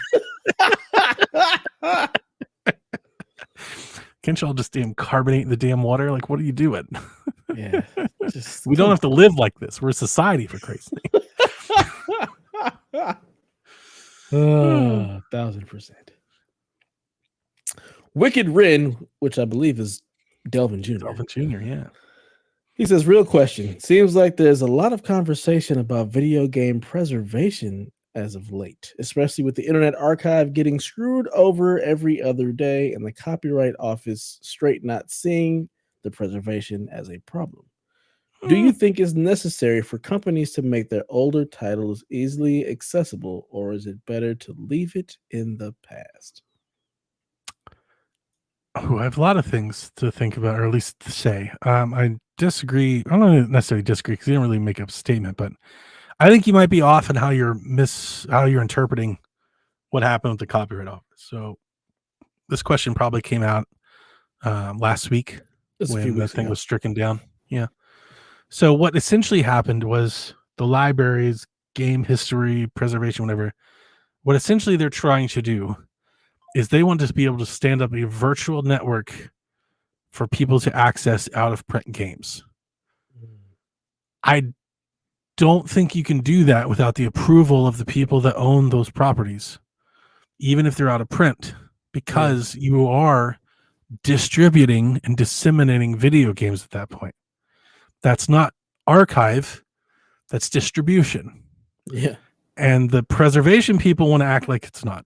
can't y'all just damn carbonate the damn water? Like, what are you doing? Yeah. Just We don't come have to live like this. We're a society, for Christ's sake. on. 1,000%. Wicked Rin, which I believe is Delvin Jr. Delvin Jr., yeah. He says, real question. Seems like there's a lot of conversation about video game preservation as of late, especially with the Internet Archive getting screwed over every other day and the Copyright Office straight not seeing the preservation as a problem. Do you think it's necessary for companies to make their older titles easily accessible, or is it better to leave it in the past? Oh, I have a lot of things to think about, or at least to say. I disagree. I don't necessarily disagree because you didn't really make a statement, but I think you might be off in how you're interpreting what happened with the copyright office. So this question probably came out last week Just a few when the weeks thing ago. was stricken down. Yeah. So what essentially happened was the libraries, game history, preservation, whatever. What essentially they're trying to do is they want to be able to stand up a virtual network for people to access out of print games. I don't think you can do that without the approval of the people that own those properties, even if they're out of print, because you are distributing and disseminating video games at that point. That's not archive, that's distribution. Yeah. And the preservation people want to act like it's not,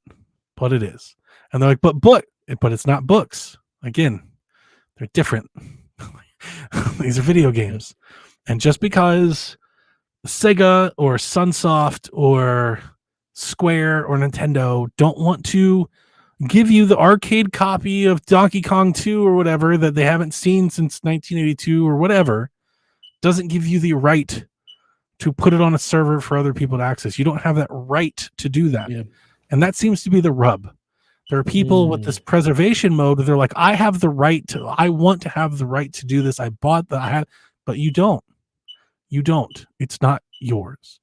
but it is. And they're like, but it's not books. Again, they're different. These are video games. And just because Sega or Sunsoft or Square or Nintendo don't want to give you the arcade copy of Donkey Kong 2 or whatever that they haven't seen since 1982 or whatever, doesn't give you the right to put it on a server for other people to access. You don't have that right to do that. Yeah. And that seems to be the rub. There are people with this preservation mode where they're like, I want to have the right to do this. I bought that, but you don't. You don't. It's not yours.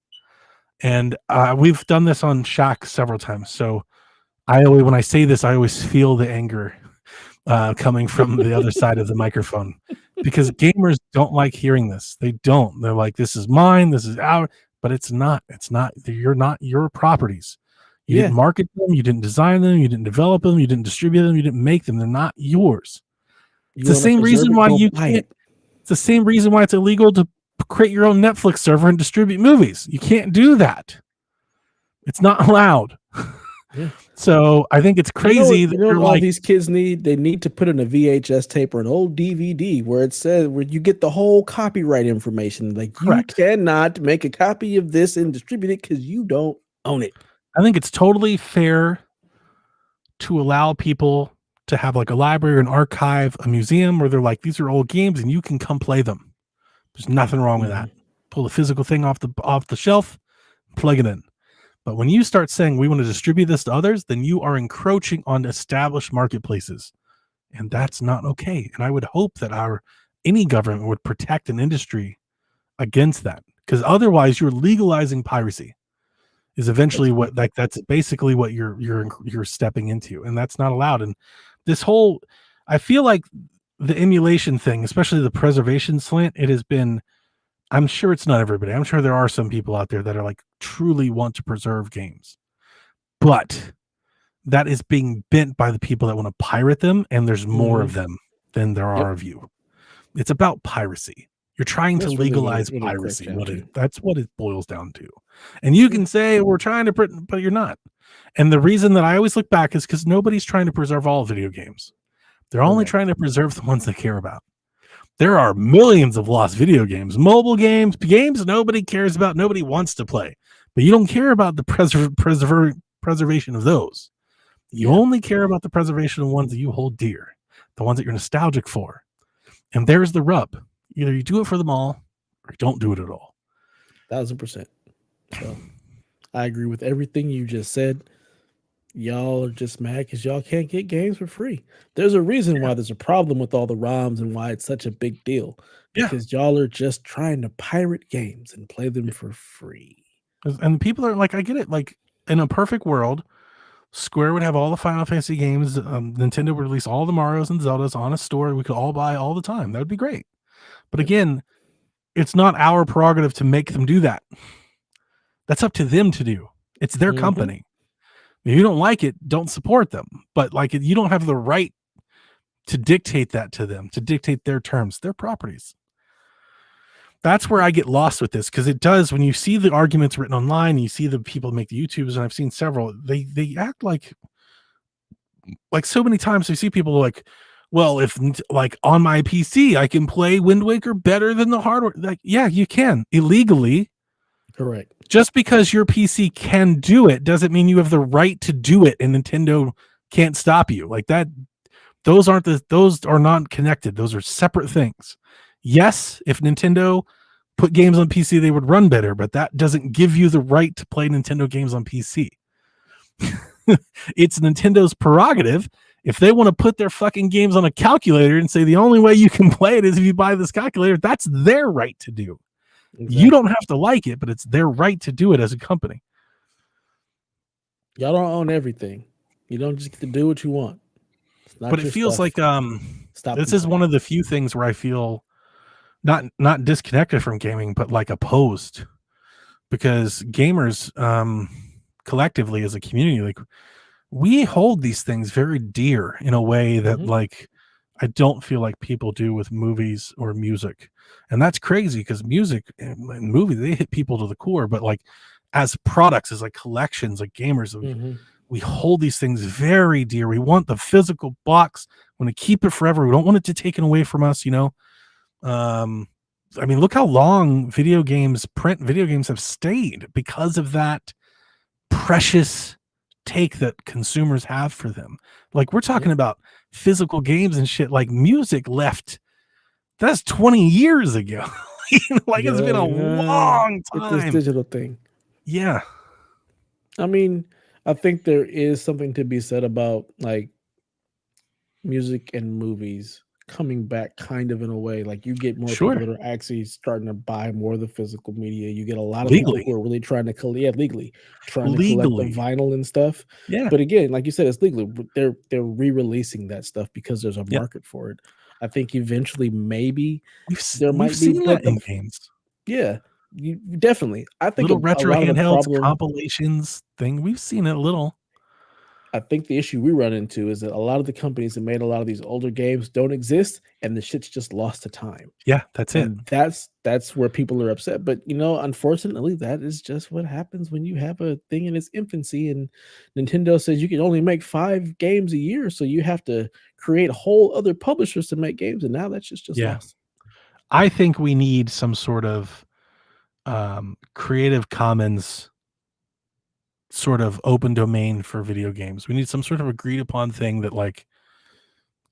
And we've done this on Shaq several times. So when I say this, I always feel the anger coming from the other side of the microphone, because gamers don't like hearing this. They don't. They're like, this is mine, this is our, but it's not. It's not. You're not your properties. You didn't market them, you didn't design them, you didn't develop them, you didn't distribute them, you didn't make them. They're not yours. It's the same reason why you can't. It's the same reason why it's illegal to create your own Netflix server and distribute movies. You can't do that. It's not allowed. Yeah. So I think it's crazy that all like, these kids need. They need to put in a VHS tape or an old DVD where it says where you get the whole copyright information. Like, correct. You cannot make a copy of this and distribute it because you don't own it. I think it's totally fair to allow people to have like a library, an archive, a museum where they're like, these are old games and you can come play them. There's nothing wrong with that. Pull the physical thing off the shelf, plug it in. But when you start saying we want to distribute this to others, then you are encroaching on established marketplaces. And that's not okay. And I would hope that any government would protect an industry against that. Because otherwise you're legalizing piracy is eventually that's basically what you're stepping into. And that's not allowed. And this whole, I feel like the emulation thing, especially the preservation slant, it has been, I'm sure it's not everybody. I'm sure there are some people out there that are like truly want to preserve games, but that is being bent by the people that want to pirate them. And there's more of them than there are of you. It's about piracy. You're trying to legalize piracy. That's what it boils down to. And you can say we're trying to, but you're not. And the reason that I always look back is because nobody's trying to preserve all video games. They're only trying to preserve the ones they care about. There are millions of lost video games, mobile games nobody cares about, nobody wants to play. But you don't care about the preservation of those. You only care about the preservation of ones that you hold dear, the ones that you're nostalgic for. And there's the rub. Either you do it for them all or you don't do it at all. 1000%. So I agree with everything you just said. Y'all are just mad because y'all can't get games for free. There's a reason why there's a problem with all the ROMs and why it's such a big deal. Because y'all are just trying to pirate games and play them for free. And people are like, I get it. Like in a perfect world, Square would have all the Final Fantasy games. Nintendo would release all the Marios and Zeldas on a store we could all buy all the time. That would be great. But again, it's not our prerogative to make them do that. That's up to them to do. It's their company. If you don't like it, don't support them. But like, you don't have the right to dictate that to them, to dictate their terms, their properties. That's where I get lost with this, because it does, when you see the arguments written online, you see the people make the YouTubes, and I've seen several, they act like so many times I see people like, well, if like on my PC I can play Wind Waker better than the hardware, like yeah, you can illegally. Correct. Just because your PC can do it doesn't mean you have the right to do it, and Nintendo can't stop you. Like that, those are not connected. Those are separate things. Yes, if Nintendo put games on PC, they would run better, but that doesn't give you the right to play Nintendo games on PC. It's Nintendo's prerogative. If they want to put their fucking games on a calculator and say the only way you can play it is if you buy this calculator, that's their right to do. Exactly. You don't have to like it, but it's their right to do it as a company. Y'all don't own everything. You don't just get to do what you want. But it feels like this is one of the few things where I feel not disconnected from gaming, but like opposed, because gamers collectively as a community, like we hold these things very dear in a way that like I don't feel like people do with movies or music. And that's crazy because music and movie, they hit people to the core, but like as products, as like collections, like gamers, we hold these things very dear. We want the physical box. We want to keep it forever. We don't want it to be taken away from us, you know? I mean, look how long print video games have stayed because of that precious take that consumers have for them. Like we're talking about physical games and shit, like music left. That's 20 years ago. Like it's been a long time. With this digital thing. Yeah. I mean, I think there is something to be said about like music and movies coming back kind of in a way. Like you get more people that are actually starting to buy more of the physical media. You get a lot of people who are really trying to collect the vinyl and stuff. Yeah. But again, like you said, it's legally. They're re-releasing that stuff because there's a market for it. I think eventually maybe there might be that in games. Yeah. You definitely. I think little retro handhelds, compilations thing. We've seen it a little. I think the issue we run into is that a lot of the companies that made a lot of these older games don't exist, and the shit's just lost to time. Yeah, that's it. That's where people are upset. But you know, unfortunately, that is just what happens when you have a thing in its infancy, and Nintendo says you can only make 5 games a year, so you have to create whole other publishers to make games, and now that's just lost. I think we need some sort of Creative Commons sort of open domain for video games. We need some sort of agreed upon thing that like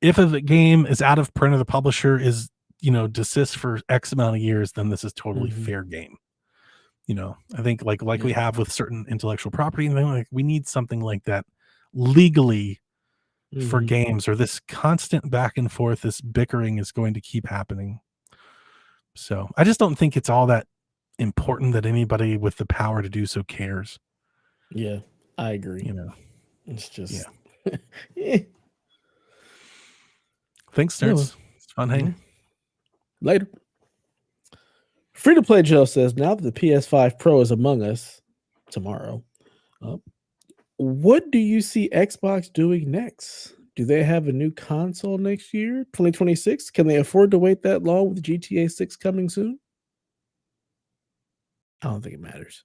if a game is out of print or the publisher is, you know, desists for X amount of years, then this is totally fair game. You know, I think like we have with certain intellectual property and like we need something like that legally for games, or this constant back and forth, this bickering is going to keep happening. So I just don't think it's all that important that anybody with the power to do so cares. Yeah, I agree. You know, it's just Thanks, nerds. It's fun hanging. Later. Free to Play Joe says, now that the PS5 Pro is among us tomorrow, what do you see Xbox doing next? Do they have a new console next year, 2026? Can they afford to wait that long with GTA6 coming soon? I don't think it matters.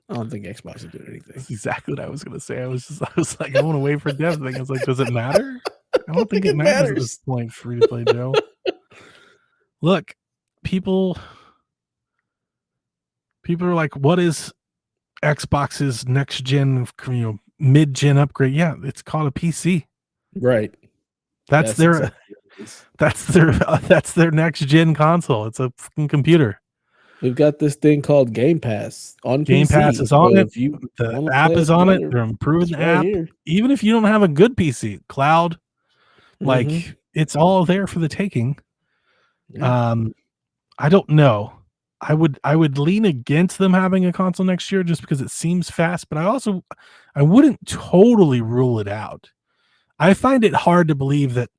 I don't think Xbox is doing anything. That's exactly what I was going to say. I was like, I want to wait for Dev thing. I was like, does it matter? I don't think it matters at this point. Free to Play Joe. Look, people are like, what is Xbox's next gen, you know, mid gen upgrade? Yeah, it's called a PC. Right. That's their next gen console. It's a fucking computer. We've got this thing called Game Pass on Game PC. Pass is on it. The app is on it. They're improving the app. Even if you don't have a good PC, cloud, like it's all there for the taking. Yeah. I don't know. I would lean against them having a console next year just because it seems fast, but I wouldn't totally rule it out. I find it hard to believe that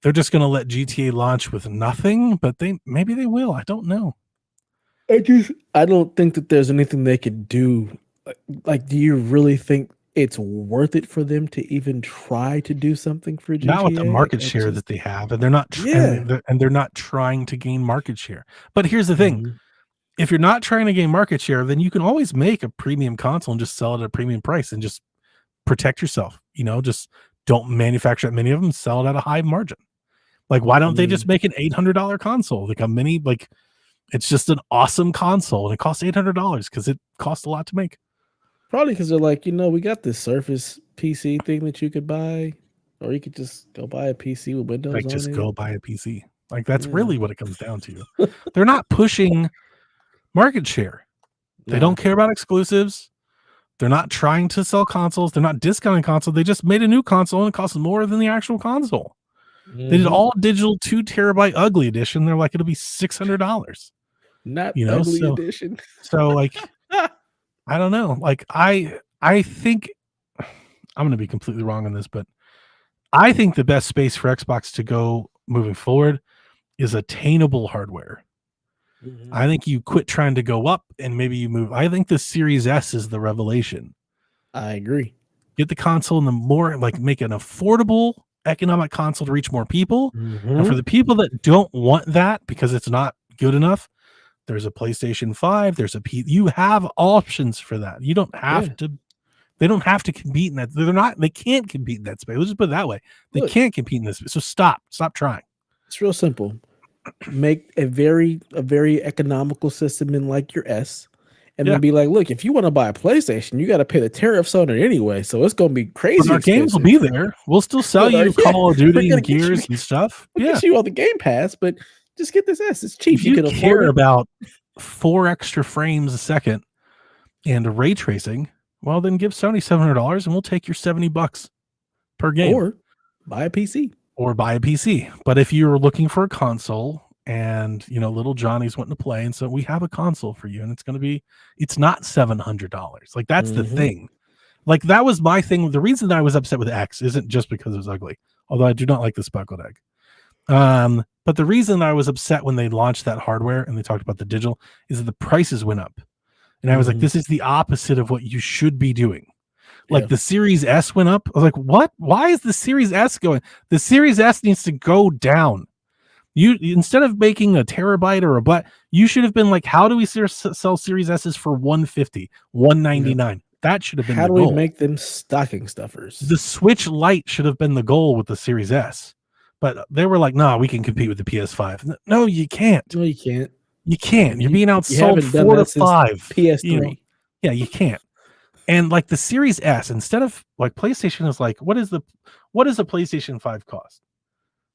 they're just going to let GTA launch with nothing, but maybe they will. I don't know. I don't think that there's anything they could do. Like, do you really think it's worth it for them to even try to do something for GTA? Not with the market share that they have, and they're not. And they're not trying to gain market share. But here's the thing: if you're not trying to gain market share, then you can always make a premium console and just sell it at a premium price and just protect yourself. You know, just don't manufacture that many of them, sell it at a high margin. Like, why don't they mean, just make an $800 console, like a mini, like it's just an awesome console and it costs $800 because it costs a lot to make. probably because they're like, we got this Surface PC thing that you could buy, or you could just go buy a PC with Windows Like, on just it. go buy a PC. Like, that's Yeah. really what it comes down to. They're not pushing market share. They don't care about exclusives. They're not trying to sell consoles. They're not discounting consoles. They just made a new console and it costs more than the actual console. They did all digital 2 terabyte ugly edition. They're like, it'll be $600. Not You know, ugly edition. So like, I don't know. Like, I think I'm going to be completely wrong on this, but I think the best space for Xbox to go moving forward is attainable hardware. I think you quit trying to go up and maybe you move. I think the Series S is the revelation. I agree. Get the console in the more, like, make an affordable economic console to reach more people. And for the people that don't want that because it's not good enough, there's a PlayStation 5, there's you have options for that. You don't have to, they don't have to compete in that. They can't compete in that space. Let's just put it that way. They can't compete in this space. So stop trying. It's real simple. Make a very economical system in like your S, and then be like, look, if you want to buy a PlayStation, you got to pay the tariffs on it anyway. So it's going to be crazy. But our games will be there. We'll still sell you Call of Duty and Gears and stuff. We'll get you all the Game Pass, but just get this S. It's cheap. If you can care afford it. about 4 extra frames a second and ray tracing, well, then give Sony $700 and we'll take your $70 per game. Or buy a PC. But if you're looking for a console and, little Johnny's wanting to play, and so we have a console for you, and it's not $700. Like, that's the thing. Like, that was my thing. The reason that I was upset with X isn't just because it was ugly, although I do not like the speckled egg. But the reason I was upset when they launched that hardware and they talked about the digital is that the prices went up. And I was like, this is the opposite of what you should be doing. Like, the Series S went up. I was like, what? Why is the Series S going? The Series S needs to go down. You, instead of making a terabyte or you should have been like, how do we sell Series S's for $150, $199? That should have been the goal. How do we make them stocking stuffers? The Switch Lite should have been the goal with the Series S. But they were like, nah, we can compete with the PS5. No, you can't. No, you can't. You can't. You're being outsold 4 to 5. PS3. Yeah, you can't. And like the Series S, instead of like PlayStation is like, what does a PlayStation 5 cost?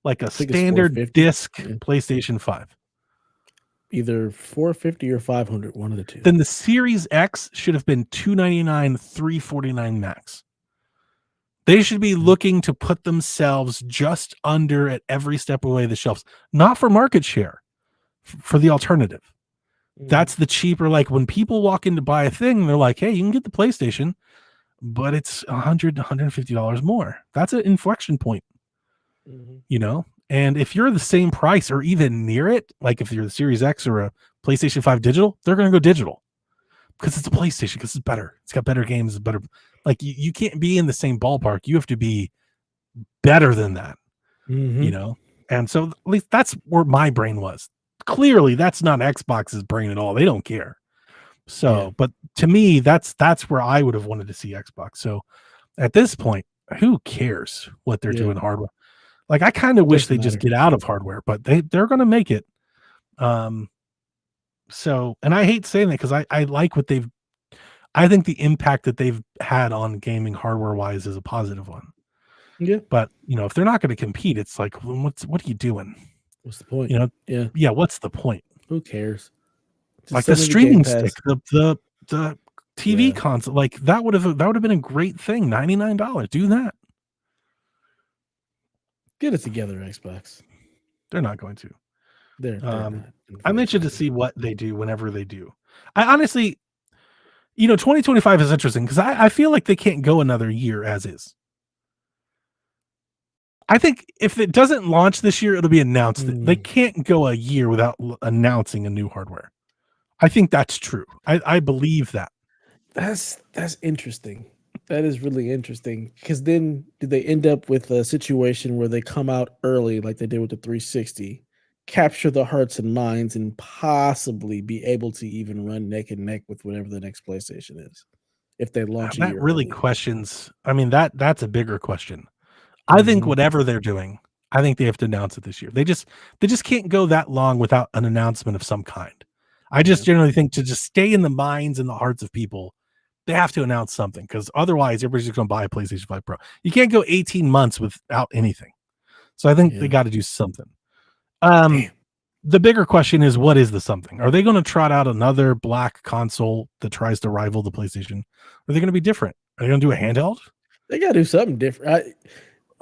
Like a standard disc PlayStation 5. Either $450 or $500, one of the two. Then the Series X should have been $299, $349 max. They should be looking to put themselves just under at every step away the shelves, not for market share, for the alternative. That's the cheaper, like when people walk in to buy a thing, they're like, hey, you can get the PlayStation, but it's $100 to $150 more. That's an inflection point, and if you're the same price or even near it, like if you're the Series X or a PlayStation 5 digital, they're going to go digital because it's a PlayStation, because it's better. It's got better games, it's better. Like you can't be in the same ballpark. You have to be better than that, And so at least that's where my brain was. Clearly, that's not Xbox's brain at all. They don't care. So, but to me, that's where I would have wanted to see Xbox. So at this point, who cares what they're doing hardware? Like, I kind of wish they just get out of hardware, but they're going to make it. So, and I hate saying that because I like what I think the impact that they've had on gaming hardware wise is a positive one. Yeah. But, if they're not going to compete, it's like, what are you doing? What's the point? Yeah. What's the point? Who cares? Just like the streaming stick, the TV Yeah. console, like that would have been a great thing. $99. Do that. Get it together, Xbox. They're not going to. They're not, I'm interested to see what they do whenever they do. I honestly, 2025 is interesting because I feel like they can't go another year as is. I think if it doesn't launch this year, it'll be announced. They can't go a year without announcing a new hardware. I think that's true. I believe that. That's interesting. That is really interesting, because then did they end up with a situation where they come out early like they did with the 360, capture the hearts and minds, and possibly be able to even run neck and neck with whatever the next PlayStation is if they launch that a year really early? questions. I mean, that's a bigger question. I think whatever they're doing, I think they have to announce it this year. They just can't go that long without an announcement of some kind. I just generally think to just stay in the minds and the hearts of people, they have to announce something, because otherwise everybody's just going to buy a PlayStation 5 Pro. You can't go 18 months without anything. So I think they got to do something. The bigger question is, what is the something? Are they going to trot out another black console that tries to rival the PlayStation? Are they going to be different? Are they going to do a handheld? They got to do something different.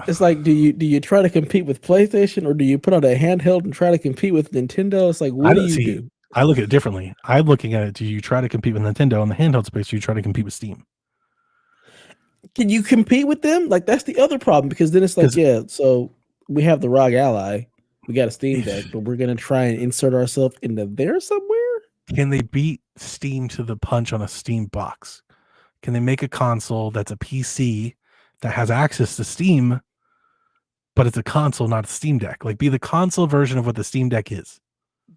It's like, do you try to compete with PlayStation, or do you put out a handheld and try to compete with Nintendo? It's like, what do you do? I look at it differently. I'm looking at it. Do you try to compete with Nintendo in the handheld space? Or do you try to compete with Steam? Can you compete with them? Like, that's the other problem, because then it's like, so we have the ROG Ally, we got a Steam Deck, but we're gonna try and insert ourselves into there somewhere. Can they beat Steam to the punch on a Steam box? Can they make a console that's a PC that has access to Steam, but it's a console, not a Steam Deck? Like, be the console version of what the Steam Deck is.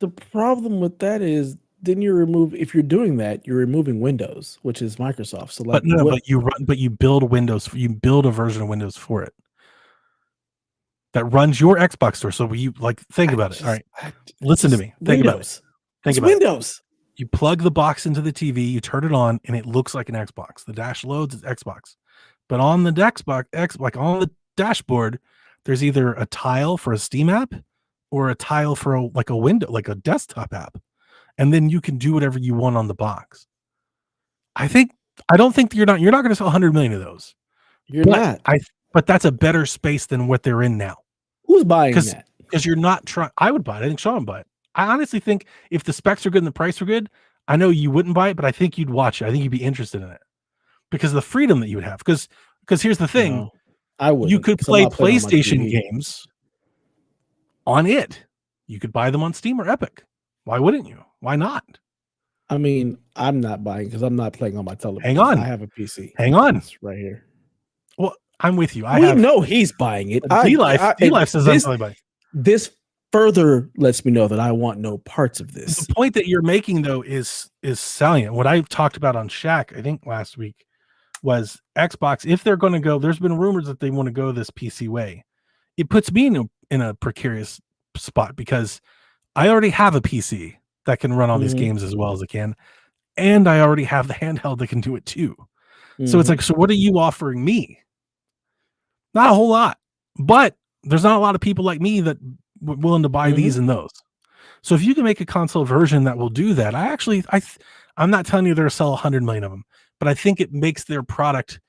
The problem with that is, then if you're doing that, you're removing Windows, which is Microsoft. So, like, but you build Windows, you build a version of Windows for it that runs your Xbox store. So think about it. All right, listen to me. Think about it. Think about Windows. You plug the box into the TV, you turn it on, and it looks like an Xbox. The dash loads, it's Xbox. But on the on the dashboard, there's either a tile for a Steam app or a tile for a window, like a desktop app. And then you can do whatever you want on the box. I don't think you're not going to sell 100 million of those. You're not. But that's a better space than what they're in now. Who's buying that? Because you're not trying. I would buy it. I think Sean would buy it. I honestly think if the specs are good and the price are good, I know you wouldn't buy it, but I think you'd watch it. I think you'd be interested in it because of the freedom that you would have. Because here's the thing. No, I would. You could play PlayStation games on it. You could buy them on Steam or Epic. Why wouldn't you? Why not? I mean, I'm not buying because I'm not playing on my television. Hang on. I have a PC. Hang on. It's right here. Well, I'm with you. We know he's buying it. D-Life says I'm probably buying. This further lets me know that I want no parts of this. The point that you're making, though, is salient. What I talked about on Shaq, I think last week, was Xbox. If they're going to go, there's been rumors that they want to go this PC way. It puts me in a precarious spot because I already have a PC that can run all these games as well as it can, and I already have the handheld that can do it too. So it's like, so what are you offering me? Not a whole lot, but there's not a lot of people like me that willing to buy these and those. So if you can make a console version that will do that, I'm not telling you they're going to sell 100 million of them, but I think it makes their product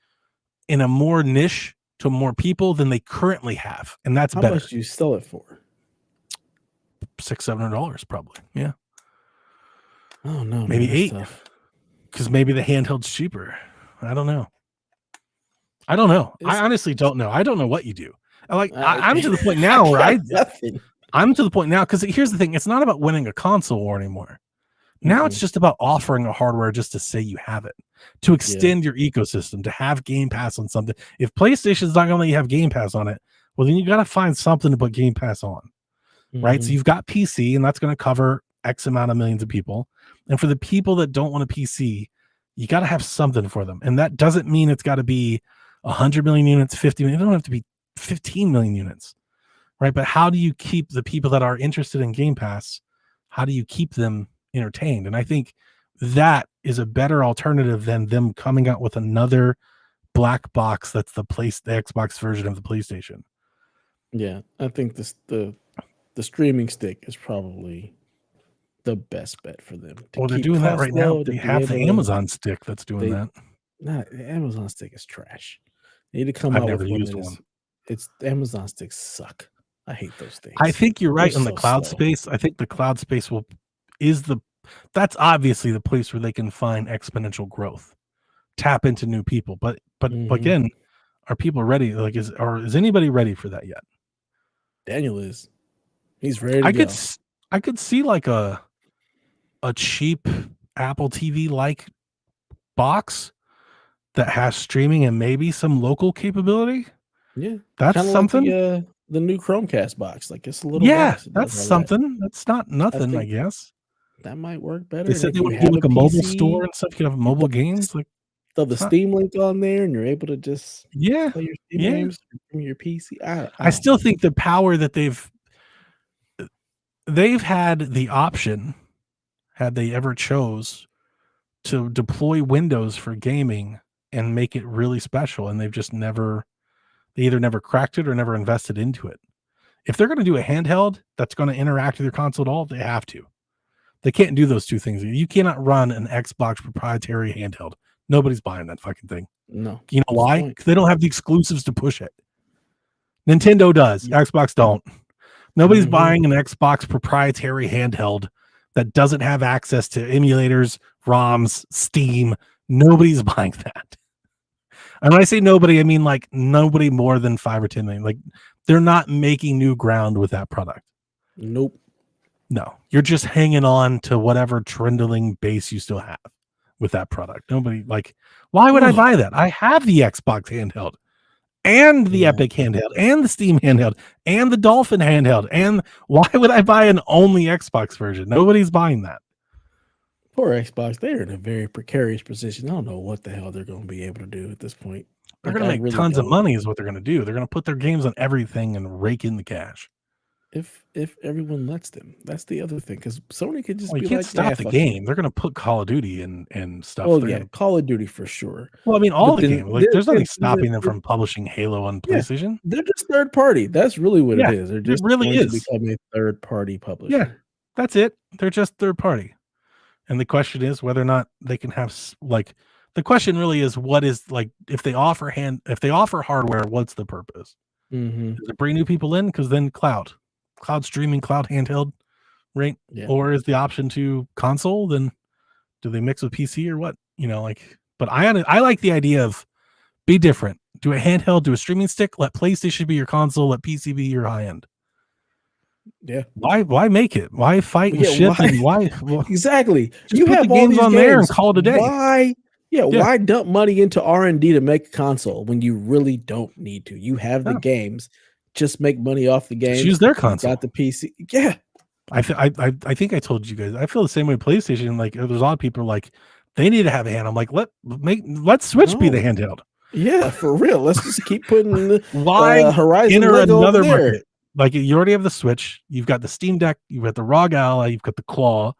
in a more niche to more people than they currently have, and that's better. How much do you sell it for? $600-$700 probably. Yeah. Oh no, maybe $8, because maybe the handheld's cheaper. I don't know. I honestly don't know. I don't know what you do. I'm to the point now where I'm to the point now, because here's the thing: it's not about winning a console war anymore. Now it's just about offering a hardware just to say you have it, to extend your ecosystem, to have Game Pass on something. If PlayStation's not going to let you have Game Pass on it, well, then you got to find something to put Game Pass on, right? So you've got PC, and that's going to cover X amount of millions of people. And for the people that don't want a PC, you got to have something for them. And that doesn't mean it's got to be 100 million units, 50 million. It don't have to be 15 million units, right? But how do you keep the people that are interested in Game Pass? How do you keep them entertained? And I think that is a better alternative than them coming out with another black box that's the Xbox version of the PlayStation. Yeah, I think the streaming stick is probably the best bet for them. Well, they're doing that right now. They have the Amazon stick that's doing that. No, the Amazon stick is trash. They need to come out with one. It's the Amazon sticks suck. I hate those things. I think you're right in the cloud space. I think the cloud space that's obviously the place where they can find exponential growth, tap into new people. But again, are people ready? Like, is anybody ready for that yet? Daniel is. He's ready to go. I could see like a cheap Apple TV like box that has streaming and maybe some local capability. Yeah, that's kinda something. Like the new Chromecast box, like it's a little. Yeah, that's something. That's not nothing. I guess that might work better. They said they would do like a mobile store and stuff. You can have mobile games. Like, throw the It's not- Steam link on there, and you're able to just yeah, play your Steam yeah. games from your PC. I I don't still know. think the power that they've had the option, had they ever chose, to deploy Windows for gaming and make it really special, and they've just never, they either never cracked it or never invested into it. If they're going to do a handheld that's going to interact with your console at all, they have to. They can't do those two things. You cannot run an Xbox proprietary handheld. Nobody's buying that fucking thing. No. You know What's the why? point? Because they don't have the exclusives to push it. Nintendo does. Yeah. Xbox don't. Nobody's Mhm. buying an Xbox proprietary handheld that doesn't have access to emulators, ROMs, Steam. Nobody's buying that. And when I say nobody, I mean like nobody more than 5 or 10 million. Like they're not making new ground with that product. Nope. No, you're just hanging on to whatever trundling base you still have with that product. Nobody, like, why would I buy that? I have the Xbox handheld and the Yeah. Epic handheld and the Steam handheld and the Dolphin handheld. And why would I buy an only Xbox version? Nobody's buying that. Poor Xbox, they're in a very precarious position. I don't know what the hell they're going to be able to do at this point. They're Like, going I to make really tons of don't. money is what they're going to do. They're going to put their games on everything and rake in the cash. If everyone lets them, that's the other thing. Because Sony could just Well, be you can't like, stop "Yeah, the fuck it." game. They're going to put Call of Duty and stuff. Oh They're yeah, gonna, Call of Duty for sure. well, I mean, all But the then games. Like, then- there's nothing then- stopping them then- from publishing Halo on Yeah. PlayStation. They're just third party. That's really what Yeah, it is. They're it just really going to is. become a third party publisher. That's it. They're just third party. And the question is whether or not they can have like, the question really is what is, like, if they offer hardware, what's the purpose? Mm-hmm. Does it bring new people in? Because then cloud streaming, cloud handheld, right? Yeah. Or is the option to console? Then do they mix with PC or what? You know, like, but I like the idea of be different. Do a handheld, do a streaming stick, let PlayStation be your console, let PC be your high end. Yeah. Why make it? Why fight and Yeah, shit? why? And why? Well, Exactly. just You put have the all games these on games. there and call it a day. Why? Yeah, Yeah. why dump money into R&D to make a console when you really don't need to? You have the No. games. Just make money off the games. use their You console. got the PC. Yeah. I think I told you guys. I feel the same way. PlayStation, like, there's a lot of people like they need to have a hand. I'm like, let Switch be the No. handheld. Yeah, for real. Let's just keep putting the Why Horizon enter Lego another over there. market? Like, you already have the Switch. You've got the Steam Deck. You've got the ROG Ally. You've got the Claw.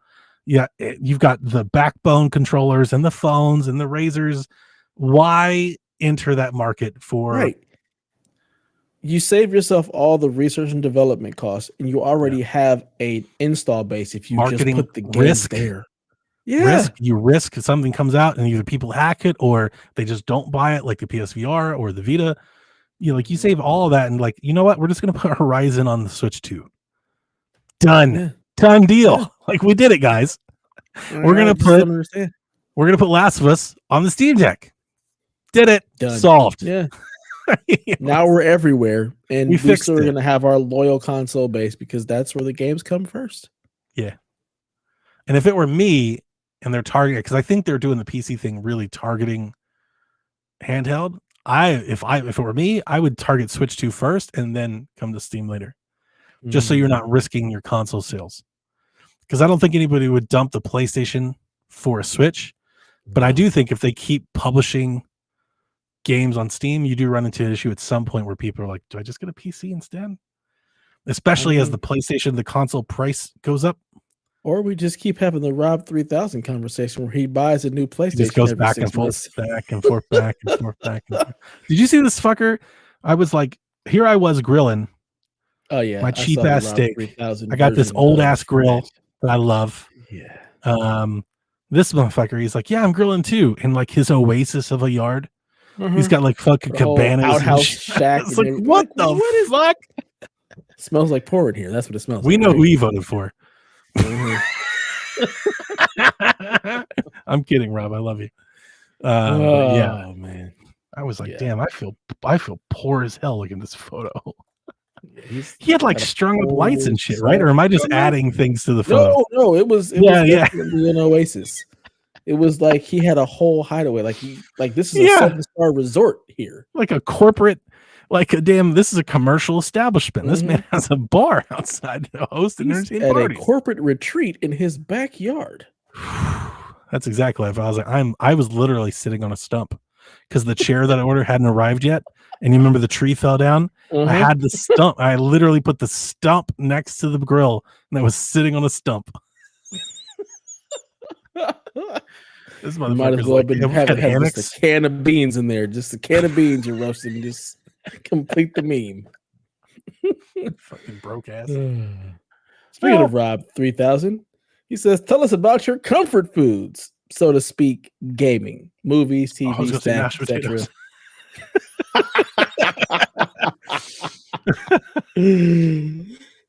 Yeah, you've got the backbone controllers and the phones and the razors. Why enter that market for? Right. You save yourself all the research and development costs, and you already have an install base if you Marketing just put the game risk. there. Yeah. You risk something comes out and either people hack it or they just don't buy it, like the PSVR or the Vita. You save all of that and, like, you know what? We're just gonna put Horizon on the Switch 2. Done. Yeah. Done deal. Yeah. Like, we did it, guys. We're I gonna just don't understand. put Last of Us on the Steam Deck. Did it. Done. Solved. Yeah. You know, Now we're everywhere, and We we fixed still are it. going to have our loyal console base because that's where the games come first. and if it were me and they're targeting, because I think they're doing the PC thing, really targeting handheld. If it were me, I would target Switch 2 first and then come to Steam later, just so you're not risking your console sales. Because I don't think anybody would dump the PlayStation for a Switch, but I do think if they keep publishing games on Steam, you do run into an issue at some point where people are like, do I just get a PC instead? Especially as the PlayStation, the console price goes up. Or we just keep having the Rob 3000 conversation where he buys a new PlayStation. It just goes every back 6 and forth, months. back and forth, back and forth, back and forth. Did you see this fucker? I was like, here I was grilling Oh yeah, my I saw cheap the ass Rob steak. 3000 I got this version old of ass grill that. that I love. Yeah. This motherfucker, he's like, yeah, I'm grilling too, in like his oasis of a yard. He's Mhm. got like fucking The whole cabanas, and outhouse shit. shack It's and like, everything. what Like, the what is- fuck? Smells like porn here. That's what it smells We like. know right? who he voted for. Mhm. I'm kidding, Rob. I love you. But yeah, Oh man. I was like, Yeah. damn, I feel poor as hell looking at this photo. He's He had like got a strung up lights and whole shit, right? Or am I just No, adding things to the photo? No, it was Yeah, yeah. definitely an oasis. It was like he had a whole hideaway. Like this is a Yeah. 7-star resort here. Like a corporate, like a damn, this is a commercial establishment. This man has a bar outside to host and He's entertain at parties. a corporate retreat in his backyard. That's exactly what I was like. I was literally sitting on a stump because the chair that I ordered hadn't arrived yet. And you remember the tree fell down? I had the stump. I literally put the stump next to the grill and I was sitting on a stump. This You might as motherfucker's well like, have been yeah, we've have had just a hammocks. can of beans in there, just a can of beans you're roasting, and just complete the meme. Fucking broke ass. Speaking of Rob 3000, he says, "Tell us about your comfort foods, so to speak, gaming, movies, I was TV, gonna say snacks, mashed potatoes.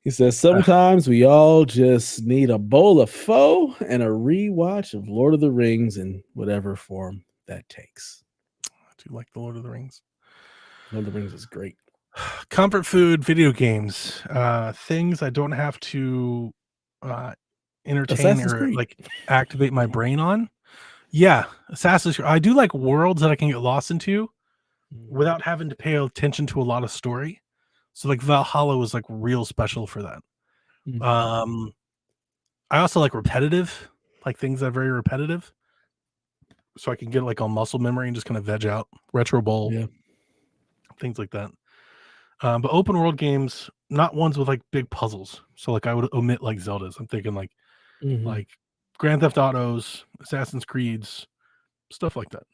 He says, "Sometimes we all just need a bowl of pho and a rewatch of Lord of the Rings in whatever form that takes." I do like the Lord of the Rings. Lord of the Rings is great. Comfort food, video games, things I don't have to entertain Assassin's or Creed. like activate my brain on. Yeah, Assassin's Creed. I do like worlds that I can get lost into without having to pay attention to a lot of story. So like Valhalla was like real special for that. I also like repetitive, like things that are very repetitive. So I can get like on muscle memory and just kind of veg out. Retro Bowl, Yeah. things like that. But open world games, not ones with like big puzzles. So like I would omit like Zeldas. I'm thinking like Grand Theft Autos, Assassin's Creeds, stuff like that.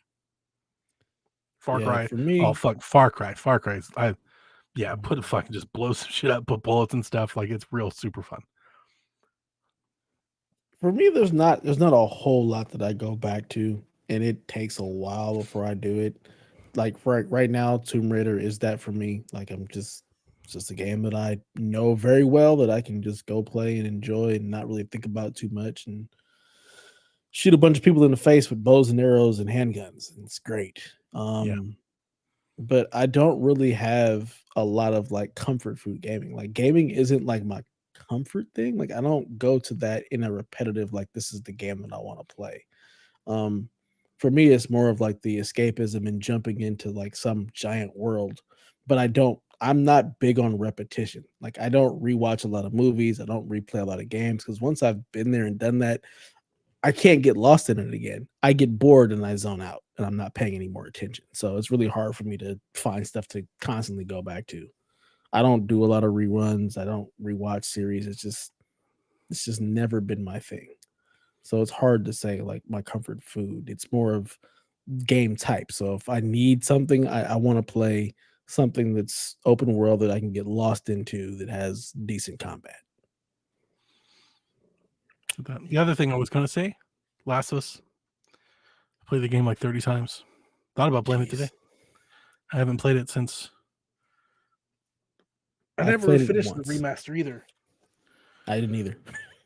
Far Cry. For me, Oh fuck, Far Cry. Put a fucking just blow some shit up, put bullets and stuff. Like it's real super fun. For me, there's not a whole lot that I go back to, and it takes a while before I do it. Like right now, Tomb Raider is that for me. Like it's just a game that I know very well that I can just go play and enjoy and not really think about too much and shoot a bunch of people in the face with bows and arrows and handguns. And it's great. But I don't really have a lot of like comfort food gaming. Like gaming isn't like my comfort thing. Like I don't go to that in a repetitive, like this is the game that I want to play. For me, it's more of like the escapism and jumping into like some giant world. But I'm not big on repetition. Like I don't rewatch a lot of movies. I don't replay a lot of games because once I've been there and done that, I can't get lost in it again. I get bored and I zone out and I'm not paying any more attention. So it's really hard for me to find stuff to constantly go back to. I don't do a lot of reruns. I don't rewatch series. It's just never been my thing. So it's hard to say like my comfort food. It's more of game type. So if I need something, I want to play something that's open world that I can get lost into that has decent combat. The other thing I was going to say, Last of Us. Played the game like 30 times. Thought about playing it today. I haven't played it since. I never finished the remaster either. I didn't either.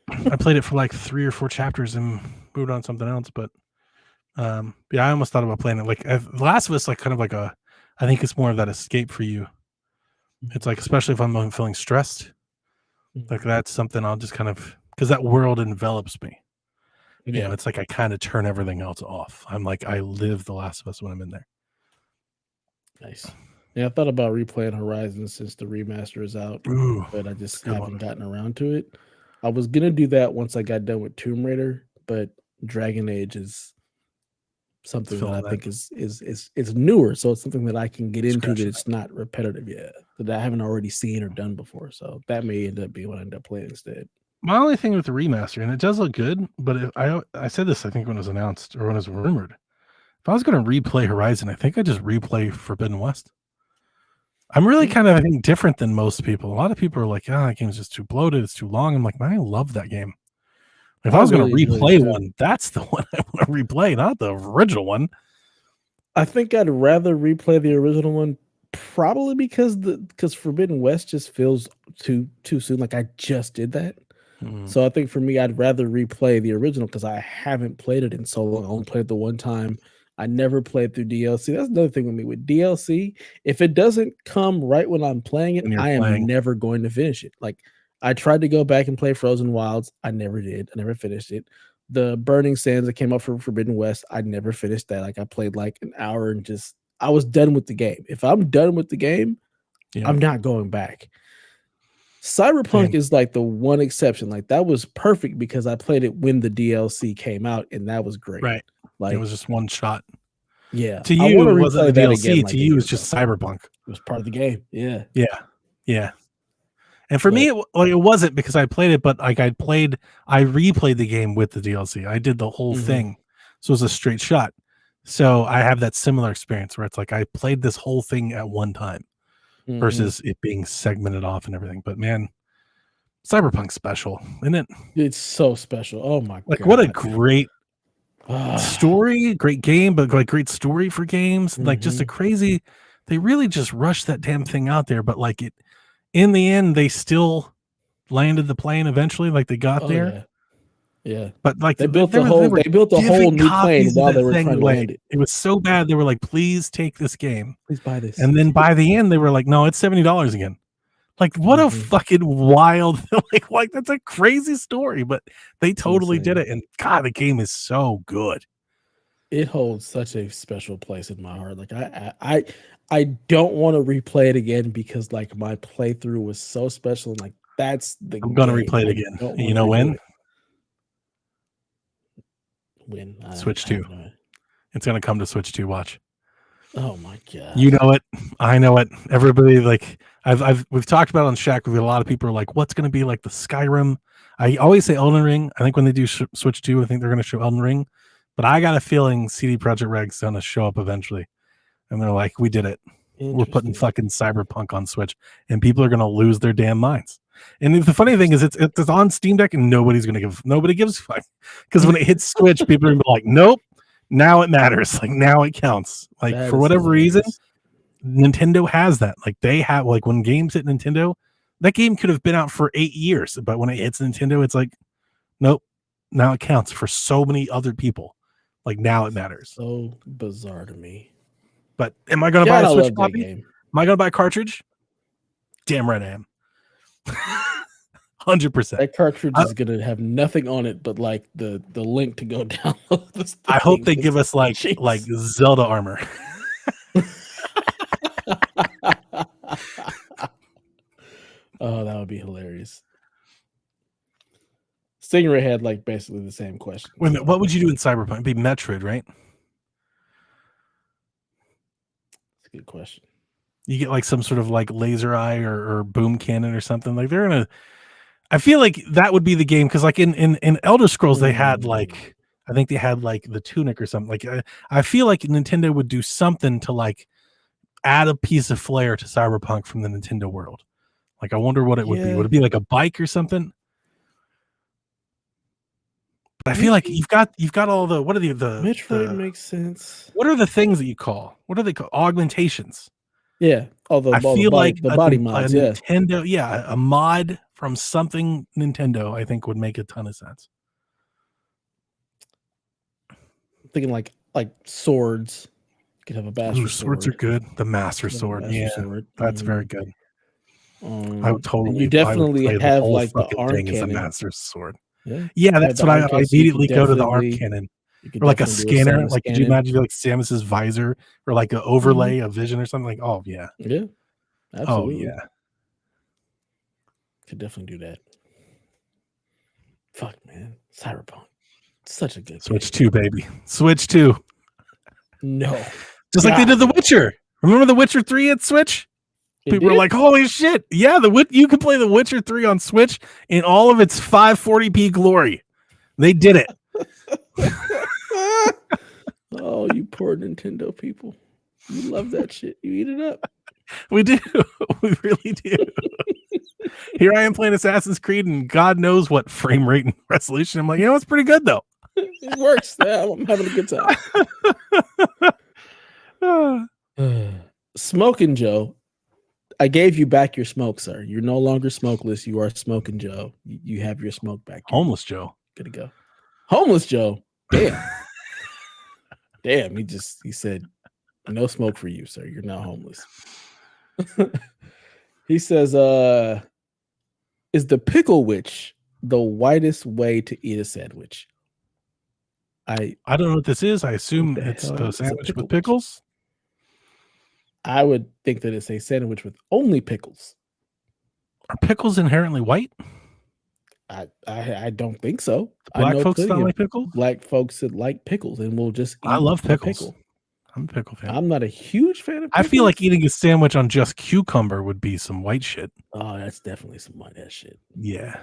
I played it for like 3 or 4 chapters and moved on to something else. But I almost thought about playing it. Like Last of Us, like kind of like I think it's more of that escape for you. It's like, especially if I'm feeling stressed, like that's something I'll just kind of, because that world envelops me. Yeah, it's like I kind of turn everything else off. I'm like, I live The Last of Us when I'm in there. Nice. Yeah, I thought about replaying Horizon since the remaster is out, but I just haven't gotten around to it. I was gonna do that once I got done with Tomb Raider, but Dragon Age is something that I think is newer, so it's something that I can get into that it's not repetitive yet, that I haven't already seen or done before. So that may end up being what I end up playing instead. My only thing with the remaster, and it does look good, but I said this, I think when it was announced or when it was rumored, if I was going to replay Horizon, I think I'd just replay Forbidden West. I'm really kind of, I think, different than most people. A lot of people are like, that game's just too bloated. It's too long. I'm like, man, I love that game. If I was going to replay one, that's the one I want to replay, not the original one. I think I'd rather replay the original one, probably because Forbidden West just feels too soon. Like I just did that. So I think for me, I'd rather replay the original because I haven't played it in so long. I only played it the one time. I never played through DLC. That's another thing with me with DLC. If it doesn't come right when I'm playing it, I am never going to finish it. Like I tried to go back and play Frozen Wilds. I never did. I never finished it. The Burning Sands that came up for Forbidden West, I never finished that. Like I played like an hour and I was done with the game. If I'm done with the game, I'm not going back. Cyberpunk And is like the one exception. Like that was perfect because I played it when the DLC came out, and that was great. right, it Like, was just one shot. yeah, To I you, want to it wasn't the replay that again. DLC. Like To a you, year it's ago. just Cyberpunk. It was part of the game. Yeah, Yeah, yeah. And for me, it wasn't because I played it, but like I replayed the game with the DLC. I did the whole thing, so it was a straight shot. So I have that similar experience where it's like I played this whole thing at one time versus it being segmented off and everything. But man, Cyberpunk's special, isn't it? it's so special. Oh my Like god, what a great story, great game, but like great story for games. Like just a crazy. They really just rushed that damn thing out there, but like it. In the end, they still landed the plane eventually, like they got there. Yeah. But like They built they the whole were giving new plane copies of while that they were thing trying to away. land it. It was so bad. They were like, "Please take this game." Please buy this. And then by the end, they were like, "No, it's $70 again." Like what a fucking wild like that's a crazy story, but they totally did it. And God, the game is so good. It holds such a special place in my heart. Like I don't want to replay it again because like my playthrough was so special. And like that's the I'm gonna game. replay it I again. don't You wanna know redo when? it. When? Switch I 2. have no idea. It's gonna come to Switch 2. Watch. Oh my god. You know it. I know it. Everybody like we've talked about it on Shack. With a lot of people are like, what's going to be like the Skyrim? I always say Elden Ring. I think when they do Switch 2, I think they're going to show Elden Ring. But I got a feeling CD Projekt Red's going to show up eventually, and they're like, we did it. We're putting fucking Cyberpunk on Switch, and people are going to lose their damn minds. And the funny thing is, it's on Steam Deck, and nobody gives a fuck because when it hits Switch, people are going to be like, nope. Now it matters. Like now it counts. Like That for is whatever reason, hilarious. Nintendo has that. Like they have like when games hit Nintendo, that game could have been out for 8 years, but when it hits Nintendo, it's like, nope. Now it counts for so many other people. Like now it matters. So bizarre to me. But am I going to buy a Switch love that copy? game. Am I going to buy a cartridge? Damn right I am. 100%. That cartridge is gonna have nothing on it but like the link to go download this thing. I hope they give us like Zelda armor. Oh, that would be hilarious. Stingray had like basically the same question. Wait a minute, what would you do in Cyberpunk? It'd be Metroid, right? That's a good question. You get like some sort of like laser eye or boom cannon or something. Like they're gonna. I feel like that would be the game because like in Elder Scrolls they had like I think they had like the tunic or something. Like I feel like Nintendo would do something to like add a piece of flair to Cyberpunk from the Nintendo world. Like I wonder what it would be. Would it be like a bike or something? But I feel like you've got all the what are the Metroid makes sense. What are the things that you call? What are they called? Augmentations. Yeah, I feel like the body mods. Yeah, Nintendo, a mod from something Nintendo, I think would make a ton of sense. I'm thinking like swords. You could have a bastard swords sword. are good. The Master Sword, that's very good. I would totally. You definitely have like the arm thing as a cannon. Master Sword. Yeah, that's what I immediately go to the arm cannon. Or like a scanner, like could you imagine like Samus's visor or like an overlay of vision or something? Like, oh yeah, absolutely. Oh yeah, could definitely do that. Fuck man, Cyberpunk, such a good Switch 2, baby, Switch 2. No, just like they did The Witcher. Remember The Witcher 3 at Switch? People were like, "Holy shit! Yeah, you can play The Witcher 3 on Switch in all of its 540p glory." They did it. Oh, you poor Nintendo people. You love that shit. You eat it up. We do. We really do. Here I am playing Assassin's Creed and God knows what frame rate and resolution. I'm like, it's pretty good though. It works. Yeah, I'm having a good time. Smoking Joe, I gave you back your smoke, sir. You're no longer smokeless. You are Smoking Joe. You have your smoke back. Homeless Joe. Good to go. Homeless Joe. Damn. Damn. He said, no smoke for you, sir. You're not homeless. He says, is the pickle witch the whitest way to eat a sandwich? I don't know what this is. I assume it's a sandwich with pickles. I would think that it's a sandwich with only pickles. Are pickles inherently white? I don't think so. I Black know folks plenty don't of like pickles? black folks that like pickles and will just I eat love a pickles. pickle. I'm a pickle fan. I'm not a huge fan of I pickles. feel like eating a sandwich on just cucumber would be some white shit. Oh, that's definitely some white ass shit. Yeah.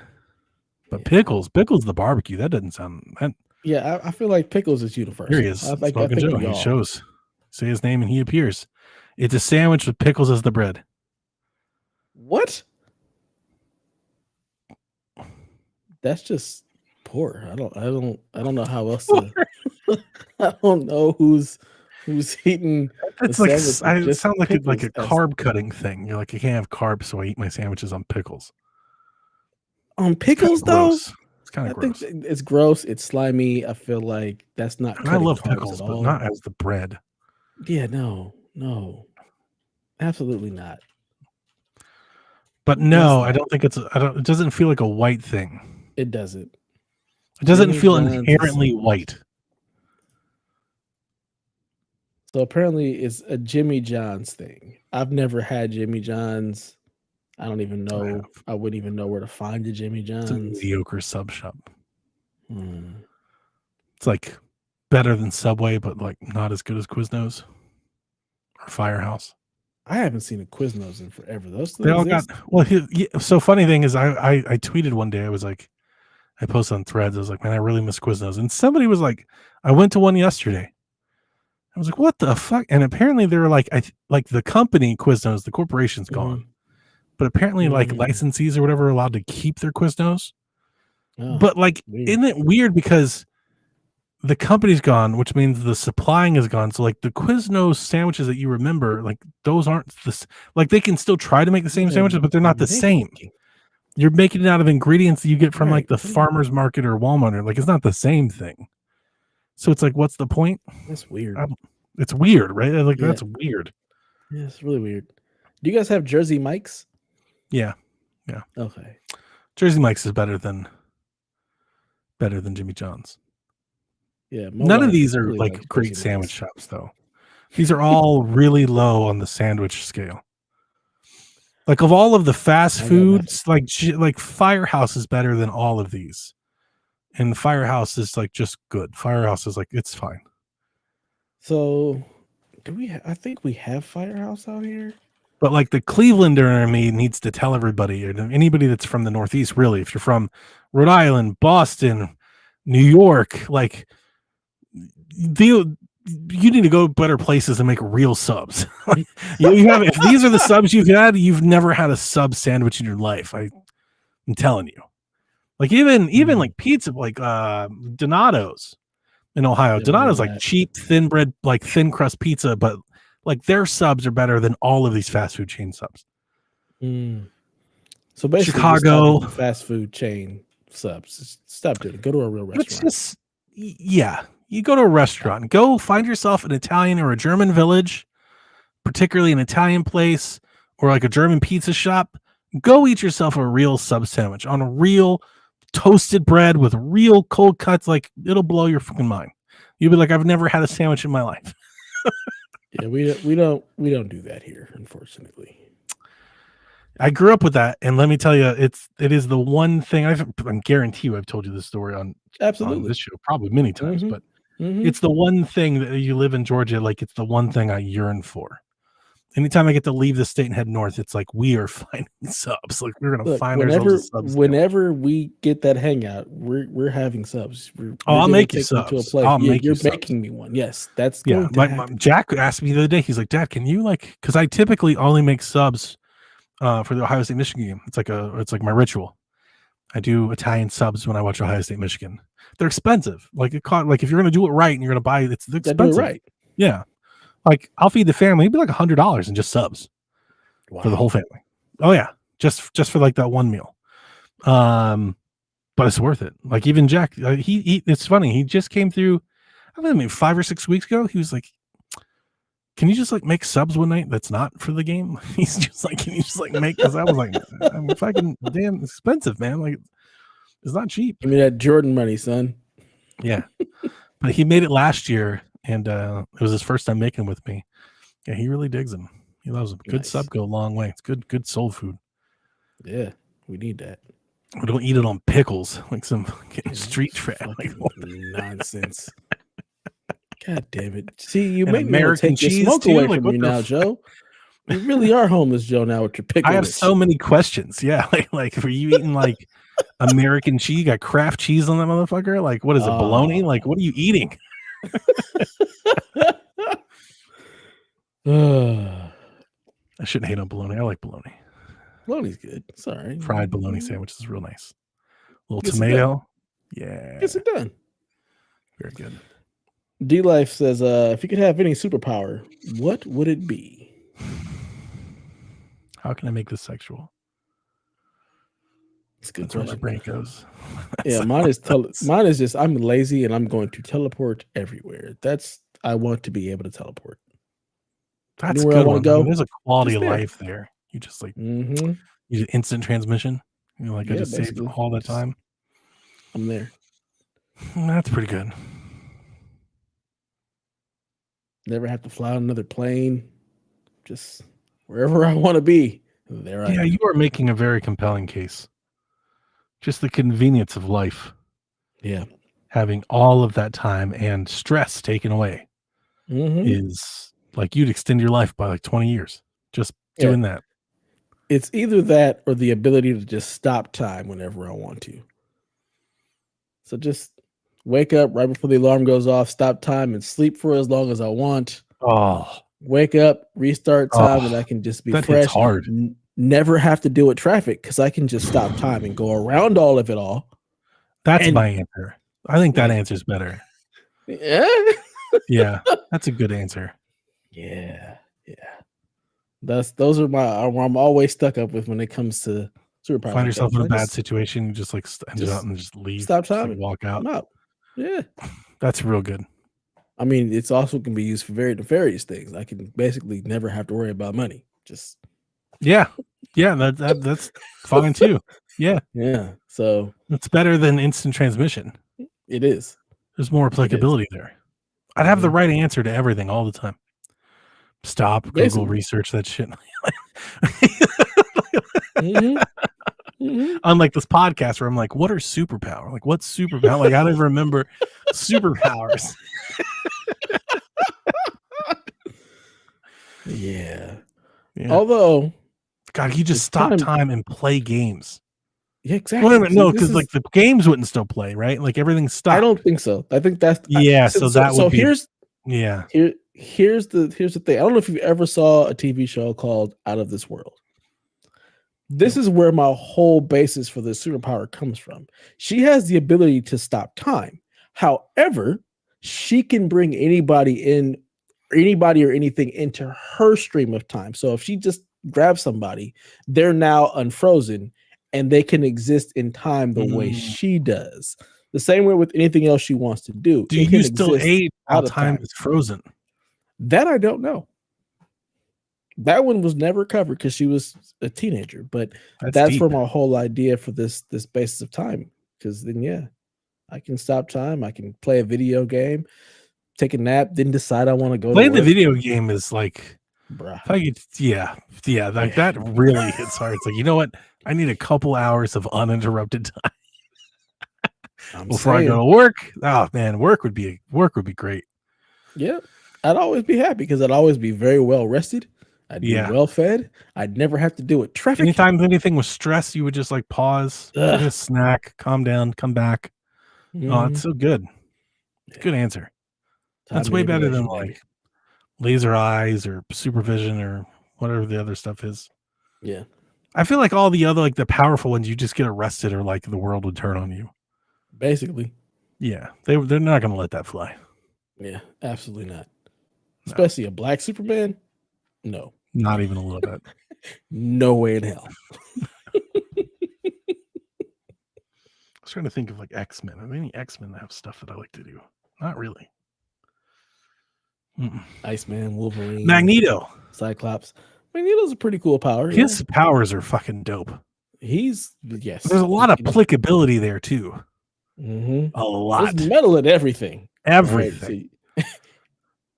But Yeah. pickles the barbecue. That doesn't sound that. Yeah, I feel like pickles is universal. Here he is. I think Smoking Joe. we He all. shows. Say his name and he appears. It's a sandwich with pickles as the bread. What? That's just poor. I don't know how else to. I don't know who's eating. It's a like sandwich with it just sounds like a pickles as- carb cutting thing. You're like, I can't have carbs, so I eat my sandwiches on pickles. on It's kinda pickles though. gross. It's kind I of gross. think it's gross. It's slimy. I feel like that's not. And I love carbs pickles, at but all. not as the bread. Yeah, no, absolutely not. But no, I don't think it's. It doesn't feel like a white thing. It doesn't. It doesn't Jimmy feel John's is- inherently white. So apparently, it's a Jimmy John's thing. I've never had Jimmy John's. I don't even know. I wouldn't even know where to find a Jimmy It's John's. a mediocre sub shop. Hmm. It's like better than Subway, but like not as good as Quiznos or Firehouse. I haven't seen a Quiznos in forever. Those They all got exist? well. So funny thing is, I tweeted one day. I was like, I posted on Threads. I was like, man, I really miss Quiznos. And somebody was like, I went to one yesterday. I was like, what the fuck? And apparently they were like, like the company Quiznos, the corporation's gone, but apparently like licensees or whatever are allowed to keep their Quiznos. Oh, But like, weird. isn't it weird because the company's gone, which means the supplying is gone. So like the Quiznos sandwiches that you remember, like those aren't this. Like they can still try to make the same sandwiches, but they're not the same. You're making it out of ingredients that you get from like the farmer's market or Walmart. Or like it's not the same thing. So it's like, what's the point? That's weird. It's weird, right? Like Yeah. that's weird. Yeah, it's really weird. Do you guys have Jersey Mike's? Yeah. Okay. Jersey Mike's is better than Jimmy John's. Yeah. None of these are like great sandwich shops, though. These are all really low on the sandwich scale. Like of all of the fast foods, like Firehouse is better than all of these, and Firehouse is like just good. Firehouse is like it's fine. So, do we? I think we have Firehouse out here. But like the Clevelander in me needs to tell everybody, or anybody that's from the Northeast, really, if you're from Rhode Island, Boston, New York, like you need to go better places and make real subs. you have, if these are the subs you've had, you've never had a sub sandwich in your life. I'm telling you. Like even like pizza, like Donato's in Ohio. Donato's like cheap, thin bread, like thin crust pizza, but like their subs are better than all of these fast food chain subs. So basically, Chicago fast food chain subs. Just stop doing it. Go to a real restaurant. It's just you go to a restaurant, go find yourself an Italian or a German village, particularly an Italian place or like a German pizza shop. Go eat yourself a real sub sandwich on a real toasted bread with real cold cuts. Like it'll blow your fucking mind. You'll be like, I've never had a sandwich in my life. Yeah, we don't do that here, unfortunately. I grew up with that, and let me tell you, it is the one thing I guarantee you I've told you this story on this show probably many times, but it's the one thing that you live in Georgia, like it's the one thing I yearn for. Anytime I get to leave the state and head north, it's like we are finding subs. Like we're gonna find ourselves a subs. Whenever we get that hangout, we're having subs. I'll make you subs. You're making me one. Yes, that's my Jack asked me the other day. He's like, Dad, can you because I typically only make subs for the Ohio State Michigan game. It's like my ritual. I do Italian subs when I watch Ohio State Michigan. They're expensive. Like if you're gonna do it right and you're gonna buy it's expensive. Do it right. Yeah. Like I'll feed the family. It'd be like $100 in just subs for the whole family. Oh yeah, just for like that one meal. But it's worth it. Like even Jack, he it's funny. He just came through. I don't know, maybe 5 or 6 weeks ago. He was like, "Can you just like make subs one night that's not for the game?" He's just like, "Can you just like make?" Because I was like, "I'm fucking damn expensive, man. Like it's not cheap." Give me that Jordan money, son. Yeah, but he made it last year. And it was his first time making with me. Yeah, he really digs them. He loves them. Good sub go a long way. It's good soul food. Yeah, we need that. We don't eat it on pickles like some fucking Yeah, street it's trash. Like, fucking nonsense. God damn it. See, you and make me want to American take your cheese smoke too. away Like, from what you the now, Joe. You really are homeless Joe now with your I have pickleness. so many questions. Yeah, like were you eating like American cheese? You got Kraft cheese on that motherfucker? Like, what is it, bologna? Like, what are you eating? I shouldn't hate on bologna. I like bologna. Bologna's good. Sorry. Fried bologna sandwich is real nice. Little Gets tomato. Yeah. Gets it done. Very good. D Life says, if you could have any superpower, what would it be? How can I make this sexual? It's a good That's where my question. brain goes. Yeah, mine is just I'm lazy and I'm going to teleport everywhere. I want to be able to teleport. That's Anywhere a I good wanna one. go, There's a quality just of there. life there. You just like Mm-hmm. you get instant transmission. You know, like I Yeah, just saved basically. all that Just- time. I'm there. That's pretty good. Never have to fly on another plane. Just wherever I want to be. There I Yeah, am. you are making a very compelling case. Just the convenience of life, Yeah. having all of that time and stress taken away Mm-hmm. is like you'd extend your life by like 20 years just Yeah. doing that. It's either that or the ability to just stop time whenever I want to. So just wake up right before the alarm goes off, stop time, and sleep for as long as I want. Oh, Wake up, restart time, and I can just be that hits fresh. hard. Never have to deal with traffic because I can just stop time and go around all of it all. That's And- my answer. I think that answer's better. Yeah. Yeah, that's a good answer. Yeah. Those are I'm always stuck up with when it comes to superpowers. Find yourself in a bad Just situation, you just like end it out and just leave. stop Just, like, time. walk out. I'm out. Yeah. That's real good. I mean, it's also can be used for very nefarious things. I can basically never have to worry about money. Just Yeah, that's fine too. Yeah, so it's better than instant transmission. it is. There's more applicability there. I'd have the right answer to everything all the time. Stop, Google, Basically. research that shit. Mhm. Mhm. Unlike this podcast where I'm like, what are superpower? Like, what's superpower? Like, I don't even remember superpowers. Yeah. Yeah. Although, God, you just it's stop time- time and play games. yeah, exactly. Wait a minute, See, no, this because is- like the games wouldn't still play, right? Like everything's stopped. I don't think so. I think that's Yeah, so that would be- here's Yeah. here's the thing. I don't know if you ever saw a TV show called Out of This World. This is where my whole basis for the superpower comes from. She has the ability to stop time. However, she can bring anybody or anything into her stream of time. So if she just grabs somebody, they're now unfrozen and they can exist in time the way she does. The same way with anything else she wants to do. Do It can you still exist age out while of time time. is frozen? That I don't know. That one was never covered because she was a teenager, but that's deep. where my whole idea for this basis of time. Because then, I can stop time. I can play a video game, take a nap, then decide I want to go. Playing to the work. video game is like, Bruh. if I could, yeah, like that really hits hard. It's like, you know what? I need a couple hours of uninterrupted time before I go to work. Oh man, work would be great. Yeah, I'd always be happy because I'd always be very well rested. I'd be well fed. I'd never have to deal with traffic. Anytime anything was stress, you would just like pause, get a snack, calm down, come back. Oh, it's so good. Good answer. That's way better than like laser eyes or supervision or whatever the other stuff is. Yeah. I feel like all the other, like the powerful ones, you just get arrested or like the world would turn on you. Basically. Yeah. They're not going to let that fly. Yeah, absolutely not. Especially a black Superman. No. Not even a little bit. No way in hell. I was trying to think of like X-Men. Are there any X-Men that have stuff that I like to do? Not really. Iceman, Wolverine, Magneto, Cyclops. Magneto's a pretty cool power. His powers are fucking dope. Yes. There's a lot of applicability there too. Mm-hmm. A lot. There's metal in everything. Everything. Right,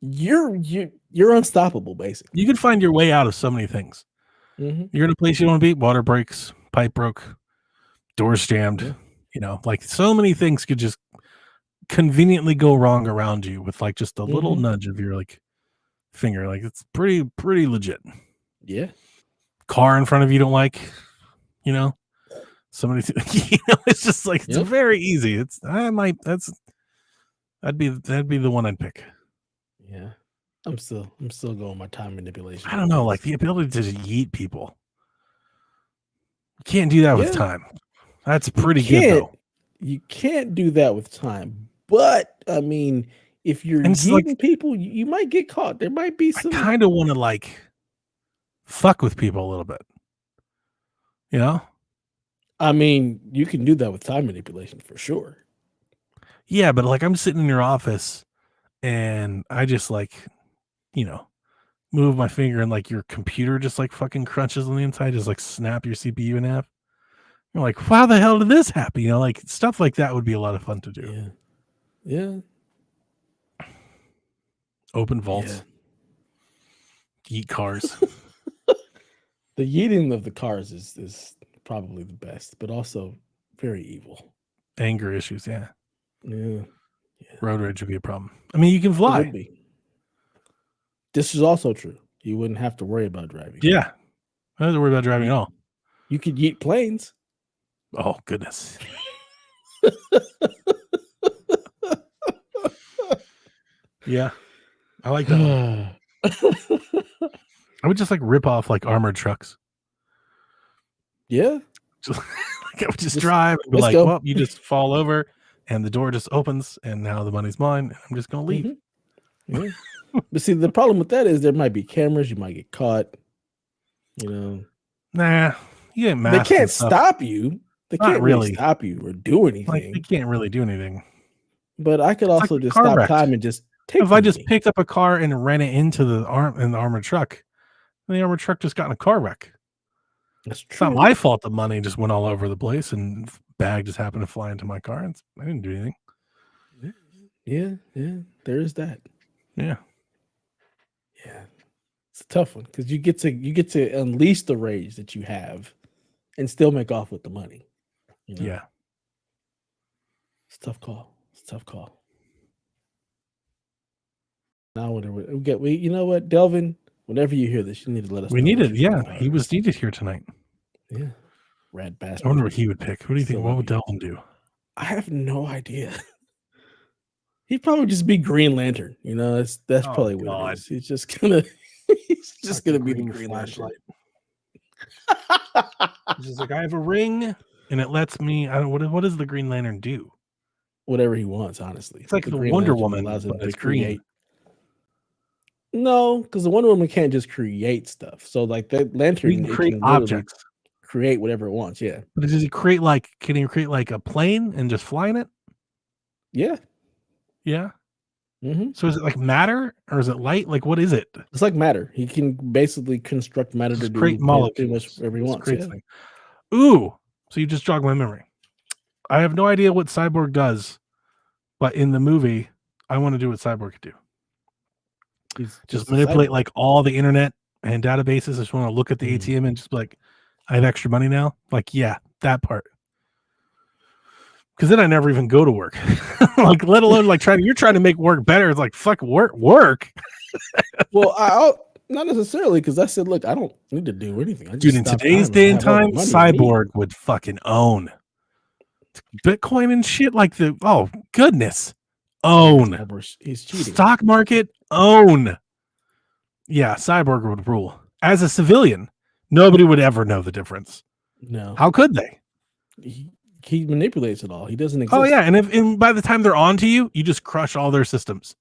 so you're unstoppable, basically. You can find your way out of so many things. Mm-hmm. You're in a place you don't want to be. Water breaks. pipe broke, doors jammed. Yeah. You know, like so many things could just conveniently go wrong around you with like just a little nudge of your like finger. Like it's pretty legit. Yeah. Car in front of you don't like, you know, somebody, you know, it's just like it's very easy. That'd be the one I'd pick. Yeah. I'm still going my time manipulation. I don't know, like the ability to just yeet people. You can't do that with time. That's pretty good though. You can't do that with time. But I mean, if you're yeeting people, you might get caught. There might be some. I kind of want to like fuck with people a little bit. You know? I mean, you can do that with time manipulation for sure. Yeah, but like I'm sitting in your office and I just like, you know, move my finger and like your computer just like fucking crunches on the inside, just like snap your CPU in half. You're like, how the hell did this happen? You know, like stuff like that would be a lot of fun to do. Yeah. Open vaults. Yeet cars. The yeeting of the cars is probably the best, but also very evil. Anger issues, yeah. Road rage would be a problem. I mean, you can fly. It would be. This is also true. You wouldn't have to worry about driving. Yeah. I don't have to worry about driving at all. You could yeet planes. Oh, goodness. Yeah. I like that one. I would just like rip off like armored trucks. Yeah. Just, like I would just drive and be like, well, you just fall over and the door just opens and now the money's mine. I'm just going to leave. Yeah. But see, the problem with that is there might be cameras. You might get caught. You know. Nah. You get masked. They can't stop you. They can't really stop you or do anything. Like, they can't really do anything. But I could also just stop time and just take if I just picked up a car and ran it into the armored truck, and the armored truck just got in a car wreck. That's true. It's not my fault the money just went all over the place and bag just happened to fly into my car. I didn't do anything. Yeah. There is that. Yeah. It's a tough one because you get to unleash the rage that you have and still make off with the money. You know? Yeah. It's a tough call. Now we you know what, Delvin, whenever you hear this, you need to let us know. We need it. Yeah. He was needed here tonight. Yeah. Rad bastard. I wonder what he would pick. What do you think? What would Delvin do? I have no idea. He'd probably just be Green Lantern. You know, that's probably what it is. He's just gonna be the Green Flashlight. He's just like, I have a ring and it lets me. I don't. What does the Green Lantern do? Whatever he wants, honestly. It's like the Wonder Woman allows him to create. No, because the Wonder Woman can't just create stuff. So like that lantern, you can create objects, create whatever it wants. Yeah. But does he create like? Can he create like a plane and just fly in it? Yeah. Yeah. So is it like matter or is it light? Like what is it? It's like matter. He can basically construct matter to create molecules. Whatever he wants. Yeah. Ooh, so you just jogged my memory. I have no idea what Cyborg does, but in the movie, I want to do what Cyborg could do. He's just manipulate like all the internet and databases. I just want to look at the ATM and just be like, I have extra money now. Like, yeah, that part. Because then I never even go to work. Like, let alone like you're trying to make work better. It's like, fuck work. Well, I'll not necessarily, because I said, look, I don't need to do anything. Dude, in today's day and time, Cyborg would fucking own Bitcoin and shit. Like oh goodness, own. He's cheating. Stock market, own. Yeah, Cyborg would rule. As a civilian, nobody would ever know the difference. No. How could they? He manipulates it all. He doesn't exist. Oh yeah, and by the time they're on to you, you just crush all their systems.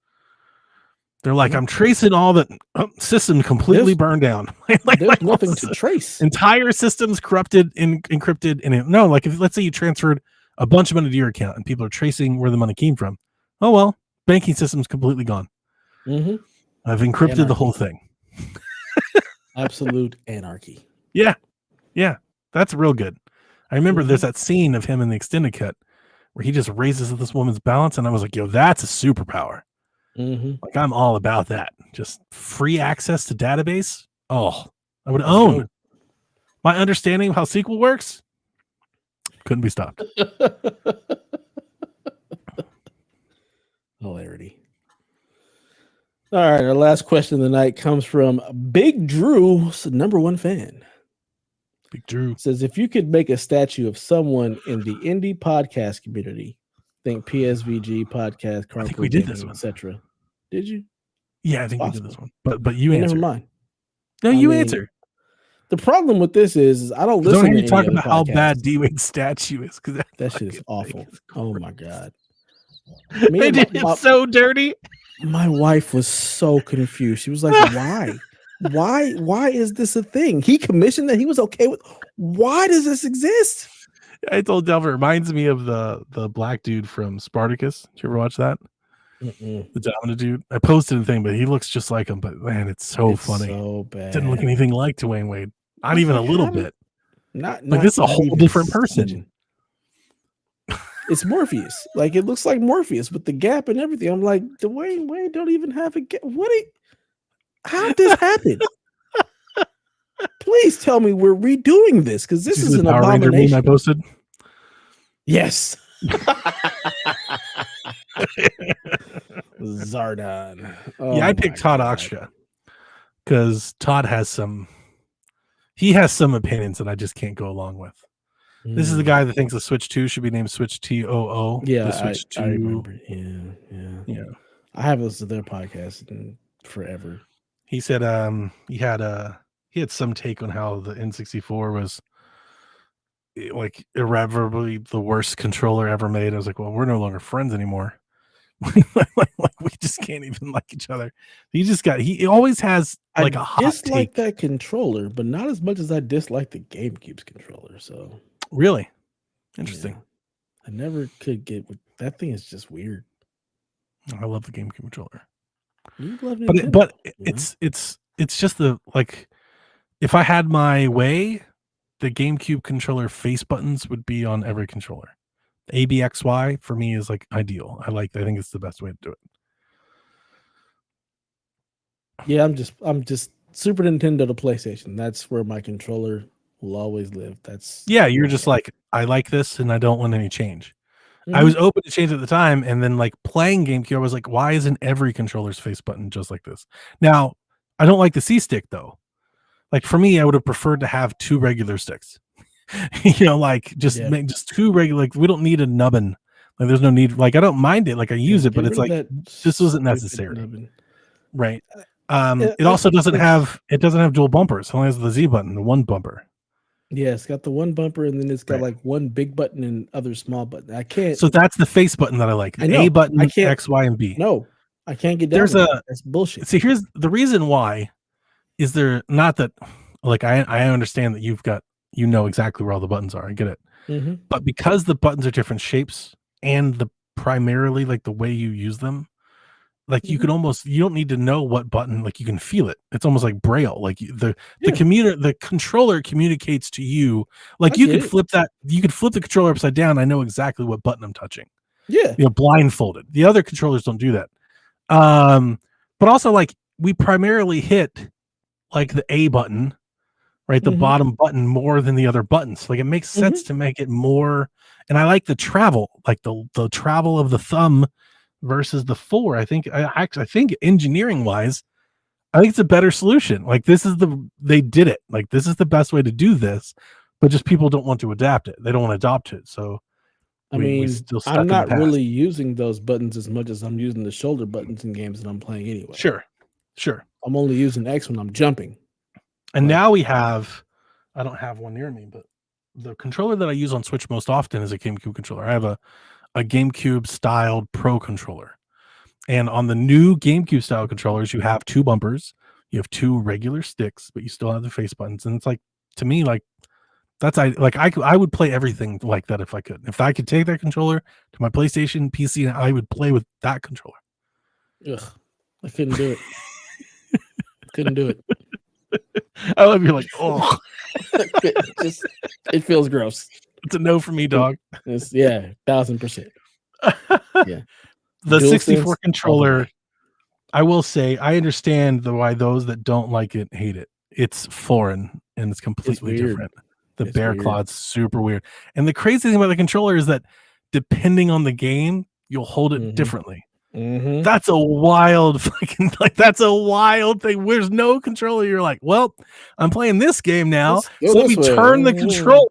They're like, I'm tracing all the system completely burned down. There's nothing to trace. Entire systems corrupted and encrypted. And no, like if let's say you transferred a bunch of money to your account and people are tracing where the money came from. Oh well, banking system's completely gone. I've encrypted the whole thing. Absolute anarchy. Yeah, that's real good. I remember there's that scene of him in the extended cut where he just raises this woman's balance, and I was like, yo, that's a superpower. Like I'm all about that. Just free access to database. Oh, I would own. My understanding of how SQL works. Couldn't be stopped. Hilarity. All right, our last question of the night comes from Big Drew's #1 fan. Big Drew. It says, if you could make a statue of someone in the indie podcast community, think PSVG podcast, I think Chronicle we did Gaming, this one. etc. Did you? Yeah, I think we did this one. But you Never answer. mind. No, you answer. The problem with this is I don't Don't listen hear to you talk any about other how podcasts. bad D-Wade's statue is, because that shit is awful. Oh my god. They did it so dirty. My wife was so confused. She was like, why? Why is this a thing? He commissioned that. He was okay with. Why does this exist? I told Delver, it reminds me of the black dude from Spartacus. Did you ever watch that? The dominant dude. I posted a thing, but he looks just like him. But man, it's funny. So bad. Didn't look anything like Dwayne Wade. Not even a little bit. Not like this is a whole different person. Smidgen. It's Morpheus. Like it looks like Morpheus with the gap and everything. I'm like, Dwayne Wade don't even have a gap. How did this happen? Please tell me we're redoing this, because this is an Power Ranger meme abomination. I posted. Yes. Zardon. Oh, yeah, I picked Todd Oxtra because Todd has some opinions that I just can't go along with. This is the guy that thinks the Switch 2 should be named Switch TOO. Yeah, the Switch 2. I remember. Yeah. I haven't listened to their podcast in forever. He said he had some take on how the N64 was like irreparably the worst controller ever made. I was like, well, we're no longer friends anymore. like we just can't even like each other. He always has like a hot dislike take. that controller, but not as much as I dislike the GameCube's controller. So really interesting. I never could get with that thing. Is just weird. I love the GameCube controller. You love Nintendo, but it's just the like. If I had my way, the GameCube controller face buttons would be on every controller. ABXY for me is like ideal. I think it's the best way to do it. Yeah, I'm just Super Nintendo to PlayStation. That's where my controller will always live. You're just like, I like this and I don't want any change. I was open to change at the time, and then like playing GameCube, I was like, why isn't every controller's face button just like this? Now, I don't like the C stick though. Like for me, I would have preferred to have 2 regular sticks. Like just make just 2 regular. Like we don't need a nubbin. Like there's no need. Like I don't mind it. Like I use it, but it's like this wasn't necessary, nubbin. right? It also doesn't have dual bumpers. It only has the Z button, the 1 bumper. Yeah, it's got the 1 bumper, and then it's got like 1 big button and other small button. I can't. So that's the face button that I like. The A button, X, Y, and B. No, I can't get down. That's bullshit. See, here's the reason why. Is there not that? Like I understand that you've got exactly where all the buttons are. I get it. But because the buttons are different shapes and the primarily like the way you use them, like you don't need to know what button, like you can feel it. It's almost like Braille. Like the controller communicates to you. Like you could flip the controller upside down. I know exactly what button I'm touching. Yeah. Blindfolded. The other controllers don't do that. But also like we primarily hit like the A button, right? The bottom button more than the other buttons. Like it makes sense to make it more. And I like the travel, like the travel of the thumb versus the 4. I think engineering wise, I think it's a better solution. Like they did it. Like this is the best way to do this, but just people don't want to adapt it. They don't want to adopt it. So I'm not really using those buttons as much as I'm using the shoulder buttons in games that I'm playing anyway. Sure. I'm only using X when I'm jumping. And now we have, I don't have one near me, but the controller that I use on Switch most often is a GameCube controller. I have a GameCube styled Pro controller. And on the new GameCube style controllers, you have 2 bumpers, you have 2 regular sticks, but you still have the face buttons. And it's like, to me, like I would play everything like that if I could. If I could take that controller to my PlayStation, PC, I would play with that controller. Ugh, I couldn't do it. Couldn't do it. I love you're like, oh, it feels gross. It's a no for me, dog. 1000%. Yeah. The 64 controller, I will say, I understand why those that don't like it hate it. It's foreign and it's completely different. The It's bear weird. claw's super weird. And the crazy thing about the controller is that depending on the game, you'll hold it differently. Mm-hmm. That's a wild fucking that's a wild thing. There's no controller. You're like, well, I'm playing this game now. Let's go So let me this way. turn the controller.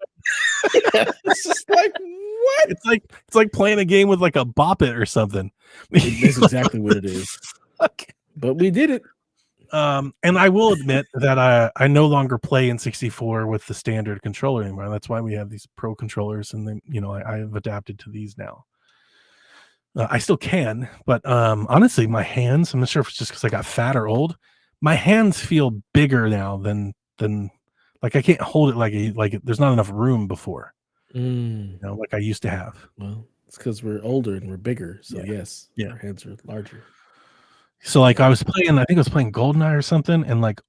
It's just like what? It's like playing a game with like a bop it or something. That's exactly what it is. But we did it. And I will admit that I no longer play in 64 with the standard controller anymore. That's why we have these pro controllers, and then I have adapted to these now. I still can, but honestly, my hands, I'm not sure if it's just because I got fat or old. My hands feel bigger now than like I can't hold it like there's not enough room before. Like I used to have. Well, it's because we're older and we're bigger. So yes, Yeah. our hands are larger. So like I think I was playing GoldenEye or something, and like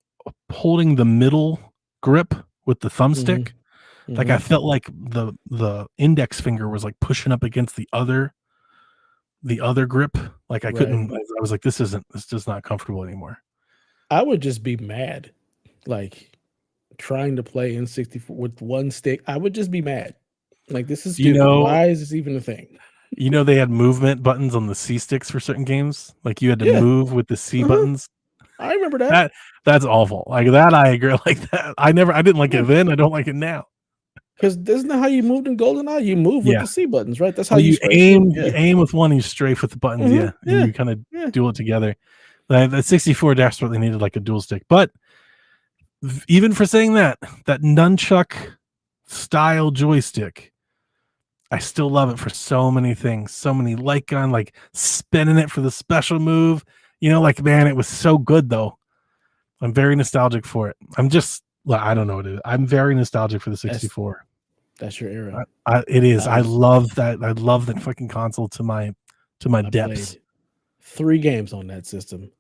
holding the middle grip with the thumbstick, like I felt like the index finger was like pushing up against the other grip. Like I couldn't. I was like, this just not comfortable anymore. I would just be mad, like trying to play N64 with one stick. I would just be mad. Like, this is stupid. Why is this even a thing? They had movement buttons on the C sticks for certain games. Like you had to move with the C buttons. I remember that. That's awful. Like that, I agree. Like that, I didn't like it then. I don't like it now. Because isn't that how you moved in GoldenEye? You move with the C buttons, right? That's how you aim. You aim with one, and you strafe with the buttons. And you kind of duel it together. The 64 desperately needed like a dual stick, but even for saying that nunchuck style joystick, I still love it for so many things. So many light gun, like spinning it for the special move. Like, man, it was so good though. I'm very nostalgic for it. I don't know what it is. I'm very nostalgic for the 64. That's your era. It is. I love that. I love that fucking console to my depths. 3 games on that system.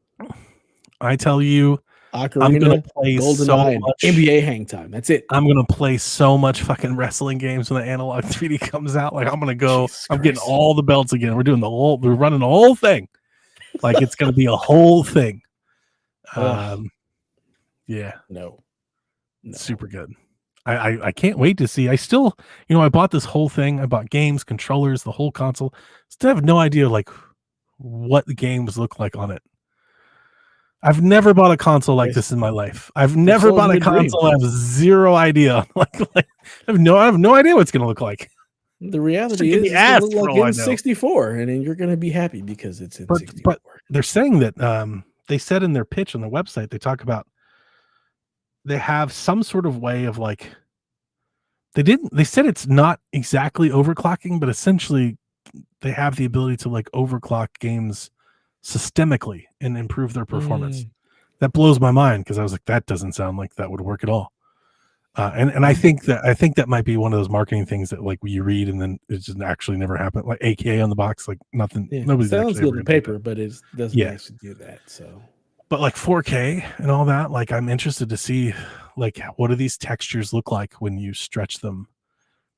I tell you, Ocarina, I'm gonna play so much NBA Hang Time. That's it. I'm gonna play so much fucking wrestling games when the analog 3D comes out. Like I'm gonna go. I'm getting all the belts again. We're running the whole thing. Like it's gonna be a whole thing. Yeah. No. Super good. I can't wait to see. I still, I bought this whole thing. I bought games, controllers, the whole console. Still have no idea like what the games look like on it. I've never bought a console like this in my life. I've never bought a console. I have zero idea. Like I have no idea what it's going to look like. The reality is, it's going to look like N64, and then you're going to be happy because it's N64. But they're saying that they said in their pitch on the website, they talk about they have some sort of way of like they said it's not exactly overclocking, but essentially they have the ability to like overclock games systemically and improve their performance. That blows my mind because I was like, that doesn't sound like that would work at all. And I think that might be one of those marketing things that like you read and then it just actually never happened. Like AKA on the box, like nothing. Nobody sounds good on paper, but it doesn't actually do that. So, but like 4K and all that, like I'm interested to see like what do these textures look like when you stretch them?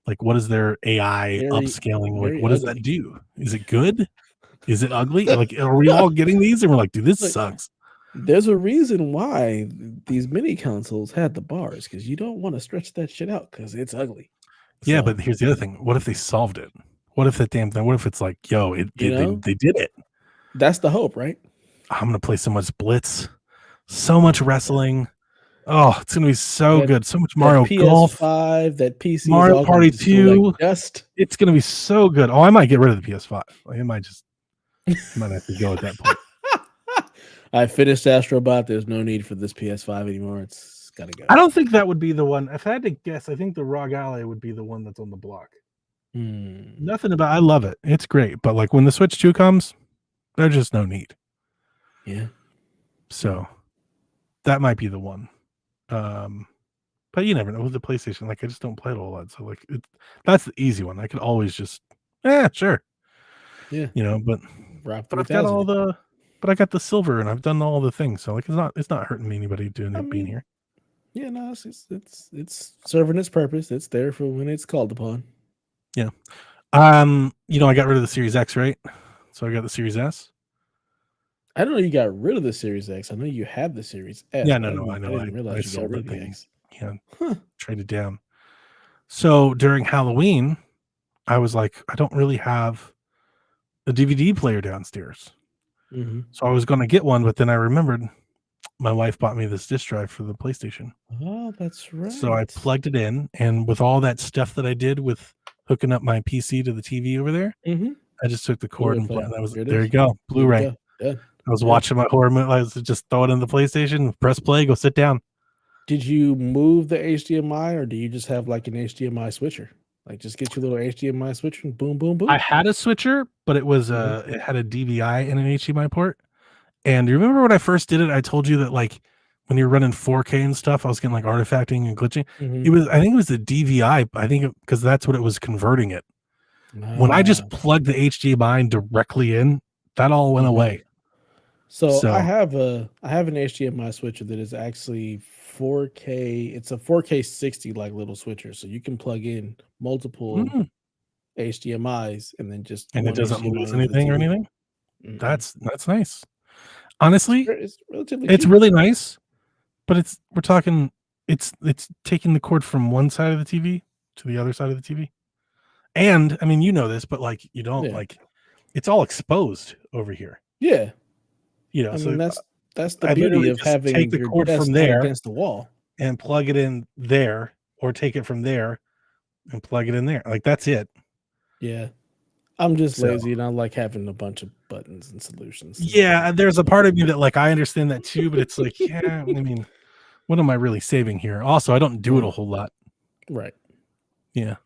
Like what is their AI upscaling? Like what does that do? Is it good? Is it ugly? Like, are we all getting these? And we're like, dude, this sucks. There's a reason why these mini consoles had the bars, because you don't want to stretch that shit out because it's ugly. Yeah, but here's the other thing. What if they solved it? What if that damn thing? What if it's like, yo, they did it? That's the hope, right? I'm gonna play so much Blitz, so much wrestling. Oh, it's gonna be so good. So much Mario Golf. PS5, that PC, Mario Party 2. Like dust. It's gonna be so good. Oh, I might get rid of the PS5. Like, I might have to go at that point. I finished Astrobot. There's no need for this PS5 anymore. It's gotta go. I don't think that would be the one. If I had to guess, I think the ROG Ally would be the one that's on the block. Nothing about. I love it. It's great, but like when the Switch 2 comes, there's just no need. Yeah. So that might be the one. But you never know with the PlayStation. Like I just don't play it a lot. So like that's the easy one. I could always just sure. Yeah. But I've got all the. But I got the silver and I've done all the things, so like it's not hurting me anybody being here. Yeah, no, it's serving its purpose. It's there for when it's called upon. Yeah. I got rid of the Series X, right? So I got the Series S. I don't know you got rid of the Series X. I know you had the Series S. Yeah, no, I know. I didn't realize you got rid of the X. Yeah, traded down. So during Halloween, I was like, I don't really have a DVD player downstairs. Mm-hmm. So I was going to get one, but then I remembered my wife bought me this disc drive for the PlayStation. Oh, that's right. So I plugged it in, and with all that stuff that I did with hooking up my PC to the TV over there, Mm-hmm. I just took the cord and Blu-ray plugged. player. That was There it there. is. You go, Blu-ray. Done. I was watching my horror movie. I was just throw it in the PlayStation, press play, go sit down. Did you move the HDMI, or do you just have like an HDMI switcher? Like, just get your little HDMI switcher and boom, boom, boom. I had a switcher, but it was it had a DVI and an HDMI port. And you remember when I first did it, I told you that like when you're running 4K and stuff, I was getting like artifacting and glitching. Mhm. It was, I think it was the DVI. I think because that's what it was converting it. When I just plugged the HDMI directly in, that all went away. So I have an HDMI switcher that is actually 4K. It's a 4K 60 like little switcher, so you can plug in multiple HDMIs and then just And it one doesn't HDMI lose into the anything or TV. anything. That's nice. Honestly, It's relatively it's cheap. really nice, but we're talking it's taking the cord from one side of the TV to the other side of the TV. And I mean, you know this, but like you don't like it's all exposed over here. Yeah. You know, I so mean, that's the I beauty literally of just having take the your cord from desktop there against the wall. and plug it in there, or take it from there and plug it in there. Like that's it. Yeah. I'm just So- lazy and I like having a bunch of buttons and solutions. Yeah, there's a part of me that like I understand that too, but it's like, yeah, I mean, what am I really saving here? Also, I don't do it a whole lot. Right. Yeah.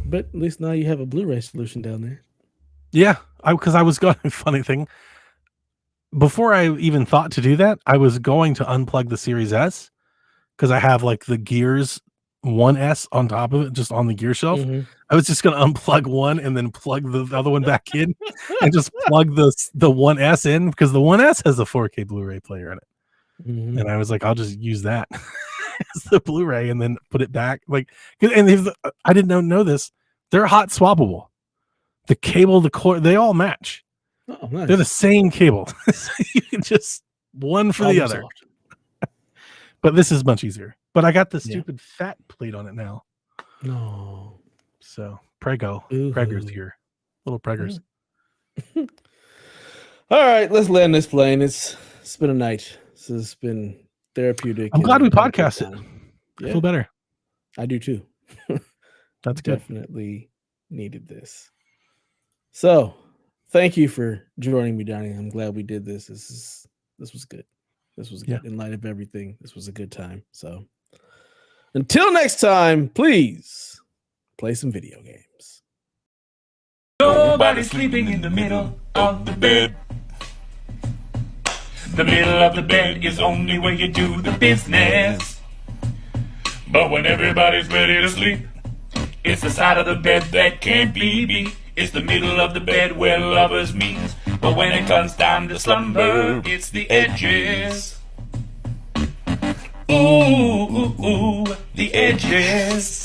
But at least now you have a Blu-ray solution down there. Yeah, because I was going funny thing. Before I even thought to do that, I was going to unplug the Series S because I have like the Gears 1S on top of it, just on the gear shelf. I was just going to unplug one and then plug the other one back in and just plug the 1S in because the 1S has a 4K Blu-ray player in it. And I was like, I'll just use that as the Blu-ray and then put it back. Like, and I didn't know this. They're hot swappable. The cable, the cord, they all match. Oh, nice. They're the same cable. You can just one for the other. But this is much easier. But I got the stupid fat plate on it now. No. So Prego. Preggers here. Little Preggers. All right, let's land this plane. It's been a night. This has been therapeutic. I'm glad we and podcasted. Yeah, I feel better. I do too. That's good. Definitely needed this. So thank you for joining me, Donnie. I'm glad we did this. This was good. This was good. In light of everything, this was a good time. So until next time, please play some video games. Nobody sleeping in the middle of the bed. The middle of the bed is only where you do the business. But when everybody's ready to sleep, it's the side of the bed that can't be beat. It's the middle of the bed where lovers meet. But when it comes time to slumber, it's the edges. Ooh, the edges.